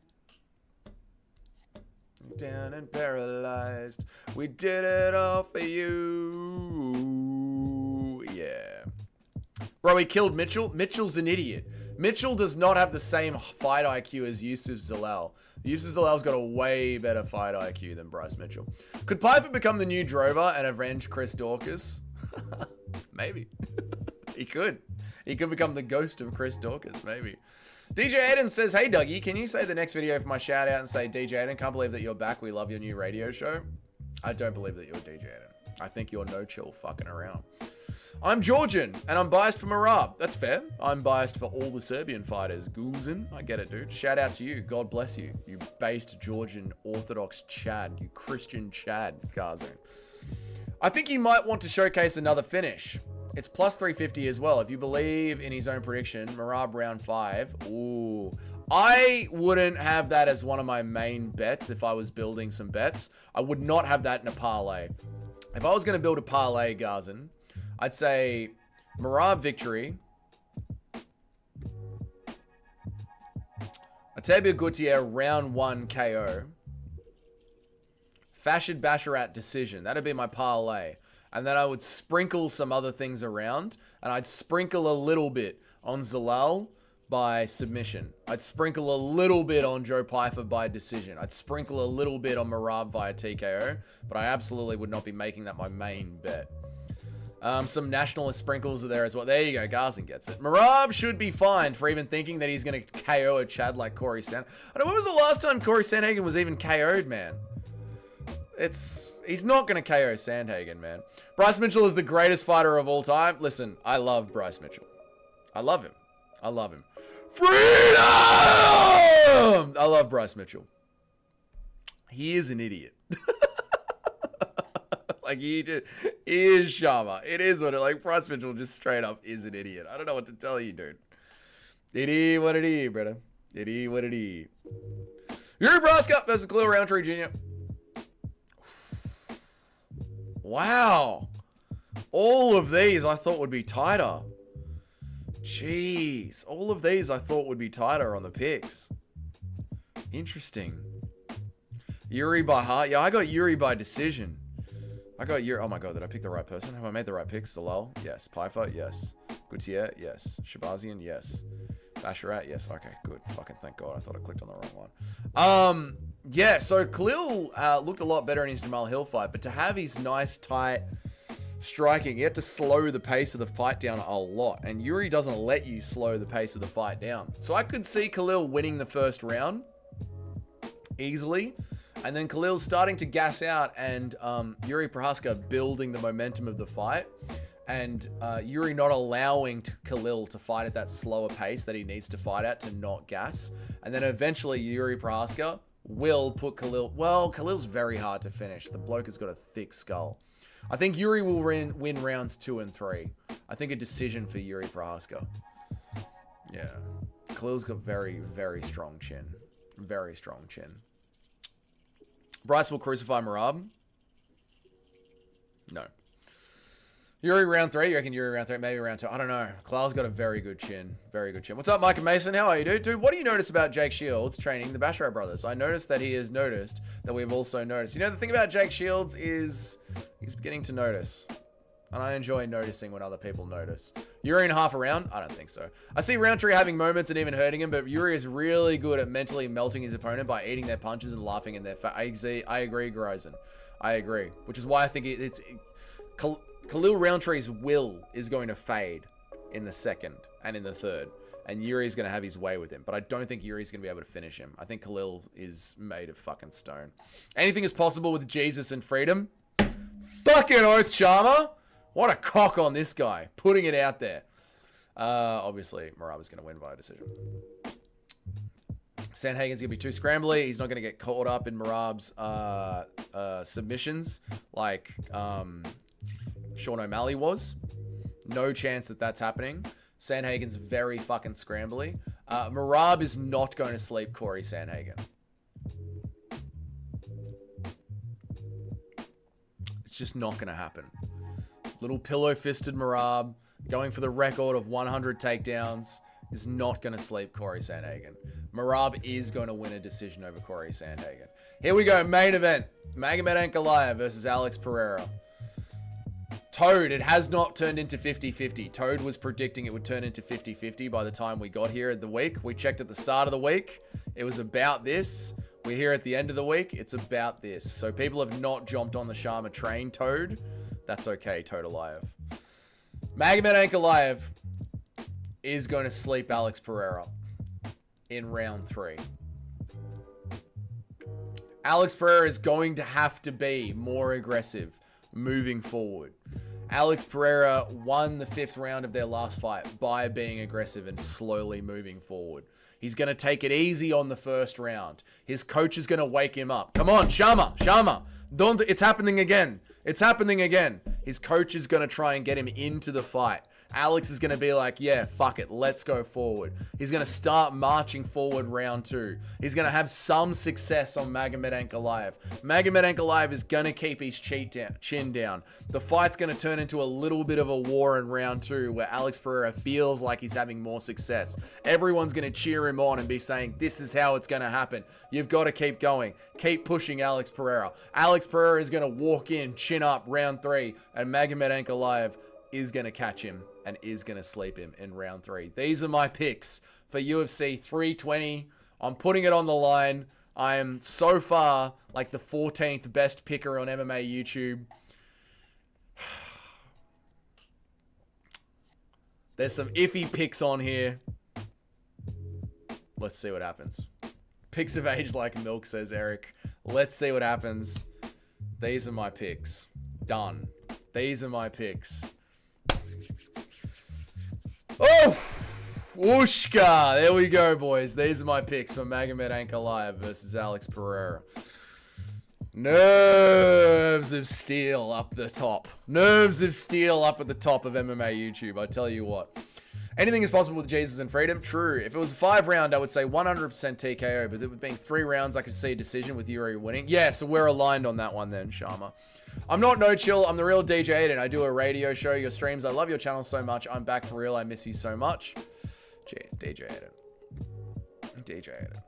Down and paralyzed. We did it all for you. Yeah. Bro, he killed Mitchell. Mitchell's an idiot. Mitchell does not have the same fight IQ as Yusuf Zalal. Yusuf Zalal's got a way better fight IQ than Bryce Mitchell. Could Pyfer become the new Drover and avenge Chris Dorcas? Maybe. He could. He could become the ghost of Chris Dawkins, maybe. DJ Aiden says, hey, Dougie, can you say the next video for my shout out and say, DJ Aiden, can't believe that you're back. We love your new radio show. I don't believe that you're DJ Aiden. I think you're no chill fucking around. I'm Georgian, and I'm biased for Merab. That's fair. I'm biased for all the Serbian fighters. Gulzin, I get it, dude. Shout out to you. God bless you. You based Georgian Orthodox Chad. You Christian Chad, Garzun. I think he might want to showcase another finish. It's plus 350 as well. If you believe in his own prediction, Merab round 5. Ooh. I wouldn't have that as one of my main bets if I was building some bets. I would not have that in a parlay. If I was going to build a parlay, Garzun, I'd say Merab victory. Ottavio Gutierrez round 1 KO. Fashid Basharat decision. That'd be my parlay. And then I would sprinkle some other things around. And I'd sprinkle a little bit on Zalal by submission. I'd sprinkle a little bit on Joe Pyfer by decision. I'd sprinkle a little bit on Merab via TKO. But I absolutely would not be making that my main bet. Some nationalist sprinkles are there as well. There you go. Garzin gets it. Merab should be fined for even thinking that he's going to KO a Chad like Corey Sandhagen. I don't know, when was the last time Corey Sandhagen was even KO'd, man? He's not going to KO Sandhagen, man. Bryce Mitchell is the greatest fighter of all time. Listen, I love Bryce Mitchell. I love him. I love him. Freedom! I love Bryce Mitchell. He is an idiot. Like, he is Shama. It is what it, like, Bryce Mitchell just straight up is an idiot. I don't know what to tell you, dude. It is what it is, brother. It is what it is. Yuri Prohaska versus Khalil Roundtree Jr. Wow. All of these I thought would be tighter. Jeez. All of these I thought would be tighter on the picks. Interesting. Yuri by heart. Yeah, I got Yuri by decision. I got Yuri. Oh my god, did I pick the right person? Have I made the right picks? Zalal? Yes. Pyfer? Yes. Gutierrez? Yes. Shabazian? Yes. Basharat? Yes. Okay, good. Fucking thank god. I thought I clicked on the wrong one. Yeah, so Khalil looked a lot better in his Jamal Hill fight, but to have his nice, tight striking, you have to slow the pace of the fight down a lot, and Yuri doesn't let you slow the pace of the fight down. So I could see Khalil winning the first round easily, and then Khalil starting to gas out, and Yuri Prohaska building the momentum of the fight, and Yuri not allowing Khalil to fight at that slower pace that he needs to fight at to not gas, and then eventually Yuri Prohaska will put Khalil... Well, Khalil's very hard to finish. The bloke has got a thick skull. I think Yuri will win rounds 2 and 3. I think a decision for Yuri Prohaska. Yeah. Khalil's got very, very strong chin. Very strong chin. Bryce will crucify Merab. No. Yuri round 3? You reckon Yuri round 3? Maybe round 2. I don't know. Klal's got a very good chin. Very good chin. What's up, Mike and Mason? How are you, dude? Dude, what do you notice about Jake Shields training the Basharat brothers? I noticed that he has noticed that we've also noticed. You know, the thing about Jake Shields is he's beginning to notice. And I enjoy noticing when other people notice. Yuri in half a round? I don't think so. I see Roundtree having moments and even hurting him, but Yuri is really good at mentally melting his opponent by eating their punches and laughing in their face. I agree, Gorozen. I agree. Which is why I think it's... Khalil Roundtree's will is going to fade in the second and in the third. And Yuri's going to have his way with him. But I don't think Yuri's going to be able to finish him. I think Khalil is made of fucking stone. Anything is possible with Jesus and freedom. Fucking oath, Sharma. What a cock on this guy. Putting it out there. Obviously, Merab is going to win by a decision. Sandhagen's going to be too scrambly. He's not going to get caught up in Merab's submissions like Sean O'Malley was. No chance that that's happening. Sandhagen's very fucking scrambly. Merab is not going to sleep Corey Sandhagen. It's just not going to happen. Little pillow-fisted Merab going for the record of 100 takedowns is not going to sleep Corey Sandhagen. Merab is going to win a decision over Corey Sandhagen. Here we go, main event. Magomed Ankalaev versus Alex Pereira. Toad, it has not turned into 50-50. Toad was predicting it would turn into 50-50 by the time we got here at the week. We checked at the start of the week. It was about this. We're here at the end of the week. It's about this. So people have not jumped on the Sharma train, Toad. That's okay, Toad Alive. Magomed Ankalaev is going to sleep Alex Pereira in round 3. Alex Pereira is going to have to be more aggressive moving forward. Alex Pereira won the 5th round of their last fight by being aggressive and slowly moving forward. He's going to take it easy on the 1st round. His coach is going to wake him up. Come on, Shama. Don't, it's happening again. It's happening again. His coach is going to try and get him into the fight. Alex is going to be like, yeah, fuck it. Let's go forward. He's going to start marching forward round 2. He's going to have some success on Magomed Ankalaev. Magomed Ankalaev is going to keep his chin down. The fight's going to turn into a little bit of a war in round 2 where Alex Pereira feels like he's having more success. Everyone's going to cheer him on and be saying, this is how it's going to happen. You've got to keep going. Keep pushing Alex Pereira. Alex Pereira is going to walk in, chin up, round 3, and Magomed Ankalaev is going to catch him and is going to sleep him in round 3. These are my picks for UFC 320. I'm putting it on the line. I am so far like the 14th best picker on MMA YouTube. There's some iffy picks on here. Let's see what happens. Picks have aged like milk, says Eric. Let's see what happens. These are my picks. Done. These are my picks. Oh! Whooshka! There we go, boys. These are my picks for Magomed Ankalaev versus Alex Pereira. Nerves of steel up the top. Nerves of steel up at the top of MMA YouTube. I tell you what. Anything is possible with Jesus and freedom. True. If it was a 5-round, I would say 100% TKO. But it being 3 rounds, I could see a decision with Yuri winning. Yeah, so we're aligned on that one then, Sharma. I'm not no chill. I'm the real DJ Aiden. I do a radio show. Your streams. I love your channel so much. I'm back for real. I miss you so much. DJ Aiden. DJ Aiden.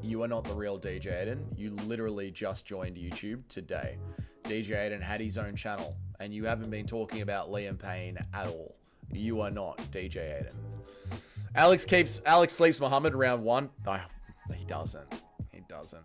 You are not the real DJ Aiden. You literally just joined YouTube today. DJ Aiden had his own channel. And you haven't been talking about Liam Payne at all. You are not DJ Aiden. Alex sleeps Muhammad round 1. Oh, he doesn't. He doesn't.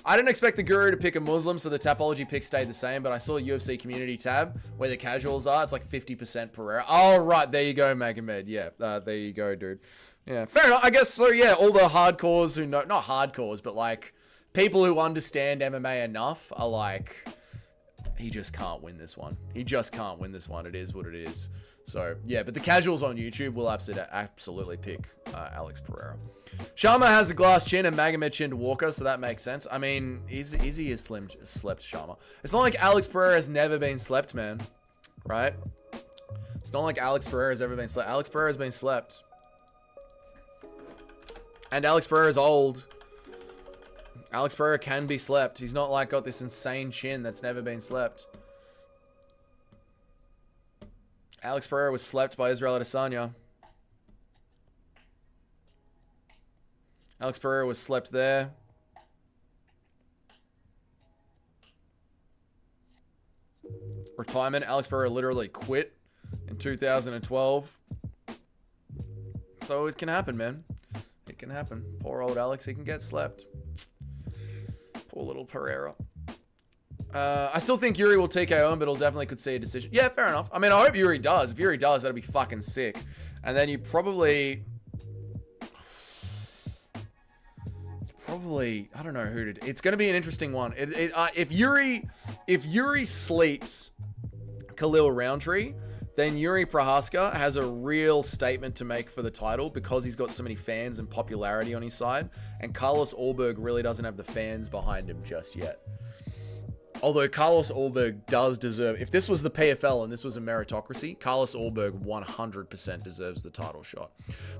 I didn't expect the guru to pick a Muslim, so the tapology pick stayed the same, but I saw a UFC community tab where the casuals are. It's like 50% Pereira. Oh, right. There you go, Magomed. Yeah, there you go, dude. Yeah, fair enough. I guess so, yeah, all the hardcores who know, not hardcores, but like people who understand MMA enough are like, he just can't win this one. He just can't win this one. It is what it is. So, yeah, but the casuals on YouTube will absolutely pick Alex Pereira. Sharma has a glass chin and Magomed chinned Walker, so that makes sense. I mean, Izzy is slept Sharma. It's not like Alex Pereira has never been slept, man. Right? It's not like Alex Pereira has ever been slept. Alex Pereira has been slept. And Alex Pereira is old. Alex Pereira can be slept. He's not like got this insane chin that's never been slept. Alex Pereira was slept by Israel Adesanya. Alex Pereira was slept there. Retirement. Alex Pereira literally quit in 2012. So it can happen, man. It can happen. Poor old Alex, he can get slept. Poor little Pereira. I still think Yuri will TKO him, but he'll definitely could see a decision. Yeah, fair enough. I mean, I hope Yuri does. If Yuri does, that'd be fucking sick. And then you probably, I don't know who to. It's going to be an interesting one. If Yuri sleeps Khalil Roundtree, then Yuri Prohaska has a real statement to make for the title because he's got so many fans and popularity on his side. And Carlos Ulberg really doesn't have the fans behind him just yet. Although Carlos Ulberg does deserve, if this was the PFL and this was a meritocracy, Carlos Ulberg 100% deserves the title shot.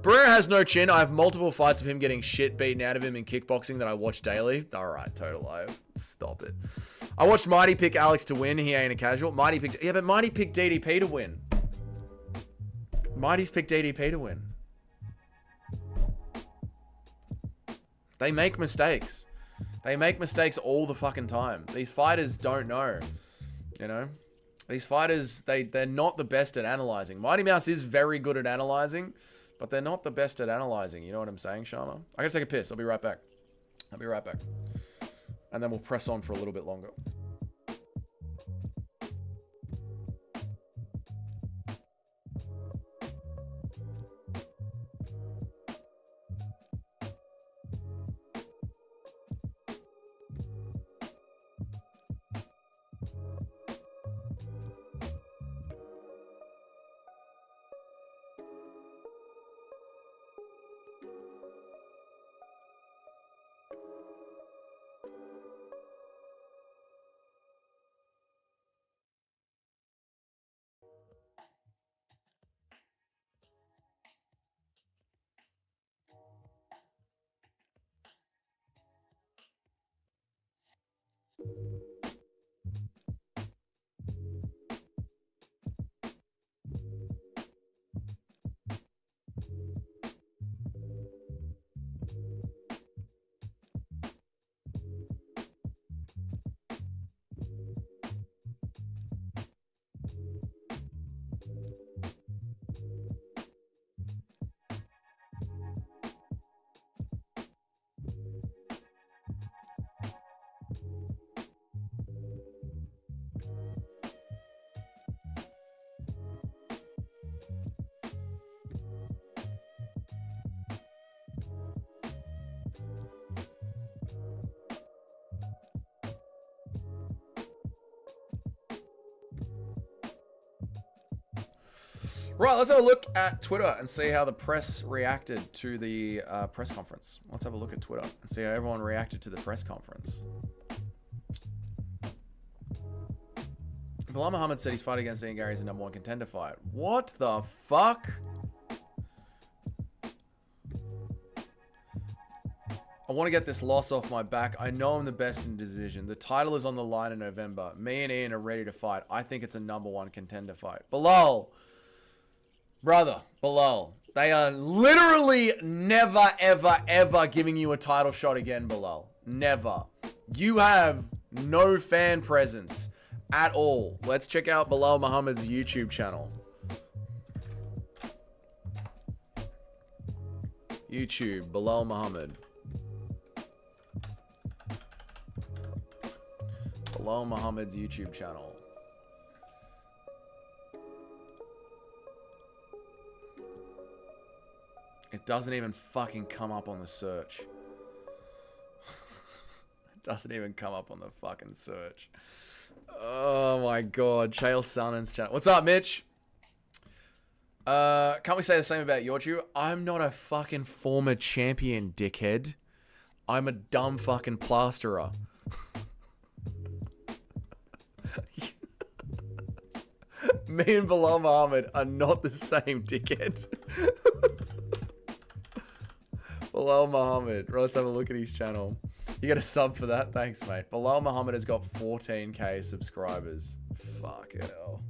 Pereira has no chin. I have multiple fights of him getting shit beaten out of him in kickboxing that I watch daily. All right, total lie. Stop it. I watched Mighty pick Alex to win. He ain't a casual. Mighty picked, yeah, but Mighty picked DDP to win. Mighty's picked DDP to win. They make mistakes. They make mistakes all the fucking time. These fighters don't know, you know? These fighters, they're not the best at analyzing. Mighty Mouse is very good at analyzing, but they're not the best at analyzing. You know what I'm saying, Sharma? I gotta take a piss. I'll be right back. I'll be right back. And then we'll press on for a little bit longer. Right, let's have a look at Twitter and see how the press reacted to the press conference. Let's have a look at Twitter and see how everyone reacted to the press conference. Bilal Muhammad said he's fighting against Ian Garry is a #1 contender fight. What the fuck? I want to get this loss off my back. I know I'm the best in the division. The title is on the line in November. Me and Ian are ready to fight. I think it's a #1 contender fight. Bilal. Brother, Bilal. They are literally never, ever, ever giving you a title shot again, Bilal. Never. You have no fan presence at all. Let's check out Bilal Muhammad's YouTube channel. YouTube, Bilal Muhammad. Bilal Muhammad's YouTube channel. It doesn't even fucking come up on the search. It doesn't even come up on the fucking search. Oh my god. Chael Sonnen's channel. What's up, Mitch? Can't we say the same about YouTube? I'm not a fucking former champion, dickhead. I'm a dumb fucking plasterer. Me and Bilal Muhammad are not the same, dickhead. Bilal Muhammad. Let's have a look at his channel. You get a sub for that? Thanks, mate. Bilal Muhammad has got 14k subscribers. Fuck hell.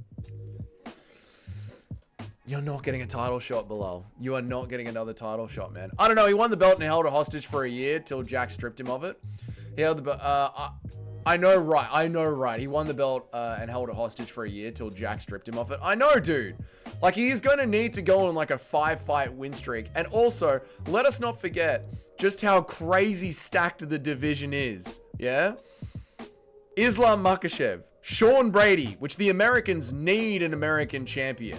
You're not getting a title shot, Bilal. You are not getting another title shot, man. I don't know. He won the belt and held it hostage for a year till Jack stripped him of it. He held the belt. I know, right. I know, right. He won the belt and held it hostage for a year till Jack stripped him of it. I know, dude. Like, he's going to need to go on like a 5-fight win streak. And also, let us not forget just how crazy stacked the division is. Yeah? Islam Makhachev, Sean Brady, which the Americans need an American champion.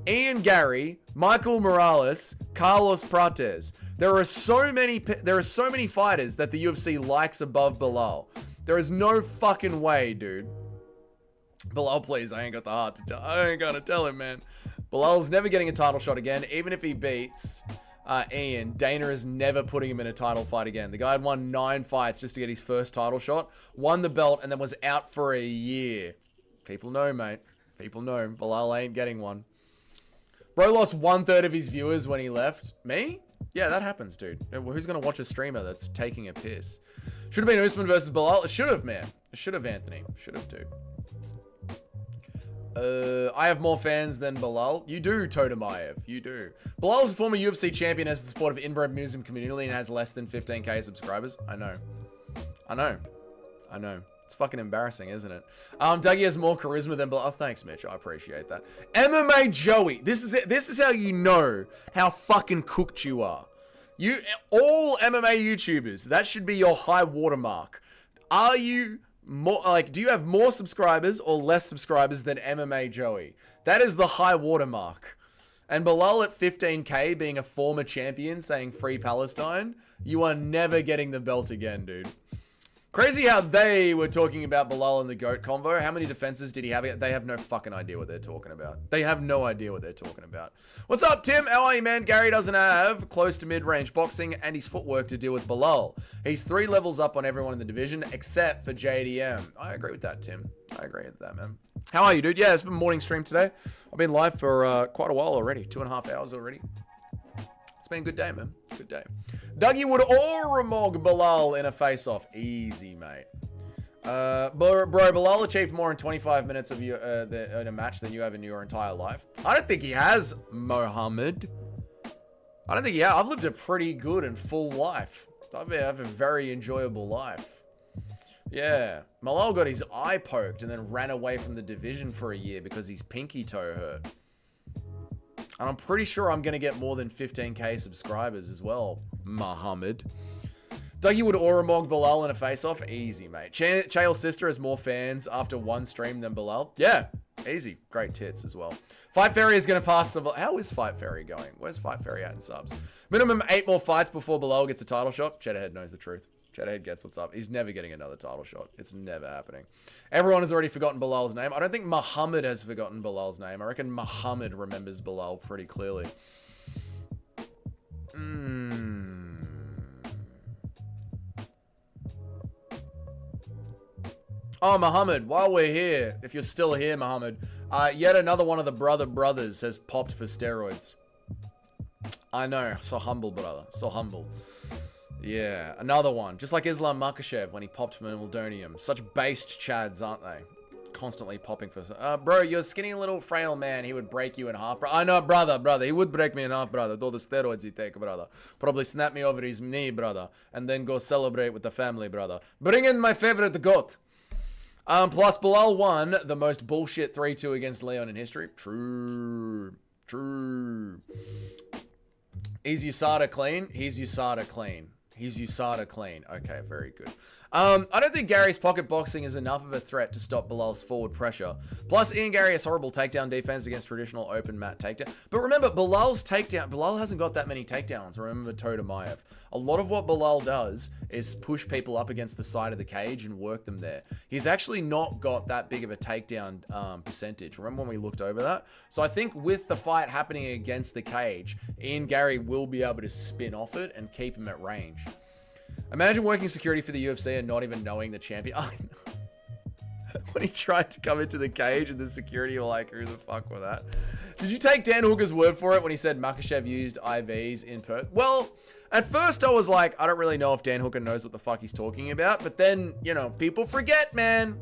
Ian Garry, Michael Morales, Carlos Prates. There are so many fighters that the UFC likes above Bilal. There is no fucking way, dude. Bilal, please, I ain't got the heart to tell. I ain't gonna tell him, man. Bilal's never getting a title shot again. Even if he beats Ian, Dana is never putting him in a title fight again. The guy had won 9 fights just to get his first title shot, won the belt, and then was out for a year. People know, mate. People know. Bilal ain't getting one. Bro lost 1/3 of his viewers when he left. Me? Yeah, that happens, dude. Who's going to watch a streamer that's taking a piss? Should have been Usman versus Bilal. It should have, man. It should have, Anthony. Should have, dude. I have more fans than Bilal. You do, Totemayev. You do. Bilal is a former UFC champion, has the support of inbred Muslim community, and has less than 15k subscribers. I know. I know. I know. It's fucking embarrassing, isn't it? Dougie has more charisma than Bilal. Oh, thanks, Mitch. I appreciate that. MMA Joey. This is it. This is how you know how fucking cooked you are. You, all MMA YouTubers, that should be your high watermark. Are you more, like, do you have more subscribers or less subscribers than MMA Joey? That is the high watermark. And Bilal at 15k being a former champion saying free Palestine, you are never getting the belt again, dude. Crazy how they were talking about Bilal and the GOAT combo. How many defenses did he have? They have no fucking idea what they're talking about. They have no idea what they're talking about. What's up, Tim? How are you, man? Garry doesn't have close to mid-range boxing and his footwork to deal with Bilal. He's 3 levels up on everyone in the division except for JDM. I agree with that, Tim. I agree with that, man. How are you, dude? Yeah, it's been a morning stream today. I've been live for quite a while already. 2.5 hours already. It's been a good day, man. Good day. Dougie would all remog Bilal in a face-off. Easy, mate. Bro, Bilal achieved more in 25 minutes of you in a match than you have in your entire life. I don't think he has, Mohammed. I don't think he has. I've lived a pretty good and full life. I've had a very enjoyable life. Yeah. Malal got his eye poked and then ran away from the division for a year because his pinky toe hurt. And I'm pretty sure I'm going to get more than 15k subscribers as well, Muhammad. Dougie would Oromog Bilal in a face-off? Easy, mate. Chael's sister has more fans after one stream than Bilal? Yeah, easy. Great tits as well. Fight Fairy is going to pass the... How is Fight Fairy going? Where's Fight Fairy at in subs? Minimum 8 more fights before Bilal gets a title shot. Cheddarhead knows the truth. Cheddarhead gets what's up. He's never getting another title shot. It's never happening. Everyone has already forgotten Bilal's name. I don't think Muhammad has forgotten Bilal's name. I reckon Muhammad remembers Bilal pretty clearly. Oh, Muhammad, while we're here, if you're still here, Muhammad, yet another one of the brothers has popped for steroids. I know, so humble, brother, so humble. Yeah, another one, just like Islam Makhachev when he popped for Meldonium. Such based chads, aren't they? Constantly popping for... bro, you're a skinny little frail man. He would break you in half. I know, brother. He would break me in half, brother. With all the steroids he take, brother. Probably snap me over his knee, brother. And then go celebrate with the family, brother. Bring in my favorite goat. Plus, Bilal won the most bullshit 3-2 against Leon in history. True. Is USADA clean? He's USADA clean. He's USADA clean. Okay, very good. I don't think Garry's pocket boxing is enough of a threat to stop Bilal's forward pressure. Plus, Ian Garry has horrible takedown defense against traditional open mat takedown. But remember, Bilal hasn't got that many takedowns. Remember Todamayev. A lot of what Bilal does is push people up against the side of the cage and work them there. He's actually not got that big of a takedown percentage. Remember when we looked over that? So I think with the fight happening against the cage, Ian Garry will be able to spin off it and keep him at range. Imagine working security for the UFC and not even knowing the champion. I know. When he tried to come into the cage and the security were like, who the fuck was that? Did you take Dan Hooker's word for it when he said Makhachev used IVs in Perth? Well, at first I was like, I don't really know if Dan Hooker knows what the fuck he's talking about. But then, you know, people forget, man.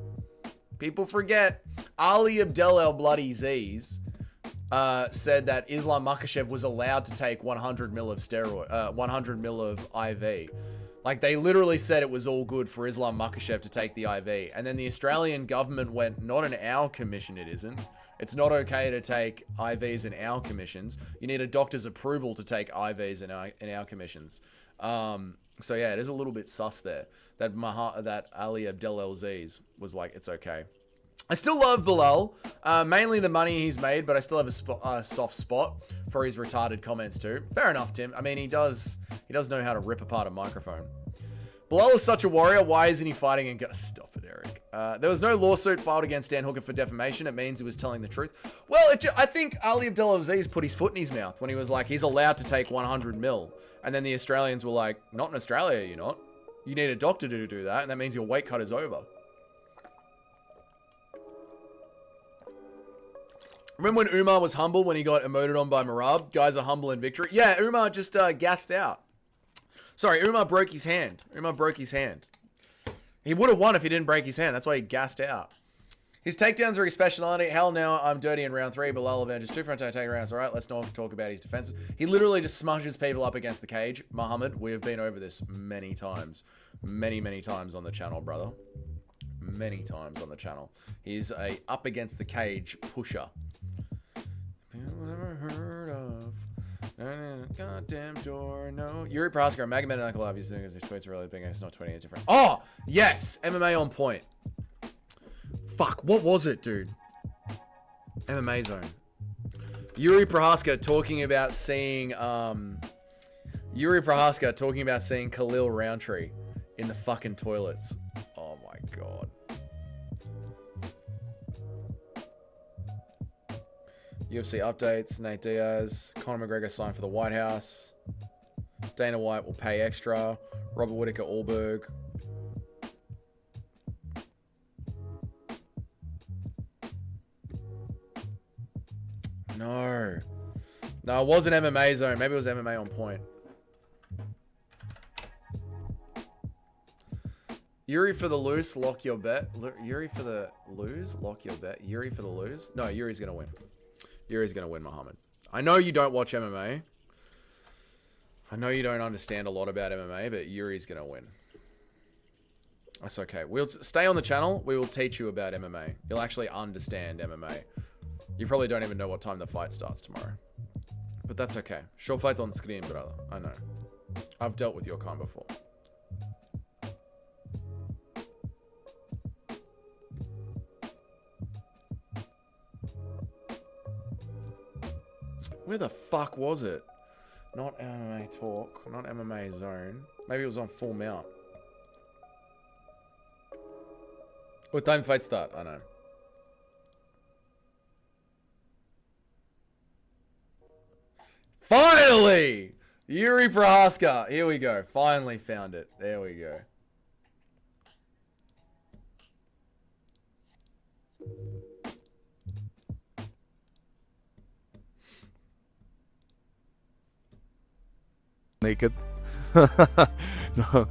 People forget. Ali Abdel Bloody Z's said that Islam Makhachev was allowed to take 100 mil of steroid, 100 mil of IV. Like, they literally said it was all good for Islam Makhachev to take the IV. And then the Australian government went, not in our commission it isn't. It's not okay to take IVs in our commissions. You need a doctor's approval to take IVs in our commissions. So yeah, it is a little bit sus there. That Ali Abdel Aziz was like, it's okay. I still love Bilal, mainly the money he's made, but I still have a soft spot for his retarded comments too. Fair enough, Tim. I mean, he does know how to rip apart a microphone. Bilal is such a warrior. Why isn't he fighting and stop it, Eric? There was no lawsuit filed against Dan Hooker for defamation. It means he was telling the truth. Well, I think Ali Abdelaziz put his foot in his mouth when he was like, he's allowed to take 100 mil. And then the Australians were like, not in Australia, you're not. You need a doctor to do that, and that means your weight cut is over. Remember when Umar was humble when he got emoted on by Marab? Guys are humble in victory. Yeah, Umar just gassed out. Sorry, Umar broke his hand. He would have won if he didn't break his hand. That's why he gassed out. His takedowns are his speciality. Hell no, I'm dirty in round 3. Bilal avenges 2 front take rounds. All right, let's not talk about his defenses. He literally just smushes people up against the cage. Muhammad, we have been over this many times. Many times on the channel, brother. Many times on the channel. He's a up against the cage pusher. People ever heard of goddamn door, no. Yuri Prohaska and Magomedov and Ankalaev using his tweets are really big. It's not 28 different. Oh, yes. MMA on point. Fuck, what was it, dude? MMA zone. Yuri Prohaska talking about seeing Khalil Roundtree in the fucking toilets. Oh my god. UFC updates, Nate Diaz, Conor McGregor signed for the White House, Dana White will pay extra, Robert Whittaker Allberg. No, it wasn't MMA zone. Maybe it was MMA on point. Yuri for the loose, lock your bet. Yuri for the lose, lock your bet. Yuri for the lose. No, Yuri's going to win. Yuri's going to win, Muhammad. I know you don't watch MMA. I know you don't understand a lot about MMA, but Yuri's going to win. That's okay. We'll stay on the channel. We will teach you about MMA. You'll actually understand MMA. You probably don't even know what time the fight starts tomorrow. But that's okay. Short fight on screen, brother. I know. I've dealt with your kind before. Where the fuck was it? Not MMA talk. Not MMA zone. Maybe it was on full mount. What time fight start? I know. Finally! Yuri Prohaska. Here we go. Finally found it. There we go. Naked. no.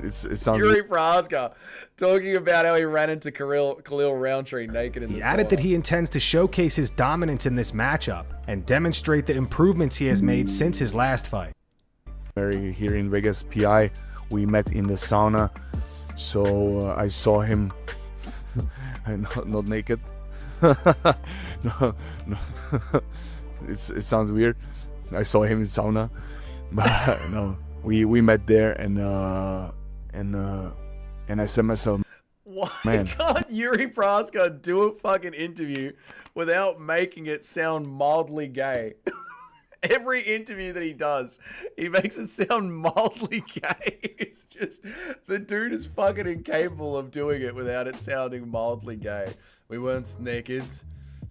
It sounds Yuri Prohaska talking about how he ran into Khalil Roundtree naked in the He added that he intends to showcase his dominance in this matchup and demonstrate the improvements he has made since his last fight. here in Vegas, PI. We met in the sauna, so I saw him not naked. no. It sounds weird. I saw him in sauna, but no, we met there, and I said myself, why man, can't Yuri Prohaska do a fucking interview without making it sound mildly gay? Every interview that he does, he makes it sound mildly gay. It's just, the dude is fucking incapable of doing it without it sounding mildly gay. We weren't naked.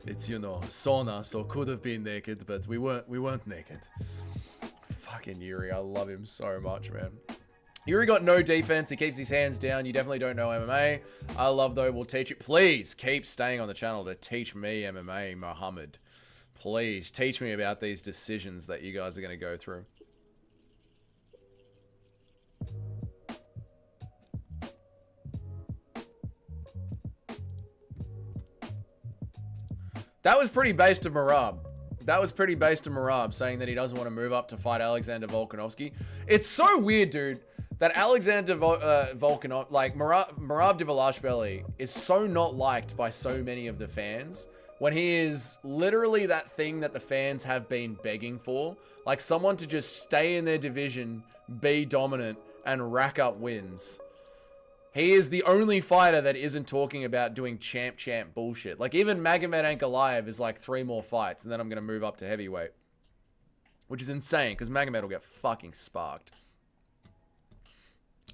It's, you know, sauna, so could have been naked, but we weren't naked. Fucking Yuri, I love him so much, man. Yuri got no defense. He keeps his hands down. You definitely don't know MMA. I love, though, we'll teach you. Please keep staying on the channel to teach me MMA, Muhammad. Please teach me about these decisions that you guys are going to go through. That was pretty based of Merab. That was pretty based of Merab saying that he doesn't want to move up to fight Alexander Volkanovski. It's so weird, dude, that Alexander Volkanovski, like Merab Dvalishvili, is so not liked by so many of the fans when he is literally that thing that the fans have been begging for. Like someone to just stay in their division, be dominant, and rack up wins. He is the only fighter that isn't talking about doing champ bullshit. Like even Magomed Ankalaev is like 3 more fights and then I'm going to move up to heavyweight. Which is insane because Magomed will get fucking sparked.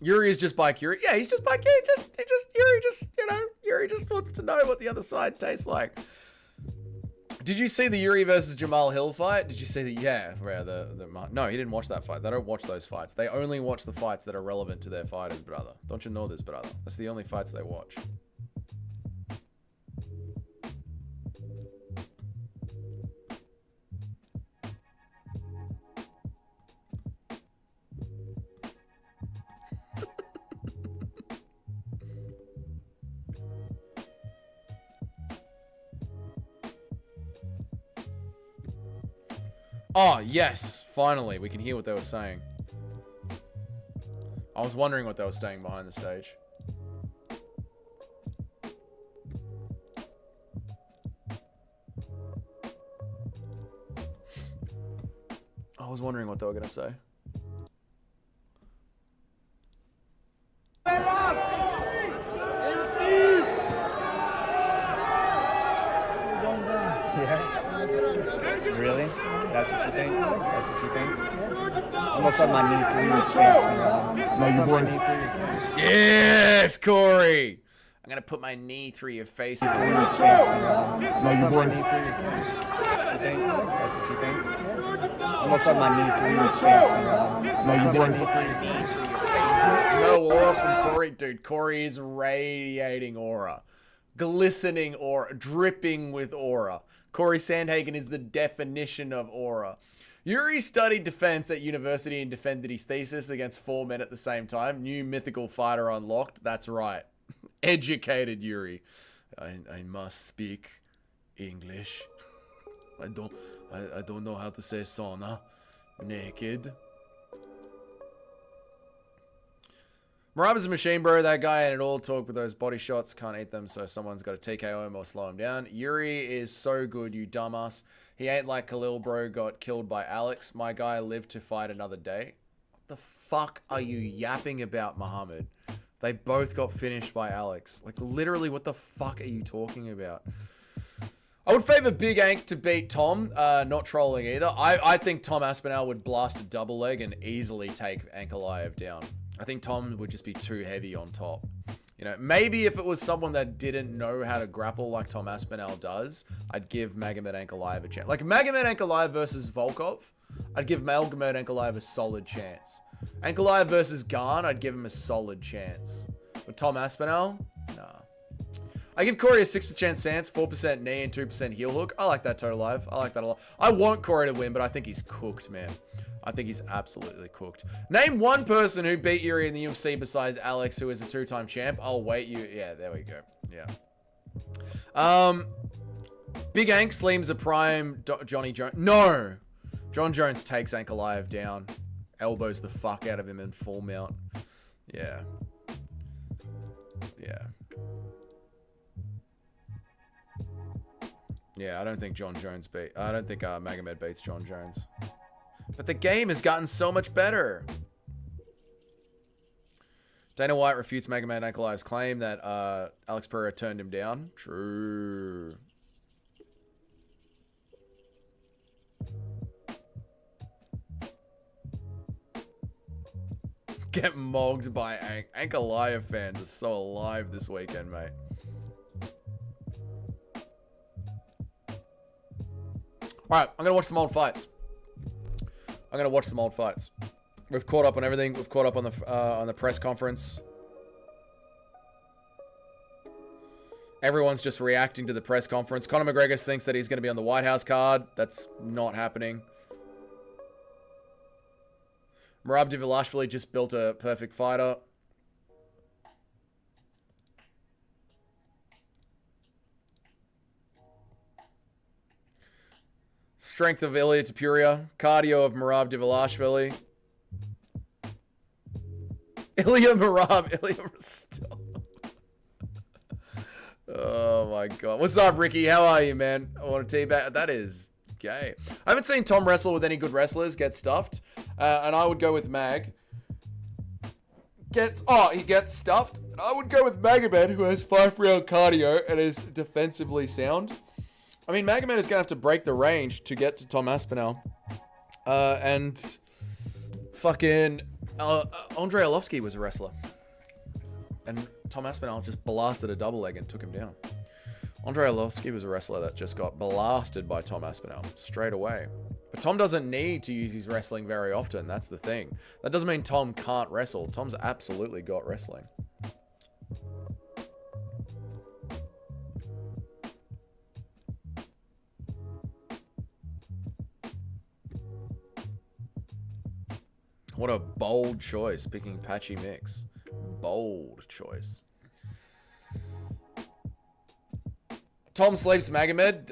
Yuri is just by Yuri. Yeah, he's just by Yuri. Yuri just wants to know what the other side tastes like. Did you see the Yuri versus Jamal Hill fight? Did you see the, yeah, no, he didn't watch that fight. They don't watch those fights. They only watch the fights that are relevant to their fighters, brother. Don't you know this, brother? That's the only fights they watch. Oh, yes. Finally, we can hear what they were saying. I was wondering what they were saying behind the stage. I was wondering what they were going to say. Really? That's what you think? That's what you think? I'm gonna put my knee through your face, man. no, you boys. Yes, Corey. I'm going to put my knee through your face. No, you boys. That's what you think? That's what you think? I'm gonna put my knee through your face, man. No, you boys. No aura from Corey. Dude, Corey is radiating aura. Glistening aura. Dripping with aura. Corey Sandhagen is the definition of aura. Yuri studied defense at university and defended his thesis against 4 men at the same time. New mythical fighter unlocked. That's right. Educated Yuri. I must speak English. I don't know how to say sauna. Naked. Marab is a machine, bro. That guy ain't at all talk with those body shots. Can't eat them, so someone's got to TKO him or slow him down. Yuri is so good, you dumbass. He ain't like Khalil, bro. Got killed by Alex. My guy lived to fight another day. What the fuck are you yapping about, Muhammad? They both got finished by Alex. Like, literally, what the fuck are you talking about? I would favor Big Ank to beat Tom. Not trolling either. I think Tom Aspinall would blast a double leg and easily take Ankalaev down. I think Tom would just be too heavy on top. You know, maybe if it was someone that didn't know how to grapple like Tom Aspinall does, I'd give Magomed Ankalaev a chance. Like Magomed Ankalaev versus Volkov, I'd give Magomed Ankalaev a solid chance. Ankalaev versus Garn, I'd give him a solid chance. But Tom Aspinall, nah. I give Corey a 6% chance, 4% knee, and 2% heel hook. I like that total live. I like that a lot. I want Corey to win, but I think he's cooked, man. I think he's absolutely cooked. Name one person who beat Yuri in the UFC besides Alex, who is a 2-time champ. I'll wait you. Yeah, there we go. Yeah. Big Ank sleems a prime Johnny Jones. No! John Jones takes Ankalaev down. Elbows the fuck out of him in full mount. Yeah. Yeah. Yeah, I don't think Magomed beats John Jones. But the game has gotten so much better. Dana White refutes Magomed Ankalaev's claim that Alex Pereira turned him down. True. Get mogged by Ankalaev fans are so alive this weekend, mate. Alright, I'm gonna watch some old fights. We've caught up on everything. We've caught up on the press conference. Everyone's just reacting to the press conference. Conor McGregor thinks that he's going to be on the White House card. That's not happening. Merab Dvalishvili just built a perfect fighter. Strength of Ilya Tapuria. Cardio of Merab Dvalishvili. Ilya still. Oh my god. What's up, Ricky? How are you, man? I want to tee back. That is gay. I haven't seen Tom wrestle with any good wrestlers get stuffed. And I would go with Mag. He gets stuffed. I would go with Magomed, who has 5-round cardio and is defensively sound. I mean, Magomed is going to have to break the range to get to Tom Aspinall. And fucking Andrei Arlovsky was a wrestler. And Tom Aspinall just blasted a double leg and took him down. Andrei Arlovsky was a wrestler that just got blasted by Tom Aspinall straight away. But Tom doesn't need to use his wrestling very often. That's the thing. That doesn't mean Tom can't wrestle. Tom's absolutely got wrestling. What a bold choice, picking Patchy Mix. Bold choice. Tom sleeps Magomed.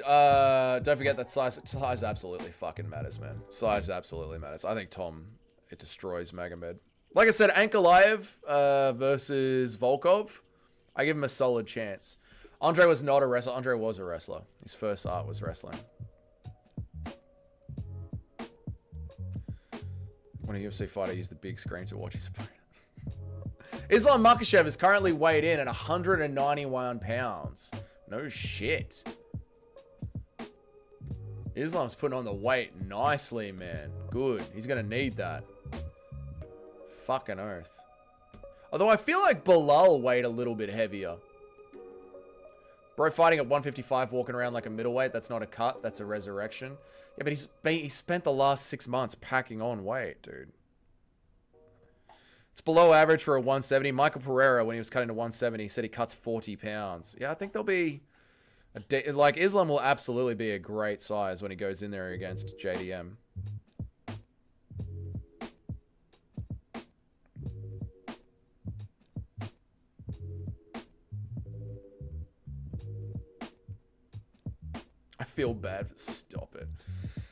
Don't forget that size absolutely fucking matters, man. Size absolutely matters. I think Tom, it destroys Magomed. Like I said, Ankalaev versus Volkov. I give him a solid chance. Andre was not a wrestler. Andre was a wrestler. His first art was wrestling. When a UFC fighter used the big screen to watch his opponent. Islam Makhachev is currently weighed in at 191 pounds. No shit. Islam's putting on the weight nicely, man. Good. He's going to need that. Fucking oath. Although I feel like Bilal weighed a little bit heavier. Bro fighting at 155, walking around like a middleweight. That's not a cut. That's a resurrection. Yeah, but he spent the last 6 months packing on weight, dude. It's below average for a 170. Michael Pereira, when he was cutting to 170, said he cuts 40 pounds. Yeah, I think there'll be... like, Islam will absolutely be a great size when he goes in there against JDM. feel bad for... Stop it.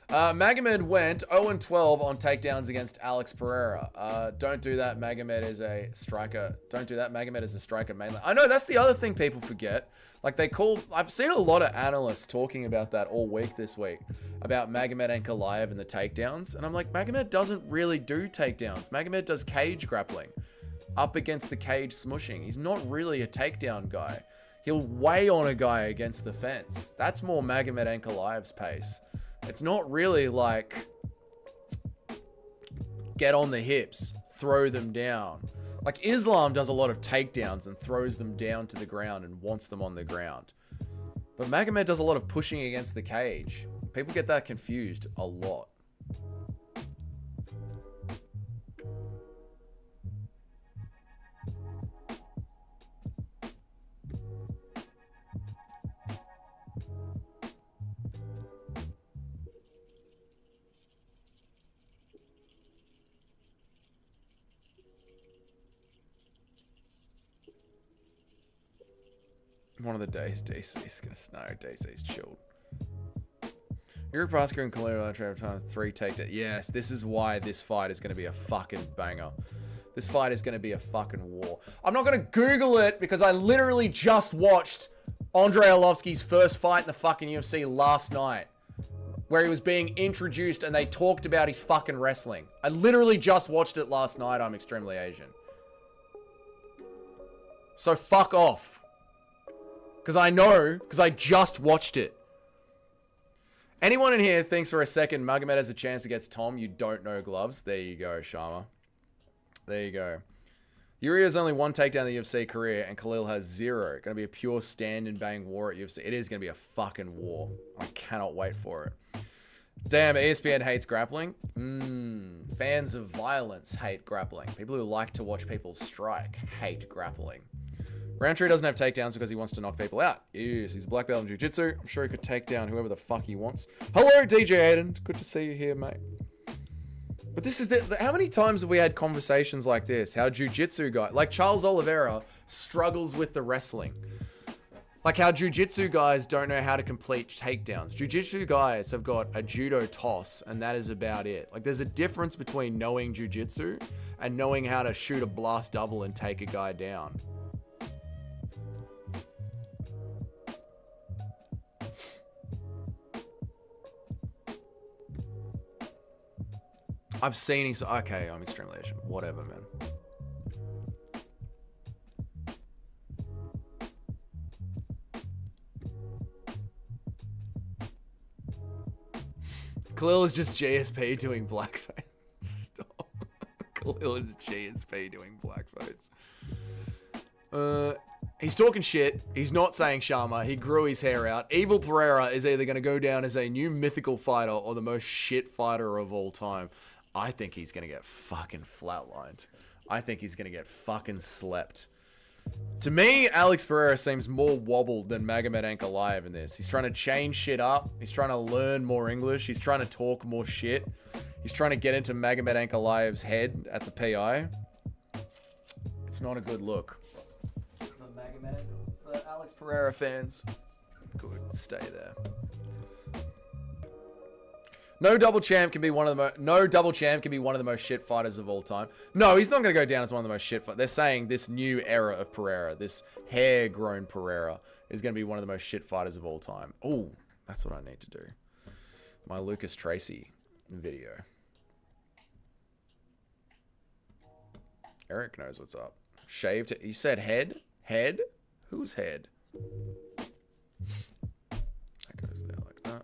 Magomed went 0-12 on takedowns against Alex Pereira. Don't do that. Magomed is a striker. Don't do that. Magomed is a striker mainly. I know, that's the other thing people forget. Like, they call... I've seen a lot of analysts talking about that all week this week. About Magomed Ankalaev and the takedowns. And I'm like, Magomed doesn't really do takedowns. Magomed does cage grappling. Up against the cage smushing. He's not really a takedown guy. He'll weigh on a guy against the fence. That's more Magomed Ankalaev's pace. It's not really like get on the hips, throw them down. Like Islam does a lot of takedowns and throws them down to the ground and wants them on the ground. But Magomed does a lot of pushing against the cage. People get that confused a lot. One of the days, DC's gonna snow. DC's chilled. Eric Oscar and Calero time 3 takedown. Yes, this is why this fight is gonna be a fucking banger. This fight is gonna be a fucking war. I'm not gonna Google it because I literally just watched Andrei Arlovsky's first fight in the fucking UFC last night, where he was being introduced and they talked about his fucking wrestling. I literally just watched it last night. I'm extremely Asian. So fuck off. Because I know, because I just watched it. Anyone in here thinks for a second Magomed has a chance against Tom? You don't know gloves. There you go, Sharma. There you go. Yuri has only 1 takedown in the UFC career, and Khalil has 0. Going to be a pure stand and bang war at UFC. It is going to be a fucking war. I cannot wait for it. Damn, ESPN hates grappling. Fans of violence hate grappling. People who like to watch people strike hate grappling. Roundtree doesn't have takedowns because he wants to knock people out. Yes, he's a black belt in jiu-jitsu. I'm sure he could take down whoever the fuck he wants. Hello, DJ Aiden. Good to see you here, mate. But this is how many times have we had conversations like this? How jiu-jitsu guy, like Charles Oliveira, struggles with the wrestling. Like how jiu-jitsu guys don't know how to complete takedowns. Jiu-jitsu guys have got a judo toss, and that is about it. Like there's a difference between knowing jiu-jitsu and knowing how to shoot a blast double and take a guy down. I've seen his... Okay, I'm extremely Asian. Whatever, man. Khalil is just GSP doing blackface. Stop. Khalil is GSP doing blackface. He's talking shit. He's not saying Sharma. He grew his hair out. Evil Pereira is either going to go down as a new mythical fighter or the most shit fighter of all time. I think he's going to get fucking flatlined. I think he's going to get fucking slept. To me, Alex Pereira seems more wobbled than Magomed Ankalaev in this. He's trying to change shit up. He's trying to learn more English. He's trying to talk more shit. He's trying to get into Magomed Ankalaev's head at the PI. It's not a good look. For Alex Pereira fans, good. Stay there. No double champ can be one of the most shit fighters of all time. No, he's not going to go down as one of the most shit fighters. They're saying this new era of Pereira, this hair-grown Pereira, is going to be one of the most shit fighters of all time. Oh, that's what I need to do. My Lucas Tracy video. Eric knows what's up. Shaved. You said head? Head? Whose head? That goes there like that.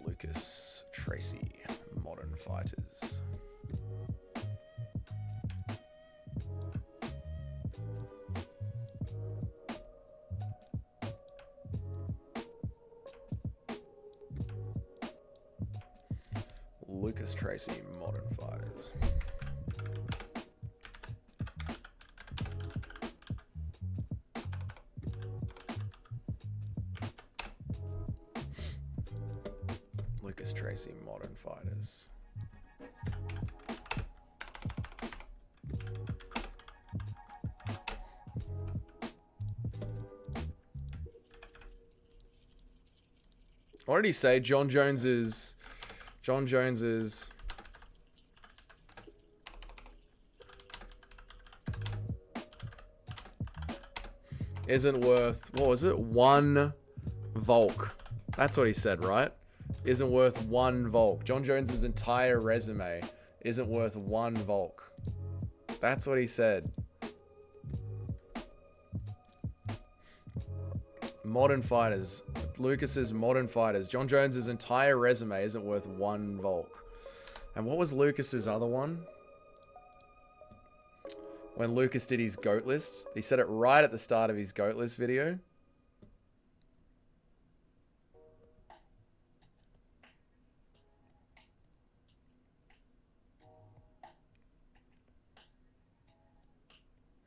Lucas Tracy, Modern Fighters. Lucas Tracy, modern fighters. Lucas Tracy, modern fighters. What did he say? John Jones is isn't worth, what was it? 1 Volk. That's what he said, right? Isn't worth 1 Volk. John Jones's entire resume isn't worth 1 Volk. That's what he said. Modern fighters. Lucas's modern fighters. John Jones's entire resume isn't worth 1 Volk. And what was Lucas's other one? When Lucas did his GOAT list. He said it right at the start of his GOAT list video.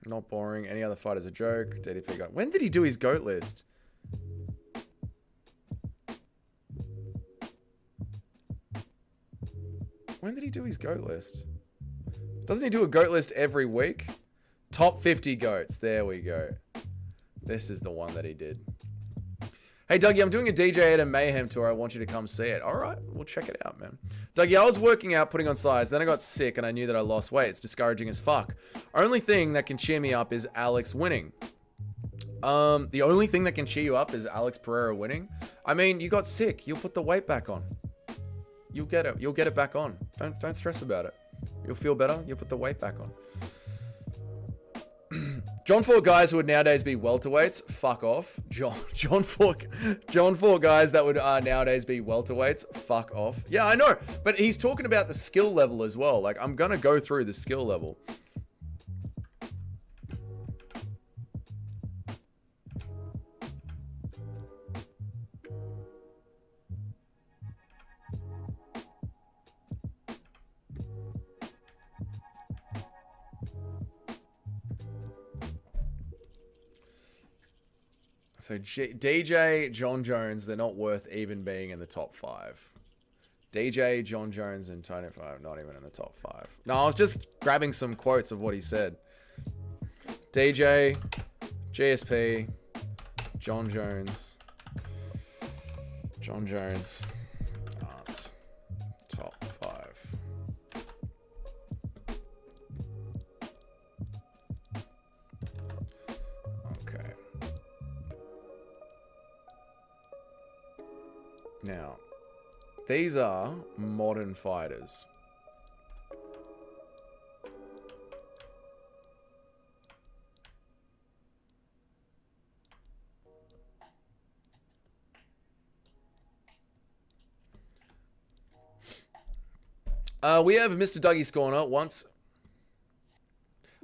Not boring. Any other fight is a joke. DDP got. When did he do his GOAT list? When did he do his GOAT list? Doesn't he do a GOAT list every week? Top 50 GOATs. There we go. This is the one that he did. Hey, Dougie, I'm doing a DJ at a Mayhem tour. I want you to come see it. All right, we'll check it out, man. Dougie, I was working out, putting on size. Then I got sick and I knew that I lost weight. It's discouraging as fuck. Only thing that can cheer me up is Alex winning. The only thing that can cheer you up is Alex Pereira winning. I mean, you got sick. You'll put the weight back on. You'll get it. You'll get it back on. Don't stress about it. You'll feel better. You'll put the weight back on. John fought guys who would nowadays be welterweights. Fuck off. John fought guys that would nowadays be welterweights. Fuck off. Yeah, I know. But he's talking about the skill level as well. Like, I'm going to go through the skill level. So DJ, John Jones, they're not worth even being in the top 5. DJ, John Jones, and Tony 5, not even in the top 5. No, I was just grabbing some quotes of what he said. DJ, GSP, John Jones aren't top 5. Okay. Now, these are modern fighters. We have Mr. Dougie's Corner once.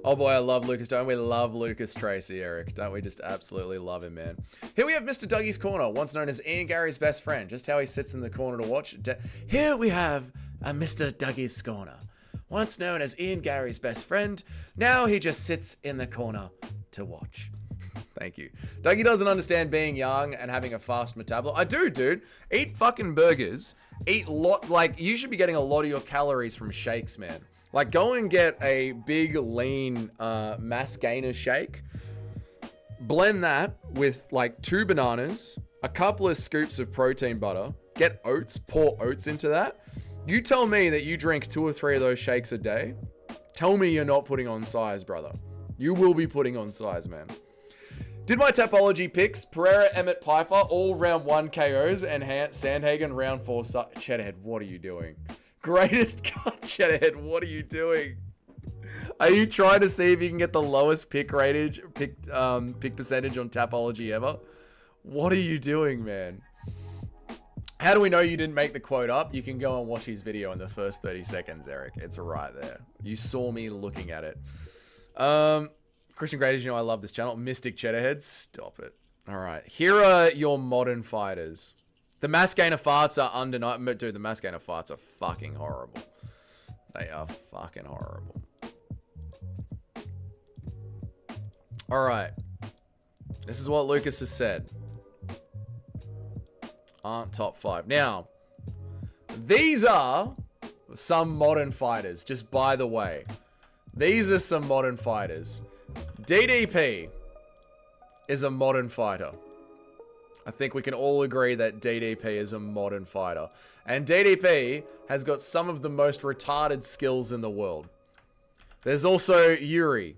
Oh boy, I love Lucas. Don't we love Lucas Tracy, Eric? Don't we just absolutely love him, man? Here we have Mr. Dougie's Corner, once known as Ian Garry's best friend. Just how he sits in the corner to watch. Here we have Mr. Dougie's Corner, once known as Ian Garry's best friend. Now he just sits in the corner to watch. Thank you. Dougie doesn't understand being young and having a fast metabolism. I do, dude. Eat fucking burgers. Eat like, you should be getting a lot of your calories from shakes, man. Like, go and get a big, lean mass gainer shake. Blend that with, like, 2 bananas, a couple of scoops of protein butter. Get oats. Pour oats into that. You tell me that you drink 2 or 3 of those shakes a day. Tell me you're not putting on size, brother. You will be putting on size, man. Did my tapology picks. Pereira, Emmett, Pyfer, all round 1 KOs, and Sandhagen round 4. Cheddarhead, what are you doing? Greatest cut, Cheddarhead, what are you doing? Are you trying to see if you can get the lowest pick percentage on tapology ever? What are you doing, man? How do we know you didn't make the quote up? You can go and watch his video in the first 30 seconds, Eric. It's right there. You saw me looking at it. Christian Grady, you know I love this channel. Mystic Cheddarhead, stop it. All right, here are your modern fighters. The mass gainer farts are undeniable. Dude, the mass gainer farts are fucking horrible. They are fucking horrible. Alright. This is what Lucas has said. Aren't top 5. Now, these are some modern fighters, just by the way. These are some modern fighters. DDP is a modern fighter. I think we can all agree that DDP is a modern fighter. And DDP has got some of the most retarded skills in the world. There's also Yuri,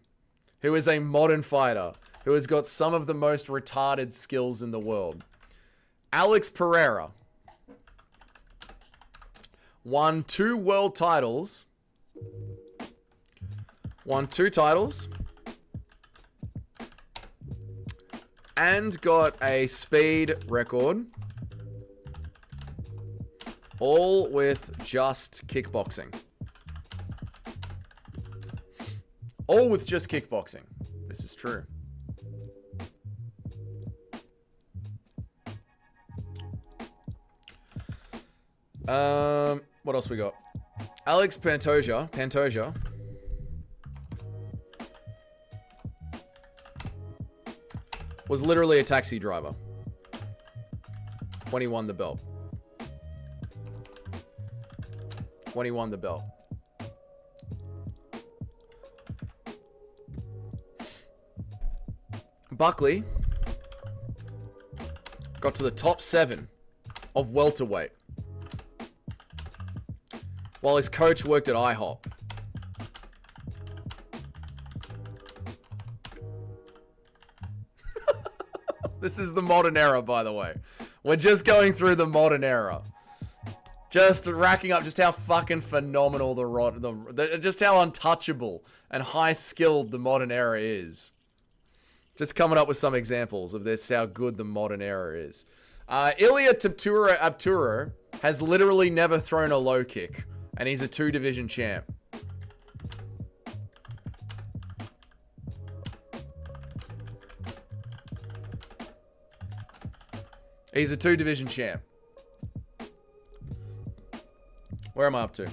who is a modern fighter, who has got some of the most retarded skills in the world. Alex Pereira won 2 world titles. Won 2 titles. And got a speed record. All with just kickboxing. All with just kickboxing. This is true. What else we got? Alex Pantoja. Was literally a taxi driver when he won the belt. Buckley got to the top 7 of welterweight while his coach worked at IHOP. This is the modern era, by the way. We're just going through the modern era. Just racking up just how fucking phenomenal just how untouchable and high-skilled the modern era is. Just coming up with some examples of this, how good the modern era is. Ilia Tapology has literally never thrown a low kick, and he's a 2-division champ. He's a 2-division champ. Where am I up to?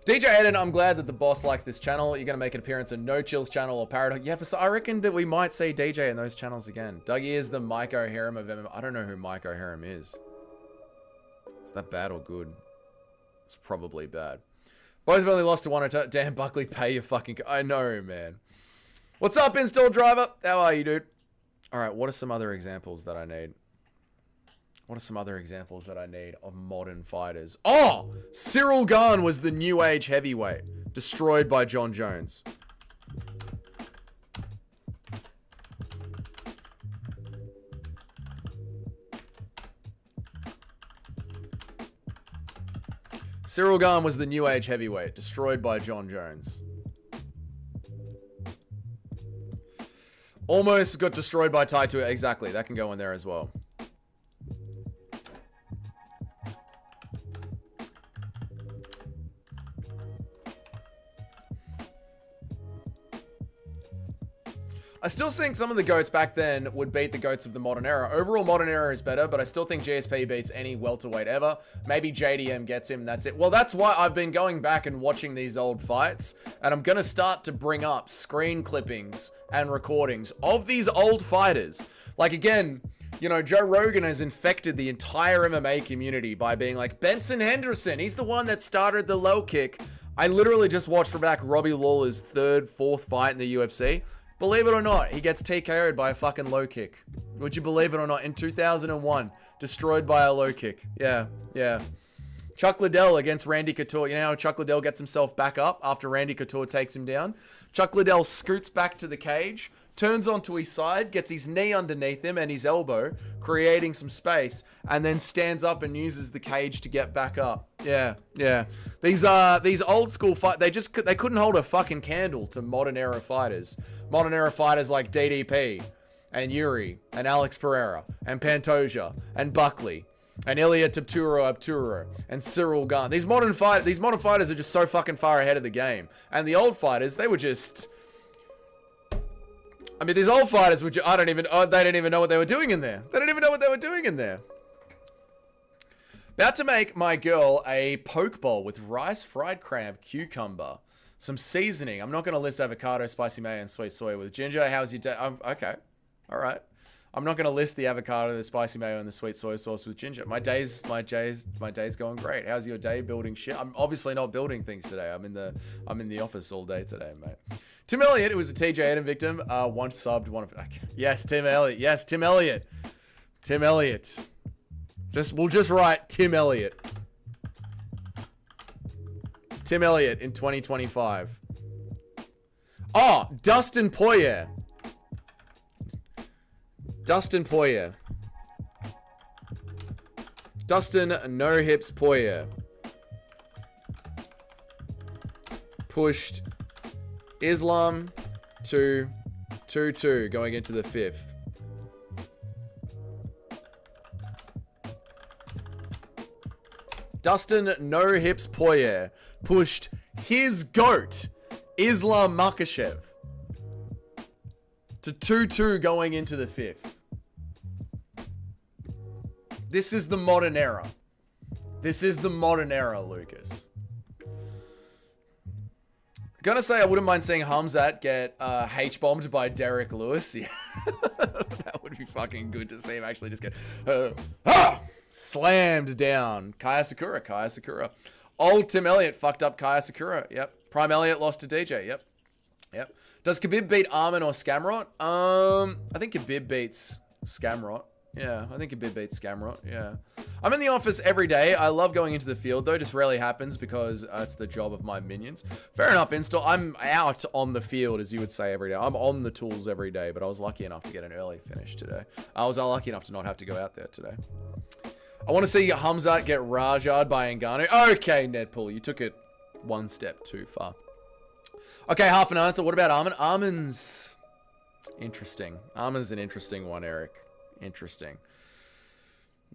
DJ Eden, I'm glad that the boss likes this channel. You're going to make an appearance on No Chill's channel or Paradox. Yeah, I reckon that we might see DJ in those channels again. Dougie is the Mike O'Haram of MMA. I don't know who Mike O'Haram is. Is that bad or good? It's probably bad. Both have only lost to 1 or 2. Damn, Buckley, pay your fucking... I know, man. What's up, install driver? How are you, dude? All right, what are some other examples that I need? What are some other examples that I need of modern fighters? Oh! Cyril Gane was the new age heavyweight. Destroyed by John Jones. Cyril Gane was the new age heavyweight. Destroyed by John Jones. Almost got destroyed by Tai Tuivasa. Exactly, that can go in there as well. I still think some of the GOATs back then would beat the GOATs of the modern era. Overall, modern era is better, but I still think GSP beats any welterweight ever. Maybe JDM gets him, that's it. Well, that's why I've been going back and watching these old fights, and I'm going to start to bring up screen clippings and recordings of these old fighters. Like, again, you know, Joe Rogan has infected the entire MMA community by being like, Benson Henderson, he's the one that started the low kick. I literally just watched from back Robbie Lawler's 3rd, 4th fight in the UFC. Believe it or not, he gets TKO'd by a fucking low kick. Would you believe it or not? In 2001, destroyed by a low kick. Yeah. Chuck Liddell against Randy Couture. You know how Chuck Liddell gets himself back up after Randy Couture takes him down? Chuck Liddell scoots back to the cage, turns onto his side, gets his knee underneath him and his elbow, creating some space, and then stands up and uses the cage to get back up. Yeah. These old school fight, they couldn't hold a fucking candle to modern era fighters. Modern era fighters like DDP and Yuri and Alex Pereira and Pantoja and Buckley and Ilia Tapology and Cyril Gane. These modern fighters are just so fucking far ahead of the game. And the old fighters, they were just... I mean, these old fighters, they didn't even know what they were doing in there. They didn't even know what they were doing in there. About to make my girl a poke bowl with rice, fried crab, cucumber, some seasoning. I'm not going to list avocado, spicy mayo, and sweet soy with ginger. How's your day? Okay. All right. I'm not going to list the avocado, the spicy mayo, and the sweet soy sauce with ginger. My day's going great. How's your day? Building shit. I'm obviously not building things today. I'm in the office all day today, mate. Tim Elliott, who was a TJ Eden victim, once subbed one of. Okay. Yes, Tim Elliott. Yes, Tim Elliott. Tim Elliott. We'll just write Tim Elliott. Tim Elliott in 2025. Oh, Dustin Poirier. Dustin Poirier. Dustin No Hips Poirier. Pushed Islam to 2-2 going into the 5th. Dustin No Hips Poirier pushed his GOAT, Islam Makhachev, to 2-2 going into the 5th. This is the modern era. This is the modern era, Lucas. Gonna say I wouldn't mind seeing Hamzat get H-bombed by Derek Lewis. Yeah. That would be fucking good to see him actually just get slammed down. Kaya Sakura. Old Tim Elliott fucked up Kaya Sakura. Yep. Prime Elliott lost to DJ. Yep. Does Khabib beat Arman or Scamrot? I think Khabib beats Scamrot. Yeah, I think Khabib beats Scamrot. Yeah. I'm in the office every day. I love going into the field, though. Just rarely happens because it's the job of my minions. Fair enough, Install. I'm out on the field, as you would say, every day. I'm on the tools every day, but I was lucky enough to get an early finish today. I was lucky enough to not have to go out there today. I want to see Hamzat get Rajad by Ngannou. Okay, Nedpool, you took it one step too far. Okay, half an answer. What about Arman? Arman's interesting. Arman's an interesting one, Eric. Interesting.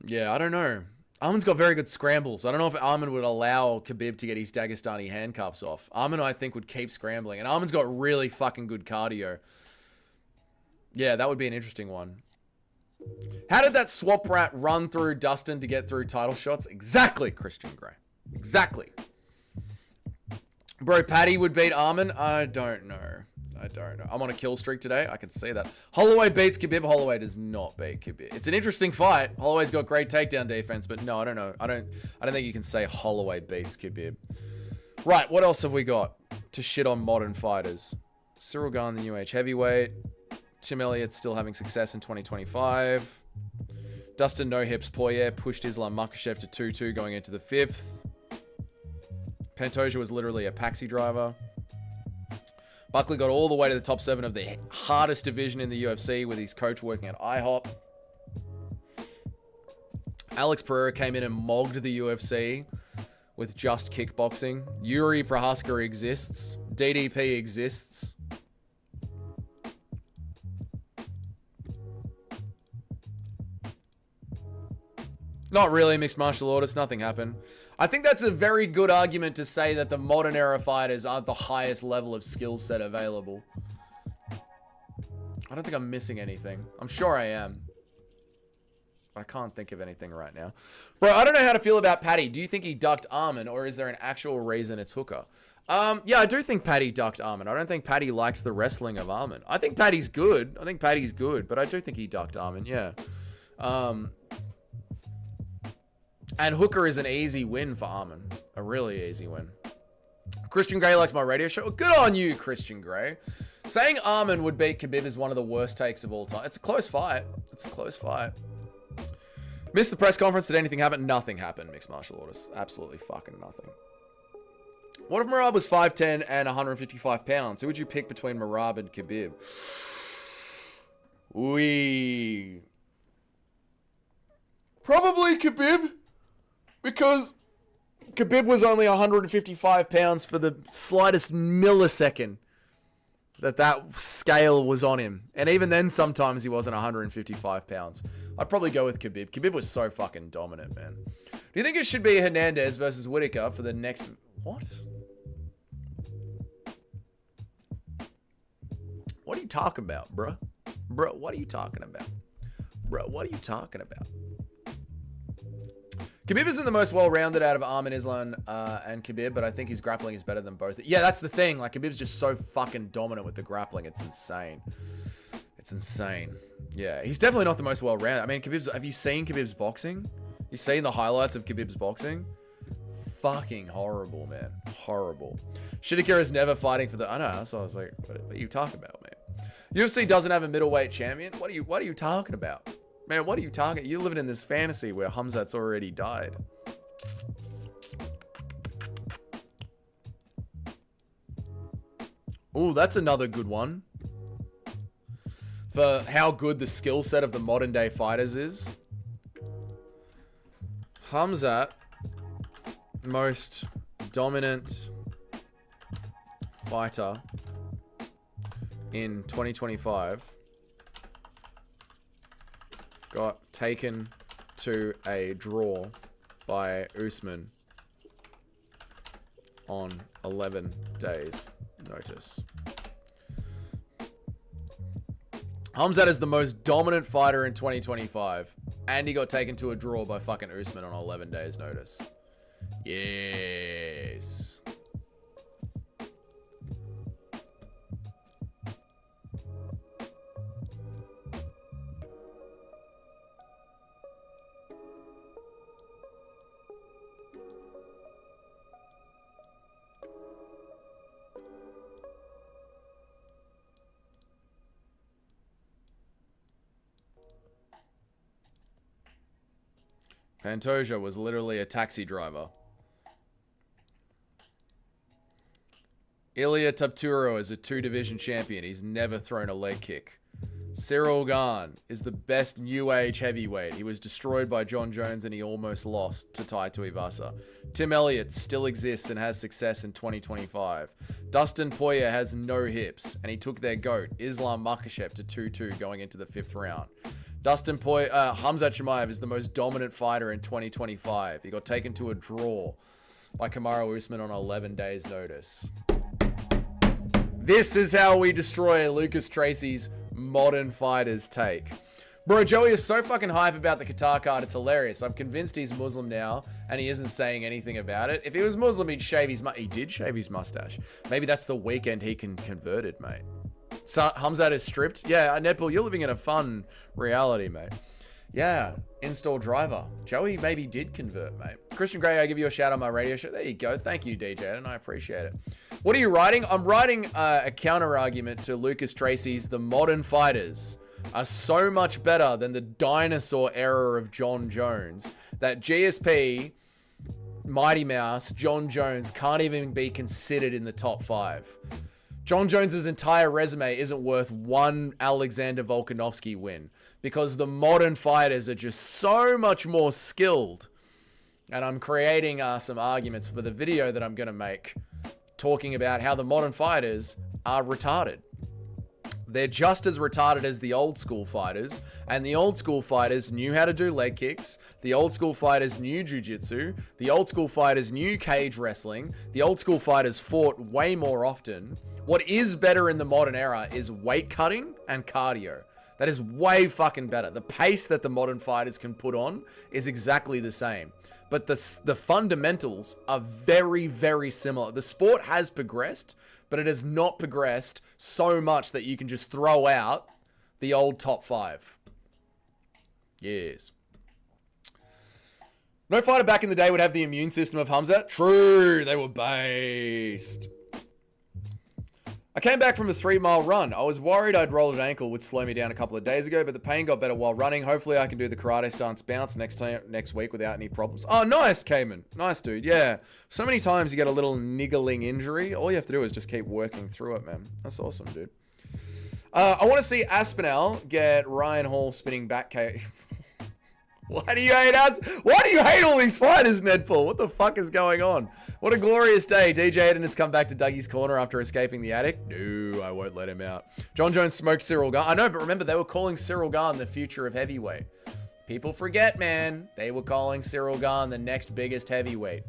Yeah, I don't know. Arman's got very good scrambles. I don't know if Arman would allow Khabib to get his Dagestani handcuffs off. Arman, I think, would keep scrambling. And Arman's got really fucking good cardio. Yeah, that would be an interesting one. How did that swap rat run through Dustin to get through title shots? Exactly, Christian Grey. Exactly. Bro, Paddy would beat Arman? I don't know. I'm on a kill streak today. I can see that. Holloway beats Khabib. Holloway does not beat Khabib. It's an interesting fight. Holloway's got great takedown defense, but no, I don't know. I don't think you can say Holloway beats Khabib. Right, what else have we got to shit on modern fighters? Cyril Gane, the new age heavyweight. Tim Elliott still having success in 2025. Dustin No Hips Poirier pushed Islam Makhachev to 2-2 going into the 5th. Pantoja was literally a paxi driver. Buckley got all the way to the top 7 of the hardest division in the UFC with his coach working at IHOP. Alex Pereira came in and mogged the UFC with just kickboxing. Yuri Prohaska exists. DDP exists. Not really, mixed martial artists. Nothing happened. I think that's a very good argument to say that the modern era fighters aren't the highest level of skill set available. I don't think I'm missing anything. I'm sure I am. But I can't think of anything right now. Bro, I don't know how to feel about Paddy. Do you think he ducked Arman, or is there an actual reason it's Hooker? Yeah, I do think Paddy ducked Arman. I don't think Paddy likes the wrestling of Arman. I think Paddy's good. But I do think he ducked Arman, yeah. And Hooker is an easy win for Arman. A really easy win. Christian Grey likes my radio show. Good on you, Christian Grey. Saying Arman would beat Khabib is one of the worst takes of all time. It's a close fight. Missed the press conference. Did anything happen? Nothing happened, mixed martial artists. Absolutely fucking nothing. What if Merab was 5'10" and 155 pounds? Who would you pick between Merab and Khabib? Probably Khabib. Because Khabib was only 155 pounds for the slightest millisecond that scale was on him. And even then, sometimes he wasn't 155 pounds. I'd probably go with Khabib. Khabib was so fucking dominant, man. Do you think it should be Hernandez versus Whittaker for the next... What? What are you talking about, bruh? Bro, what are you talking about? Khabib isn't the most well-rounded out of Arman Islam and Khabib, but I think his grappling is better than both. Yeah, that's the thing. Like, Khabib's just so fucking dominant with the grappling. It's insane. It's insane. Yeah, he's definitely not the most well-rounded. I mean, have you seen Khabib's boxing? You seen the highlights of Khabib's boxing? Fucking horrible, man. Horrible. Shidakira's never fighting for the... I know, that's what I was like, what are you talking about, man? UFC doesn't have a middleweight champion? What are you talking about? Man, what are you talking? You're living in this fantasy where Hamzat's already died. Ooh, that's another good one. For how good the skill set of the modern day fighters is. Hamzat, most dominant fighter in 2025. Got taken to a draw by Usman on 11 days notice. Hamzat is the most dominant fighter in 2025, and he got taken to a draw by fucking Usman on 11 days notice. Yes. Pantoja was literally a taxi driver. Ilia Tapturo is a 2-division champion. He's never thrown a leg kick. Cyril Gane is the best new age heavyweight. He was destroyed by John Jones and he almost lost to Tai Tuivasa. Tim Elliott still exists and has success in 2025. Dustin Poirier has no hips and he took their GOAT, Islam Makhachev, to 2-2 going into the 5th round. Hamzat Chimaev is the most dominant fighter in 2025. He got taken to a draw by Kamaru Usman on 11 days notice. This is how we destroy Lucas Tracy's modern fighters take. Bro, Joey is so fucking hype about the Qatar card, it's hilarious. I'm convinced he's Muslim now, and he isn't saying anything about it. If he was Muslim, he'd shave his he did shave his mustache. Maybe that's the weekend he can convert it, mate. So Hamzat is stripped? Yeah, Nedpool, you're living in a fun reality, mate. Yeah, install driver. Joey maybe did convert, mate. Christian Gray, I give you a shout on my radio show. There you go. Thank you, DJ, and I appreciate it. What are you writing? I'm writing a counter argument to Lucas Tracy's The Modern Fighters are so much better than the dinosaur era of John Jones that GSP, Mighty Mouse, John Jones can't even be considered in the top 5. John Jones's entire resume isn't worth one Alexander Volkanovski win because the modern fighters are just so much more skilled. And I'm creating some arguments for the video that I'm going to make talking about how the modern fighters are retarded. They're just as retarded as the old school fighters, and the old school fighters knew how to do leg kicks, the old school fighters knew jiu-jitsu, the old school fighters knew cage wrestling, the old school fighters fought way more often. What is better in the modern era is weight cutting and cardio. That is way fucking better. The pace that the modern fighters can put on is exactly the same. But the fundamentals are very, very similar. The sport has progressed, but it has not progressed so much that you can just throw out the old top 5. Yes. No fighter back in the day would have the immune system of Hamzat. True, they were based. I came back from a 3-mile run. I was worried I'd rolled an ankle, would slow me down a couple of days ago, but the pain got better while running. Hopefully I can do the karate stance bounce next week without any problems. Oh, nice, Cayman. Nice, dude. Yeah. So many times you get a little niggling injury. All you have to do is just keep working through it, man. That's awesome, dude. I want to see Aspinall get Ryan Hall spinning back KO. Why do you hate us? Why do you hate all these fighters, Nedpool? What the fuck is going on? What a glorious day. DJ Aiden has come back to Dougie's corner after escaping the attic. No, I won't let him out. John Jones smoked Cyril Gane. I know, but remember, they were calling Cyril Gane the future of heavyweight. People forget, man. They were calling Cyril Gane the next biggest heavyweight.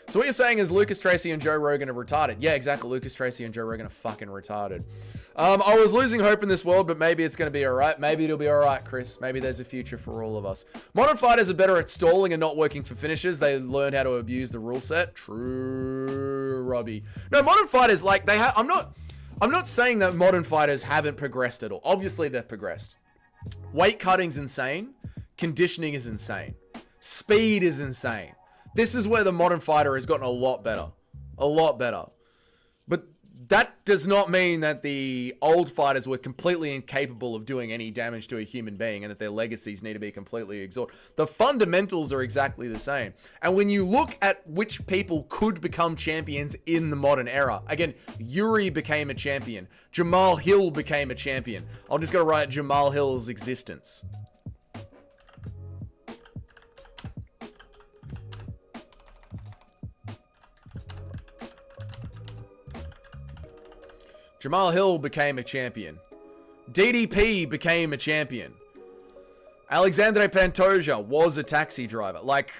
So what you're saying is Lucas Tracy and Joe Rogan are retarded. Yeah, exactly. Lucas Tracy and Joe Rogan are fucking retarded. I was losing hope in this world, but maybe it's going to be all right. Maybe it'll be all right, Chris. Maybe there's a future for all of us. Modern fighters are better at stalling and not working for finishes. They learned how to abuse the rule set. True, Robbie. No, modern fighters, like, they have... I'm not saying that modern fighters haven't progressed at all. Obviously, they've progressed. Weight cutting's insane. Conditioning is insane. Speed is insane. This is where the modern fighter has gotten a lot better. A lot better. But that does not mean that the old fighters were completely incapable of doing any damage to a human being and that their legacies need to be completely exalted. The fundamentals are exactly the same. And when you look at which people could become champions in the modern era, again, Yuri became a champion. Jamal Hill became a champion. I'm just going to write Jamal Hill's existence. Jamal Hill became a champion. DDP became a champion. Alexandre Pantoja was a taxi driver. Like,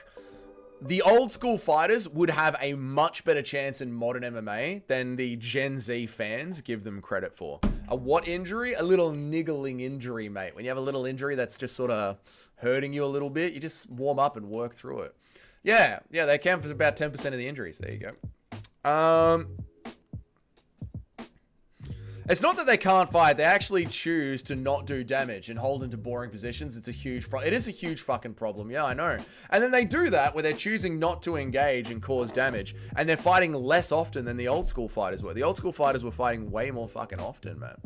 the old school fighters would have a much better chance in modern MMA than the Gen Z fans give them credit for. A what injury? A little niggling injury, mate. When you have a little injury that's just sort of hurting you a little bit, you just warm up and work through it. Yeah, they account for about 10% of the injuries. There you go. It's not that they can't fight. They actually choose to not do damage and hold into boring positions. It's a huge problem. It is a huge fucking problem. Yeah, I know. And then they do that where they're choosing not to engage and cause damage. And they're fighting less often than the old school fighters were. The old school fighters were fighting way more fucking often, man.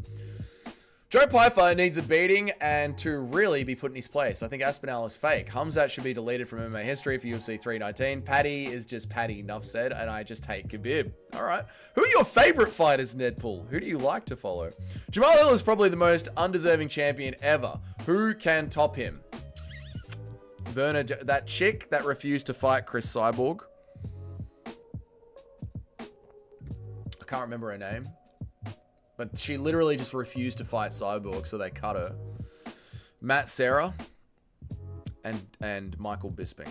Joe Pyfer needs a beating and to really be put in his place. I think Aspinall is fake. Hamzat should be deleted from MMA history for UFC 319. Paddy is just Paddy, enough said, and I just hate Khabib. All right. Who are your favorite fighters, Nedpool? Who do you like to follow? Jamal Hill is probably the most undeserving champion ever. Who can top him? Verna, that chick that refused to fight Chris Cyborg. I can't remember her name. But she literally just refused to fight Cyborg, so they cut her. Matt Serra and Michael Bisping.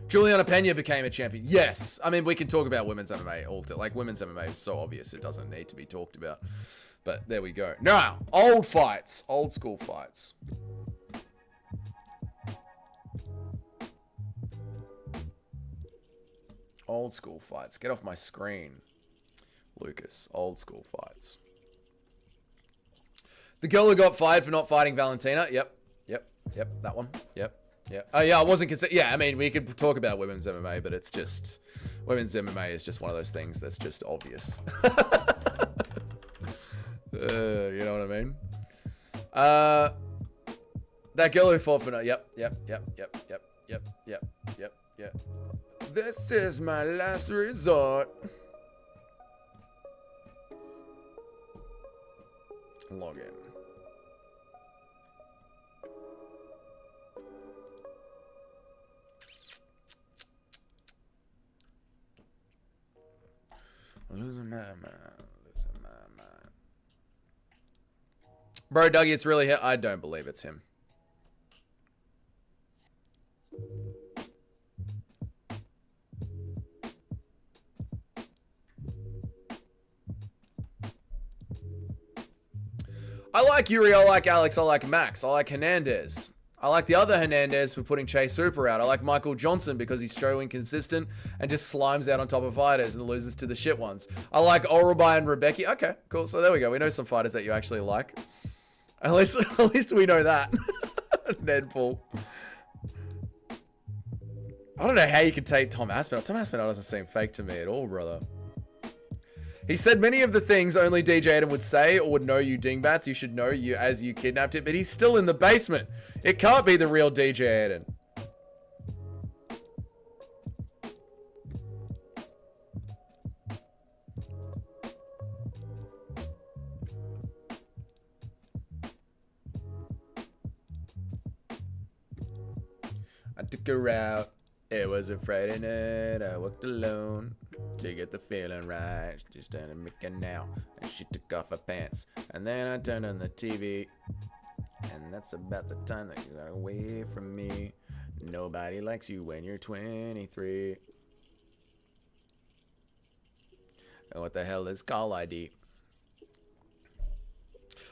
Juliana Pena became a champion. Yes. I mean, we can talk about women's MMA all day. Like, women's MMA is so obvious it doesn't need to be talked about. But there we go. Now, old fights. Old school fights. Old school fights. Get off my screen. Lucas. Old school fights. The girl who got fired for not fighting Valentina. Yep. That one. Yep. Oh, yeah, I wasn't considering. Yeah, I mean, we could talk about women's MMA, but it's just... Women's MMA is just one of those things that's just obvious. You know what I mean? That girl who fought for... Yep. This is my last resort. Log in. Losing my mind. Bro, Dougie, it's really him. I don't believe it's him. I like Yuri, I like Alex, I like Max, I like Hernandez. I like the other Hernandez for putting Chase Hooper out. I like Michael Johnson because he's so inconsistent and just slimes out on top of fighters and loses to the shit ones. I like Orabai and Rebecca. Okay, cool. So there we go. We know some fighters that you actually like. At least we know that. Nedpool. I don't know how you could take Tom Aspinall. Tom Aspinall doesn't seem fake to me at all, brother. He said many of the things only DJ Adam would say or would know you dingbats. You should know you as you kidnapped it, but he's still in the basement. It can't be the real DJ Adam. I took her out. It was a Friday night. I walked alone to get the feeling right. She's standing making now, and she took off her pants. And then I turned on the TV, and that's about the time that you got away from me. Nobody likes you when you're 23. What the hell is call ID?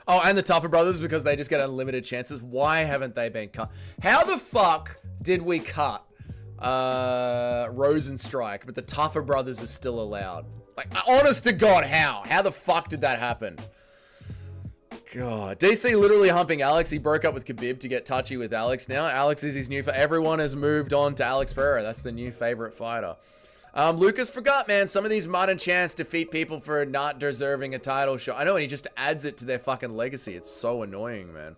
Oh, and the Tougher Brothers, because they just get unlimited chances. Why haven't they been cut? How the fuck did we cut Rosenstrike, but the Tougher Brothers are still allowed? Like, honest to God, how? How the fuck did that happen? God. DC literally humping Alex. He broke up with Khabib to get touchy with Alex now. Alex is his new... Everyone has moved on to Alex Pereira. That's the new favorite fighter. Lucas forgot, man. Some of these modern champs defeat people for not deserving a title shot. I know, and he just adds it to their fucking legacy. It's so annoying, man.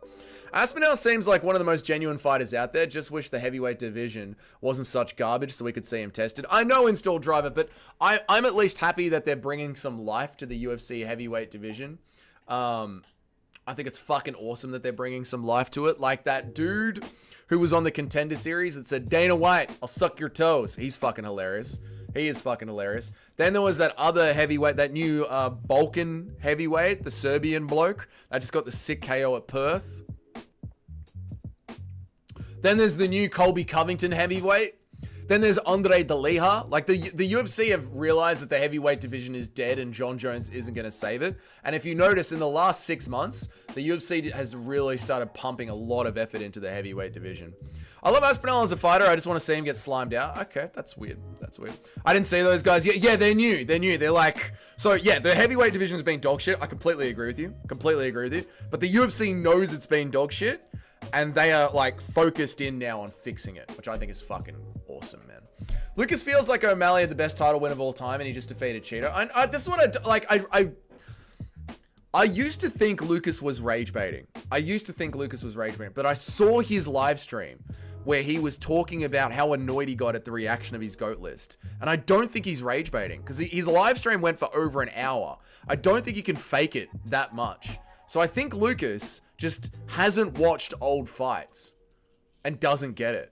Aspinall seems like one of the most genuine fighters out there. Just wish the heavyweight division wasn't such garbage so we could see him tested. I know Install Driver, but I'm at least happy that they're bringing some life to the UFC heavyweight division. I think it's fucking awesome that they're bringing some life to it. Like that dude who was on the Contender Series that said, Dana White, I'll suck your toes. He's fucking hilarious. He is fucking hilarious. Then there was that other heavyweight, that new Balkan heavyweight, the Serbian bloke. that just got the sick KO at Perth. Then there's the new Colby Covington heavyweight. Then there's Andre De Leha. Like, the UFC have realized that the heavyweight division is dead and John Jones isn't going to save it. And if you notice, in the last 6 months, the UFC has really started pumping a lot of effort into the heavyweight division. I love Aspinall as a fighter. I just want to see him get slimed out. Okay, that's weird. That's weird. I didn't see those guys. Yeah, they're new. They're new. They're like... So, yeah, the heavyweight division has been dog shit. I completely agree with you. Completely agree with you. But the UFC knows it's been dog shit. And they are, like, focused in now on fixing it, which I think is fucking awesome, man. Lucas feels like O'Malley had the best title win of all time, and he just defeated Cheeto. This is what I used to think Lucas was rage baiting. But I saw his live stream where he was talking about how annoyed he got at the reaction of his GOAT list. And I don't think he's rage baiting, because his live stream went for over an hour. I don't think you can fake it that much. So I think Lucas just hasn't watched old fights and doesn't get it.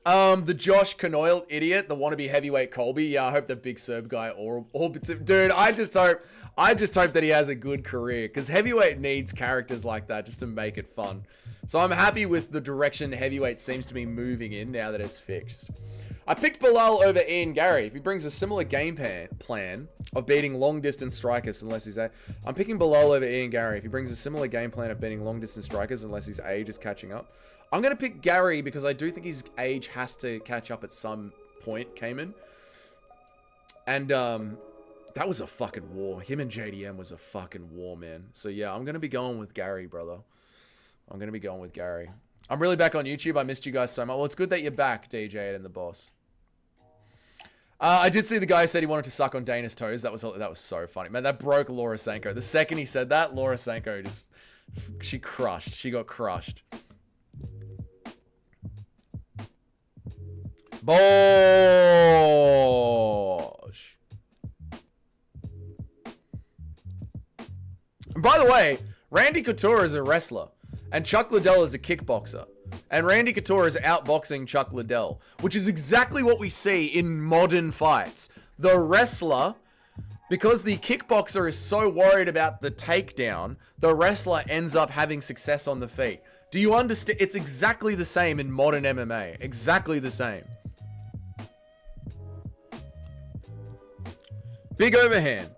The Josh Canoyle idiot, the wannabe heavyweight Colby. Yeah, I hope the big Serb guy orbits him. Dude, I just hope that he has a good career, because heavyweight needs characters like that just to make it fun. So I'm happy with the direction heavyweight seems to be moving in now that it's fixed. I picked Bilal over Ian Garry. If he brings a similar game plan of beating long-distance strikers unless he's... I'm picking Bilal over Ian Garry. If he brings a similar game plan of beating long-distance strikers unless his age is catching up. I'm going to pick Garry because I do think his age has to catch up at some point, Cayman. And that was a fucking war. Him and JDM was a fucking war, man. So yeah, I'm going to be going with Garry, brother. I'm going to be going with Garry. I'm really back on YouTube. I missed you guys so much. Well, it's good that you're back, DJ and the boss. I did see the guy who said he wanted to suck on Dana's toes. That was so funny. Man, that broke Laura Sanko. The second he said that, Laura Sanko just... She crushed. She got crushed. Bosh. And by the way, Randy Couture is a wrestler. And Chuck Liddell is a kickboxer. And Randy Couture is outboxing Chuck Liddell, which is exactly what we see in modern fights. The wrestler, because the kickboxer is so worried about the takedown, the wrestler ends up having success on the feet. Do you understand? It's exactly the same in modern MMA. Exactly the same. Big overhand.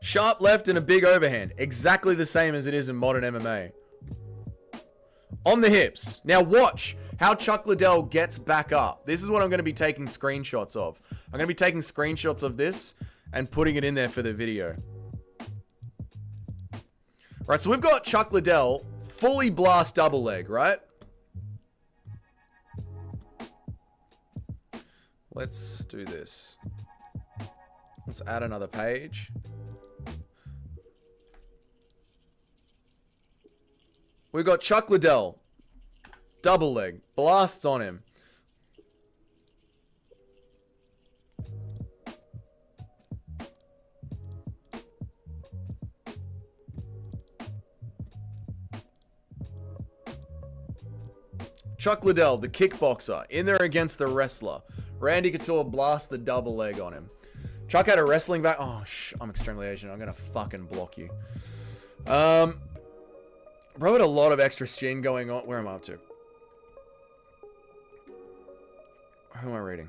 Sharp left and a big overhand. Exactly the same as it is in modern MMA. On the hips. Now watch how Chuck Liddell gets back up. This is what I'm going to be taking screenshots of. I'm going to be taking screenshots of this and putting it in there for the video. Right, so we've got Chuck Liddell fully blast double leg, right? Let's do this. Let's add another page. We've got Chuck Liddell. Double leg. Blasts on him. Chuck Liddell, the kickboxer, in there against the wrestler. Randy Couture blasts the double leg on him. Chuck had a wrestling back. Oh, I'm extremely Asian. I'm going to fucking block you. Bro had a lot of extra shin going on. Where am I up to? Who am I reading?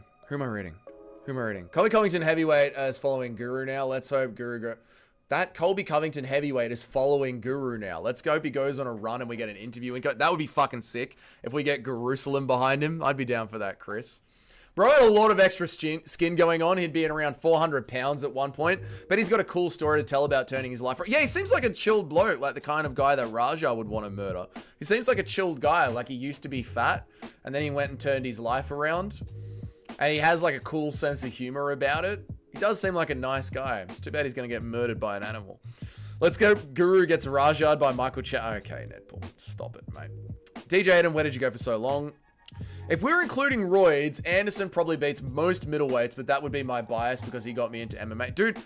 Who am I reading? Colby Covington heavyweight is following Guru now. Let's hope that Colby Covington heavyweight is following Guru now. Let's hope he goes on a run and we get an interview. That would be fucking sick if we get Jerusalem behind him. I'd be down for that, Chris. Bro had a lot of extra skin going on. He'd be at around 400 pounds at one point. But he's got a cool story to tell about turning his life around. Yeah, he seems like a chilled bloke, like the kind of guy that Raja would want to murder. He seems like a chilled guy, like he used to be fat. And then he went and turned his life around. And he has like a cool sense of humor about it. He does seem like a nice guy. It's too bad he's going to get murdered by an animal. Let's go. Guru gets Rajad by Michael Okay, Nedpool. Stop it, mate. DJ Adam, where did you go for so long? If we're including roids, Anderson probably beats most middleweights, but that would be my bias because he got me into MMA. Dude,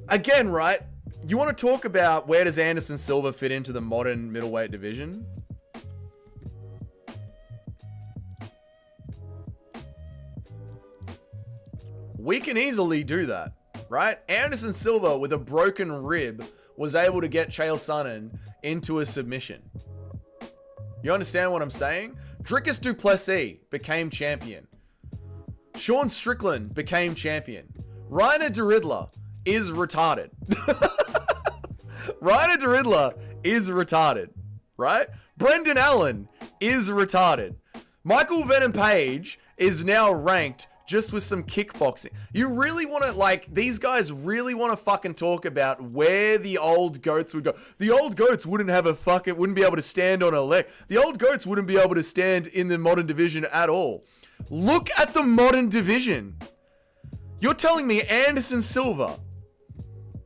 again, right? You want to talk about where does Anderson Silva fit into the modern middleweight division? We can easily do that, right? Anderson Silva with a broken rib was able to get Chael Sonnen into a submission. You understand what I'm saying? Dricus du Plessis became champion. Sean Strickland became champion. Reiner de Riddler is retarded. Reiner de Riddler is retarded, right? Brendan Allen is retarded. Michael Venom Page is now ranked just with some kickboxing. You really want to, like, these guys really want to fucking talk about where the old goats would go. The old goats wouldn't be able to stand on a leg. The old goats wouldn't be able to stand in the modern division at all. Look at the modern division. You're telling me Anderson Silva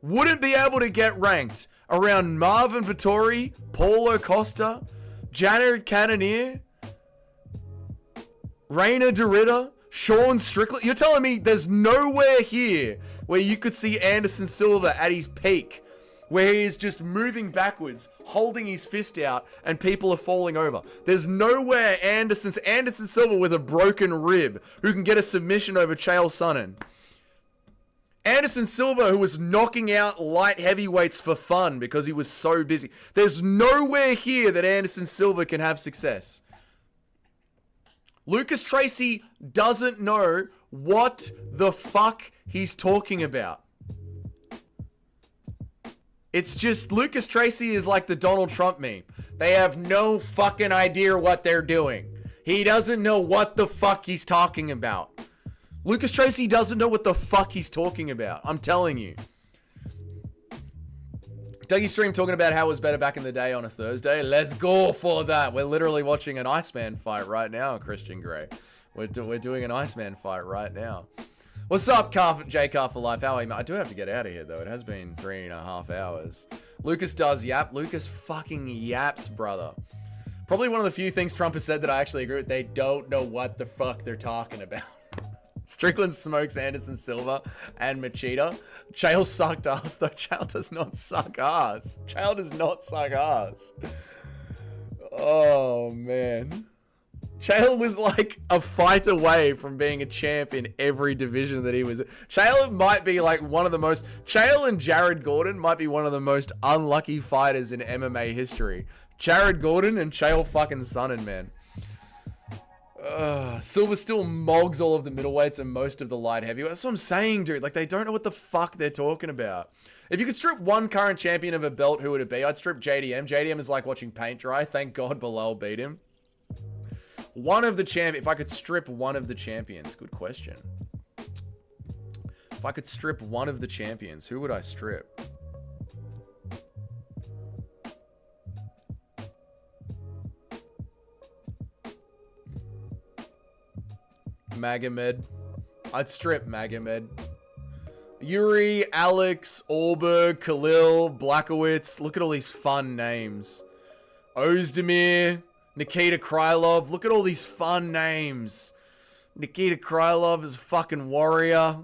wouldn't be able to get ranked around Marvin Vittori, Paulo Costa, Jared Cannonier, Reiner de Ritter, Sean Strickland? You're telling me there's nowhere here where you could see Anderson Silva at his peak, where he is just moving backwards, holding his fist out, and people are falling over. There's nowhere Anderson Silva with a broken rib who can get a submission over Chael Sonnen. Anderson Silva, who was knocking out light heavyweights for fun because he was so busy. There's nowhere here that Anderson Silva can have success. Lucas Tracy doesn't know what the fuck he's talking about. It's just, Lucas Tracy is like the Donald Trump meme. They have no fucking idea what they're doing. He doesn't know what the fuck he's talking about. Lucas Tracy doesn't know what the fuck he's talking about. I'm telling you. Dougie Stream talking about how it was better back in the day on a Thursday. Let's go for that. We're literally watching an Iceman fight right now, Christian Grey. We're doing an Iceman fight right now. What's up, J Car for Life? How are you? I do have to get out of here, though. It has been 3.5 hours. Lucas does yap. Lucas fucking yaps, brother. Probably one of the few things Trump has said that I actually agree with. They don't know what the fuck they're talking about. Strickland smokes Anderson Silva and Machida. Chael sucked ass, though. Chael does not suck ass. Chael does not suck ass. Oh, man. Chael was like a fight away from being a champ in every division that he was in. Chael might be like one of the most... Chael and Jared Gordon might be one of the most unlucky fighters in MMA history. Jared Gordon and Chael fucking Sonnen, man. Silva still mogs all of the middleweights and most of the light heavyweights. That's what I'm saying, dude. Like, they don't know what the fuck they're talking about. If you could strip one current champion of a belt, who would it be? I'd strip JDM. JDM is like watching paint dry. Thank God Bilal beat him. If I could strip one of the champions. Good question. If I could strip one of the champions, who would I strip? Magomed. I'd strip Magomed. Yuri, Alex, Orberg, Khalil, Blachowicz. Look at all these fun names. Ozdemir, Nikita Krylov. Look at all these fun names. Nikita Krylov is a fucking warrior.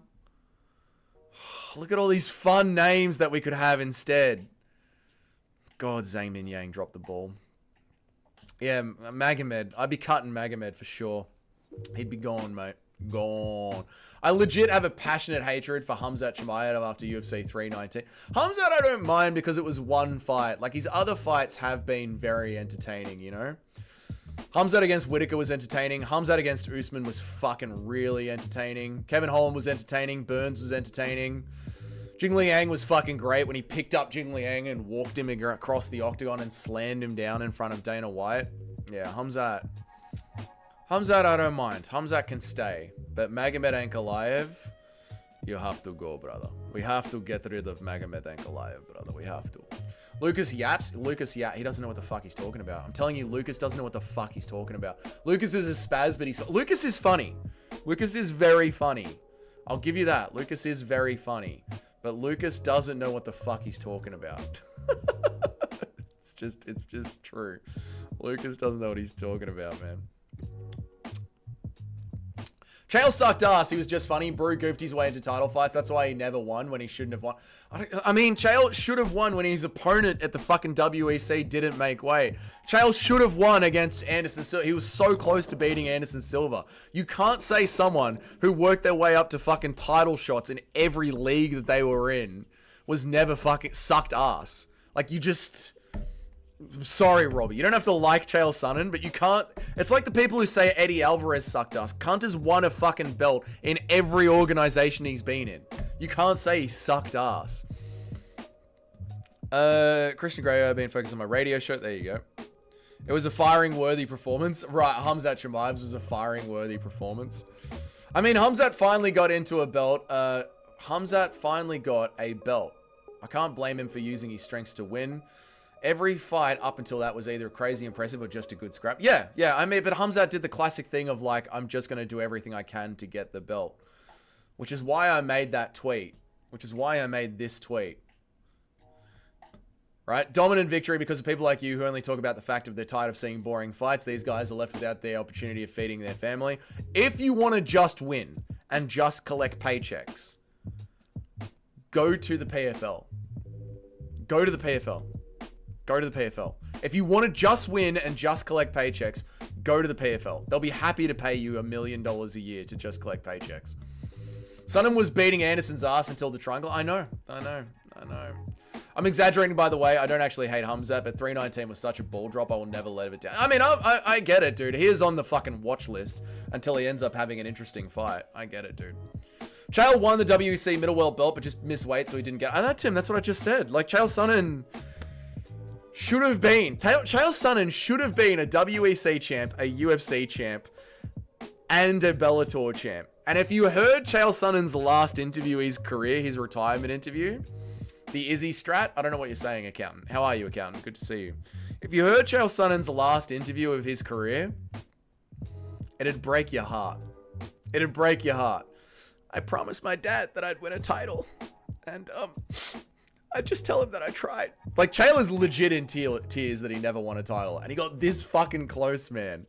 Look at all these fun names that we could have instead. God, Zhang Min Yang dropped the ball. Yeah, Magomed. I'd be cutting Magomed for sure. He'd be gone, mate. Gone. I legit have a passionate hatred for Khamzat Chimaev after UFC 319. Khamzat I don't mind because it was one fight. Like, his other fights have been very entertaining, you know? Hamzat against Whitaker was entertaining. Hamzat against Usman was fucking really entertaining. Kevin Holland was entertaining. Burns was entertaining. Jing Liang was fucking great when he picked up Jing Liang and walked him across the octagon and slammed him down in front of Dana White. Yeah, Hamzat, I don't mind. Hamzat can stay. But Magomed Ankalaev, you have to go, brother. We have to get rid of Magomed Ankalaev, brother. We have to. Lucas Yaps. He doesn't know what the fuck he's talking about. I'm telling you, Lucas doesn't know what the fuck he's talking about. Lucas is a spaz, but Lucas is funny. Lucas is very funny. I'll give you that. Lucas is very funny. But Lucas doesn't know what the fuck he's talking about. It's just true. Lucas doesn't know what he's talking about, man. Chael sucked ass. He was just funny. Brew goofed his way into title fights. That's why he never won when he shouldn't have won. I mean, Chael should have won when his opponent at the fucking WEC didn't make weight. Chael should have won against Anderson Silva. He was so close to beating Anderson Silva. You can't say someone who worked their way up to fucking title shots in every league that they were in was never fucking sucked ass. Like, you just... Sorry, Robbie. You don't have to like Chael Sonnen, but you can't... It's like the people who say Eddie Alvarez sucked us. Cunt has won a fucking belt in every organization he's been in. You can't say he sucked ass. Christian Grey, I've been focused on my radio show. There you go. It was a firing-worthy performance. Right, Hamzat Chimaev's was a firing-worthy performance. I mean, Hamzat finally got into a belt. Hamzat finally got a belt. I can't blame him for using his strengths to win. Every fight up until that was either crazy impressive or just a good scrap. Yeah. I mean, but Hamzat did the classic thing of like, I'm just going to do everything I can to get the belt. Which is why I made that tweet. Which is why I made this tweet. Right? Dominant victory because of people like you who only talk about the fact of they're tired of seeing boring fights. These guys are left without the opportunity of feeding their family. If you want to just win and just collect paychecks, go to the PFL. Go to the PFL. Go to the PFL. If you want to just win and just collect paychecks, go to the PFL. They'll be happy to pay you $1 million a year to just collect paychecks. Sonnen was beating Anderson's ass until the triangle. I know. I'm exaggerating, by the way. I don't actually hate Hamzat, but 319 was such a ball drop. I will never let it down. I mean, I get it, dude. He is on the fucking watch list until he ends up having an interesting fight. I get it, dude. Chael won the WEC middleweight belt, but just missed weight, so he didn't get... I know, Tim. That's what I just said. Like, Chael Sonnen... should have been. Chael Sonnen should have been a WEC champ, a UFC champ, and a Bellator champ. And if you heard Chael Sonnen's last interview, his career, his retirement interview, the Izzy Strat, I don't know what you're saying, accountant. How are you, accountant? Good to see you. If you heard Chael Sonnen's last interview of his career, it'd break your heart. It'd break your heart. I promised my dad that I'd win a title. And, I just tell him that I tried. Like, Chael is legit in tears that he never won a title. And he got this fucking close, man.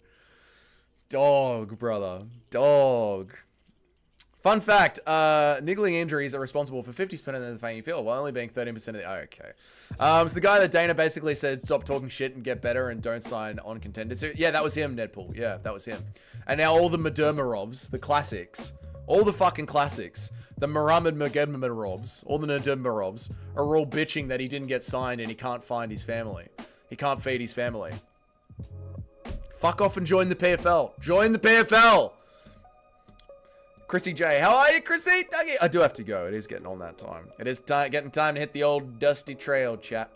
Dog, brother. Dog. Fun fact, niggling injuries are responsible for 50% of the fame you feel, while only being 13% of the... Oh, okay. It's the guy that Dana basically said, stop talking shit and get better and don't sign on contenders. So, yeah, that was him, Nedpool. Yeah, that was him. And now all the Madermarovs, the classics, all the fucking classics... The Muhammad Magomedovs, all the Nurmagomedovs, are all bitching that he didn't get signed and he can't find his family. He can't feed his family. Fuck off and join the PFL. Join the PFL! Chrissy J. How are you, Chrissy? Dougie? I do have to go. It is getting on that time. It is getting time to hit the old dusty trail, chat.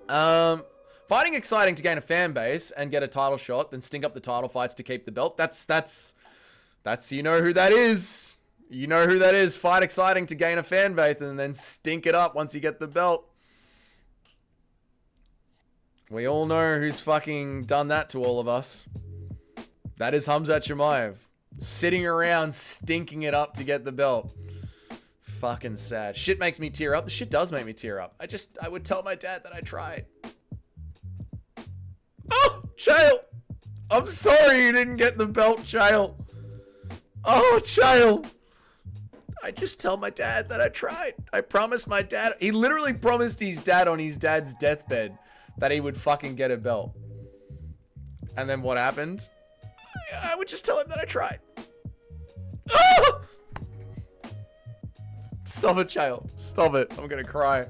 Fighting exciting to gain a fan base and get a title shot, then stink up the title fights to keep the belt. That's you know who that is. You know who that is. Fight exciting to gain a fan base and then stink it up once you get the belt. We all know who's fucking done that to all of us. That is Hamzat Chimaev. Sitting around stinking it up to get the belt. Fucking sad. Shit makes me tear up. The shit does make me tear up. I would tell my dad that I tried. Oh, Chael. I'm sorry you didn't get the belt, Chael. Oh, Chael. I just tell my dad that I tried. I promised my dad. He literally promised his dad on his dad's deathbed that he would fucking get a belt. And then what happened? I would just tell him that I tried. Oh! Stop it, Chael. Stop it. I'm going to cry.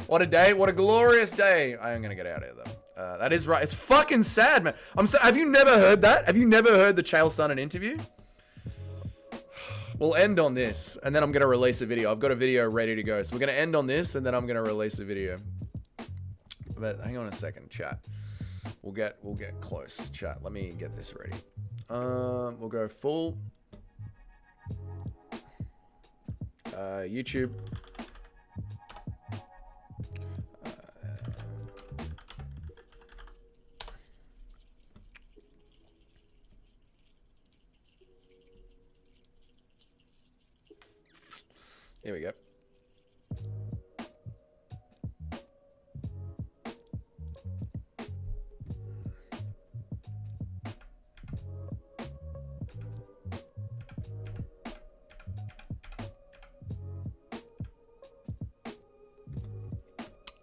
What a day. What a glorious day. I am going to get out of here, though. That is right. It's fucking sad, man. Have you never heard that? Have you never heard the Chael Sonnen interview? We'll end on this, and then I'm going to release a video. I've got a video ready to go. So we're going to end on this, and then I'm going to release a video. But hang on a second, chat. We'll get close, chat. Let me get this ready. We'll go full. YouTube. Here we go.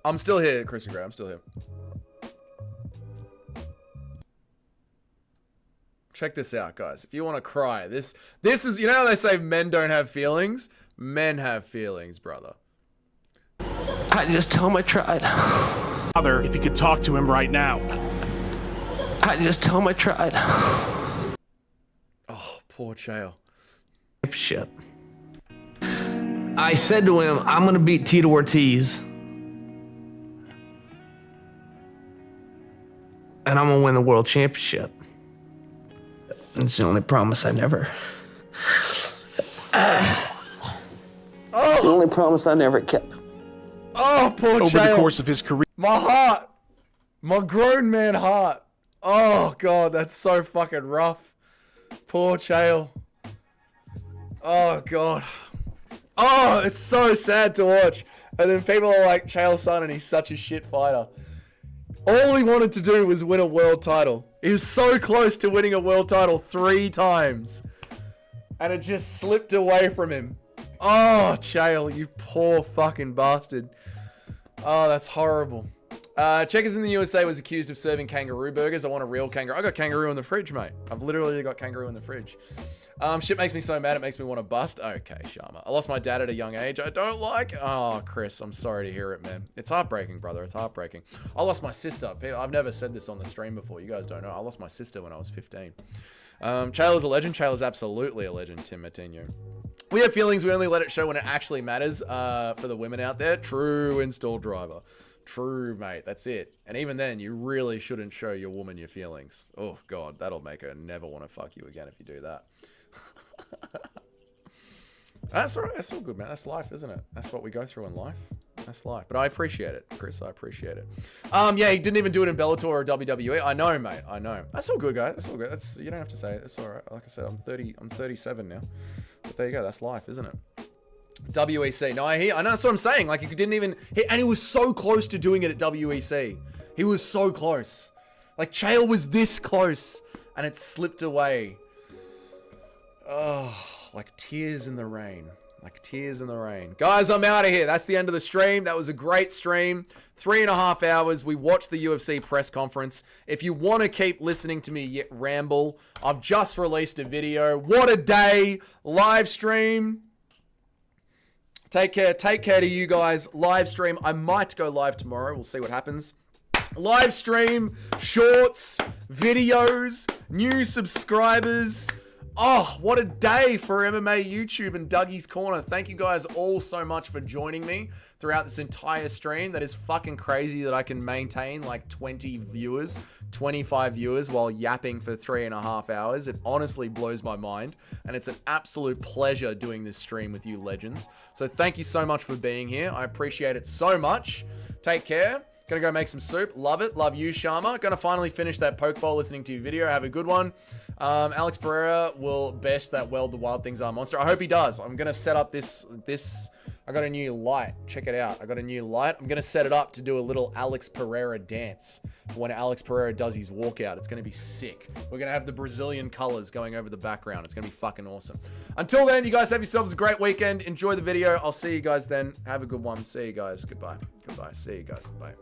I'm still here, Christian Gray. I'm still here. Check this out, guys. If you want to cry, this is, you know how they say men don't have feelings? Men have feelings, brother. I just tell him I tried. Father, if you could talk to him right now. I just tell him I tried. Oh, poor Chael. Shit. I said to him, I'm gonna beat Tito Ortiz. And I'm gonna win the world championship. It's the only promise I never. It's the only promise I never kept. Oh, poor Chael. Over the course of his career. My heart. My grown man heart. Oh, God, that's so fucking rough. Poor Chael. Oh, God. Oh, it's so sad to watch. And then people are like, Chael Sonnen, he's such a shit fighter. All he wanted to do was win a world title. He was so close to winning a world title 3 times. And it just slipped away from him. Oh, Chael, you poor fucking bastard. Oh, that's horrible. Checkers in the USA was accused of serving kangaroo burgers. I want a real kangaroo. I got kangaroo in the fridge, mate. I've literally got kangaroo in the fridge. Shit makes me so mad, it makes me want to bust. Okay, Sharma. I lost my dad at a young age. I don't like... Oh, Chris, I'm sorry to hear it, man. It's heartbreaking, brother. It's heartbreaking. I lost my sister. I've never said this on the stream before. You guys don't know. I lost my sister when I was 15. Chael is a legend. Chael is absolutely a legend, Tim Martino. We have feelings. We only let it show when it actually matters. For the women out there, true install driver. True, mate. That's it. And even then, you really shouldn't show your woman your feelings. Oh, God. That'll make her never want to fuck you again if you do that. That's all right. That's all good, man. That's life, isn't it? That's what we go through in life. That's life. But I appreciate it, Chris. I appreciate it. Yeah, he didn't even do it in Bellator or WWE. I know, mate. I know. That's all good, guys. That's all good. That's, you don't have to say it. That's all right. Like I said, I'm 37 now. But there you go. That's life, isn't it? WEC. No, I know. That's what I'm saying. Like, he didn't even... And he was so close to doing it at WEC. He was so close. Like, Chael was this close. And it slipped away. Oh, like tears in the rain. Like tears in the rain. Guys, I'm out of here. That's the end of the stream. That was a great stream. 3.5 hours. We watched the UFC press conference. If you want to keep listening to me ramble, I've just released a video. What a day. Live stream. Take care. Take care to you guys. Live stream. I might go live tomorrow. We'll see what happens. Live stream, shorts, videos, new subscribers. Oh, what a day for MMA YouTube and Dougie's Corner. Thank you guys all so much for joining me throughout this entire stream. That is fucking crazy that I can maintain like 20 viewers, 25 viewers while yapping for 3.5 hours. It honestly blows my mind. And it's an absolute pleasure doing this stream with you legends. So thank you so much for being here. I appreciate it so much. Take care. Gonna go make some soup. Love it. Love you, Sharma. Gonna finally finish that poke bowl listening to your video. Have a good one. Alex Pereira will best that Weld the Wild Things Are monster. I hope he does. I'm gonna set up this. I got a new light. Check it out. I got a new light. I'm gonna set it up to do a little Alex Pereira dance when Alex Pereira does his walkout. It's gonna be sick. We're gonna have the Brazilian colors going over the background. It's gonna be fucking awesome. Until then, you guys have yourselves a great weekend. Enjoy the video. I'll see you guys then. Have a good one. See you guys. Goodbye. Goodbye. See you guys. Bye.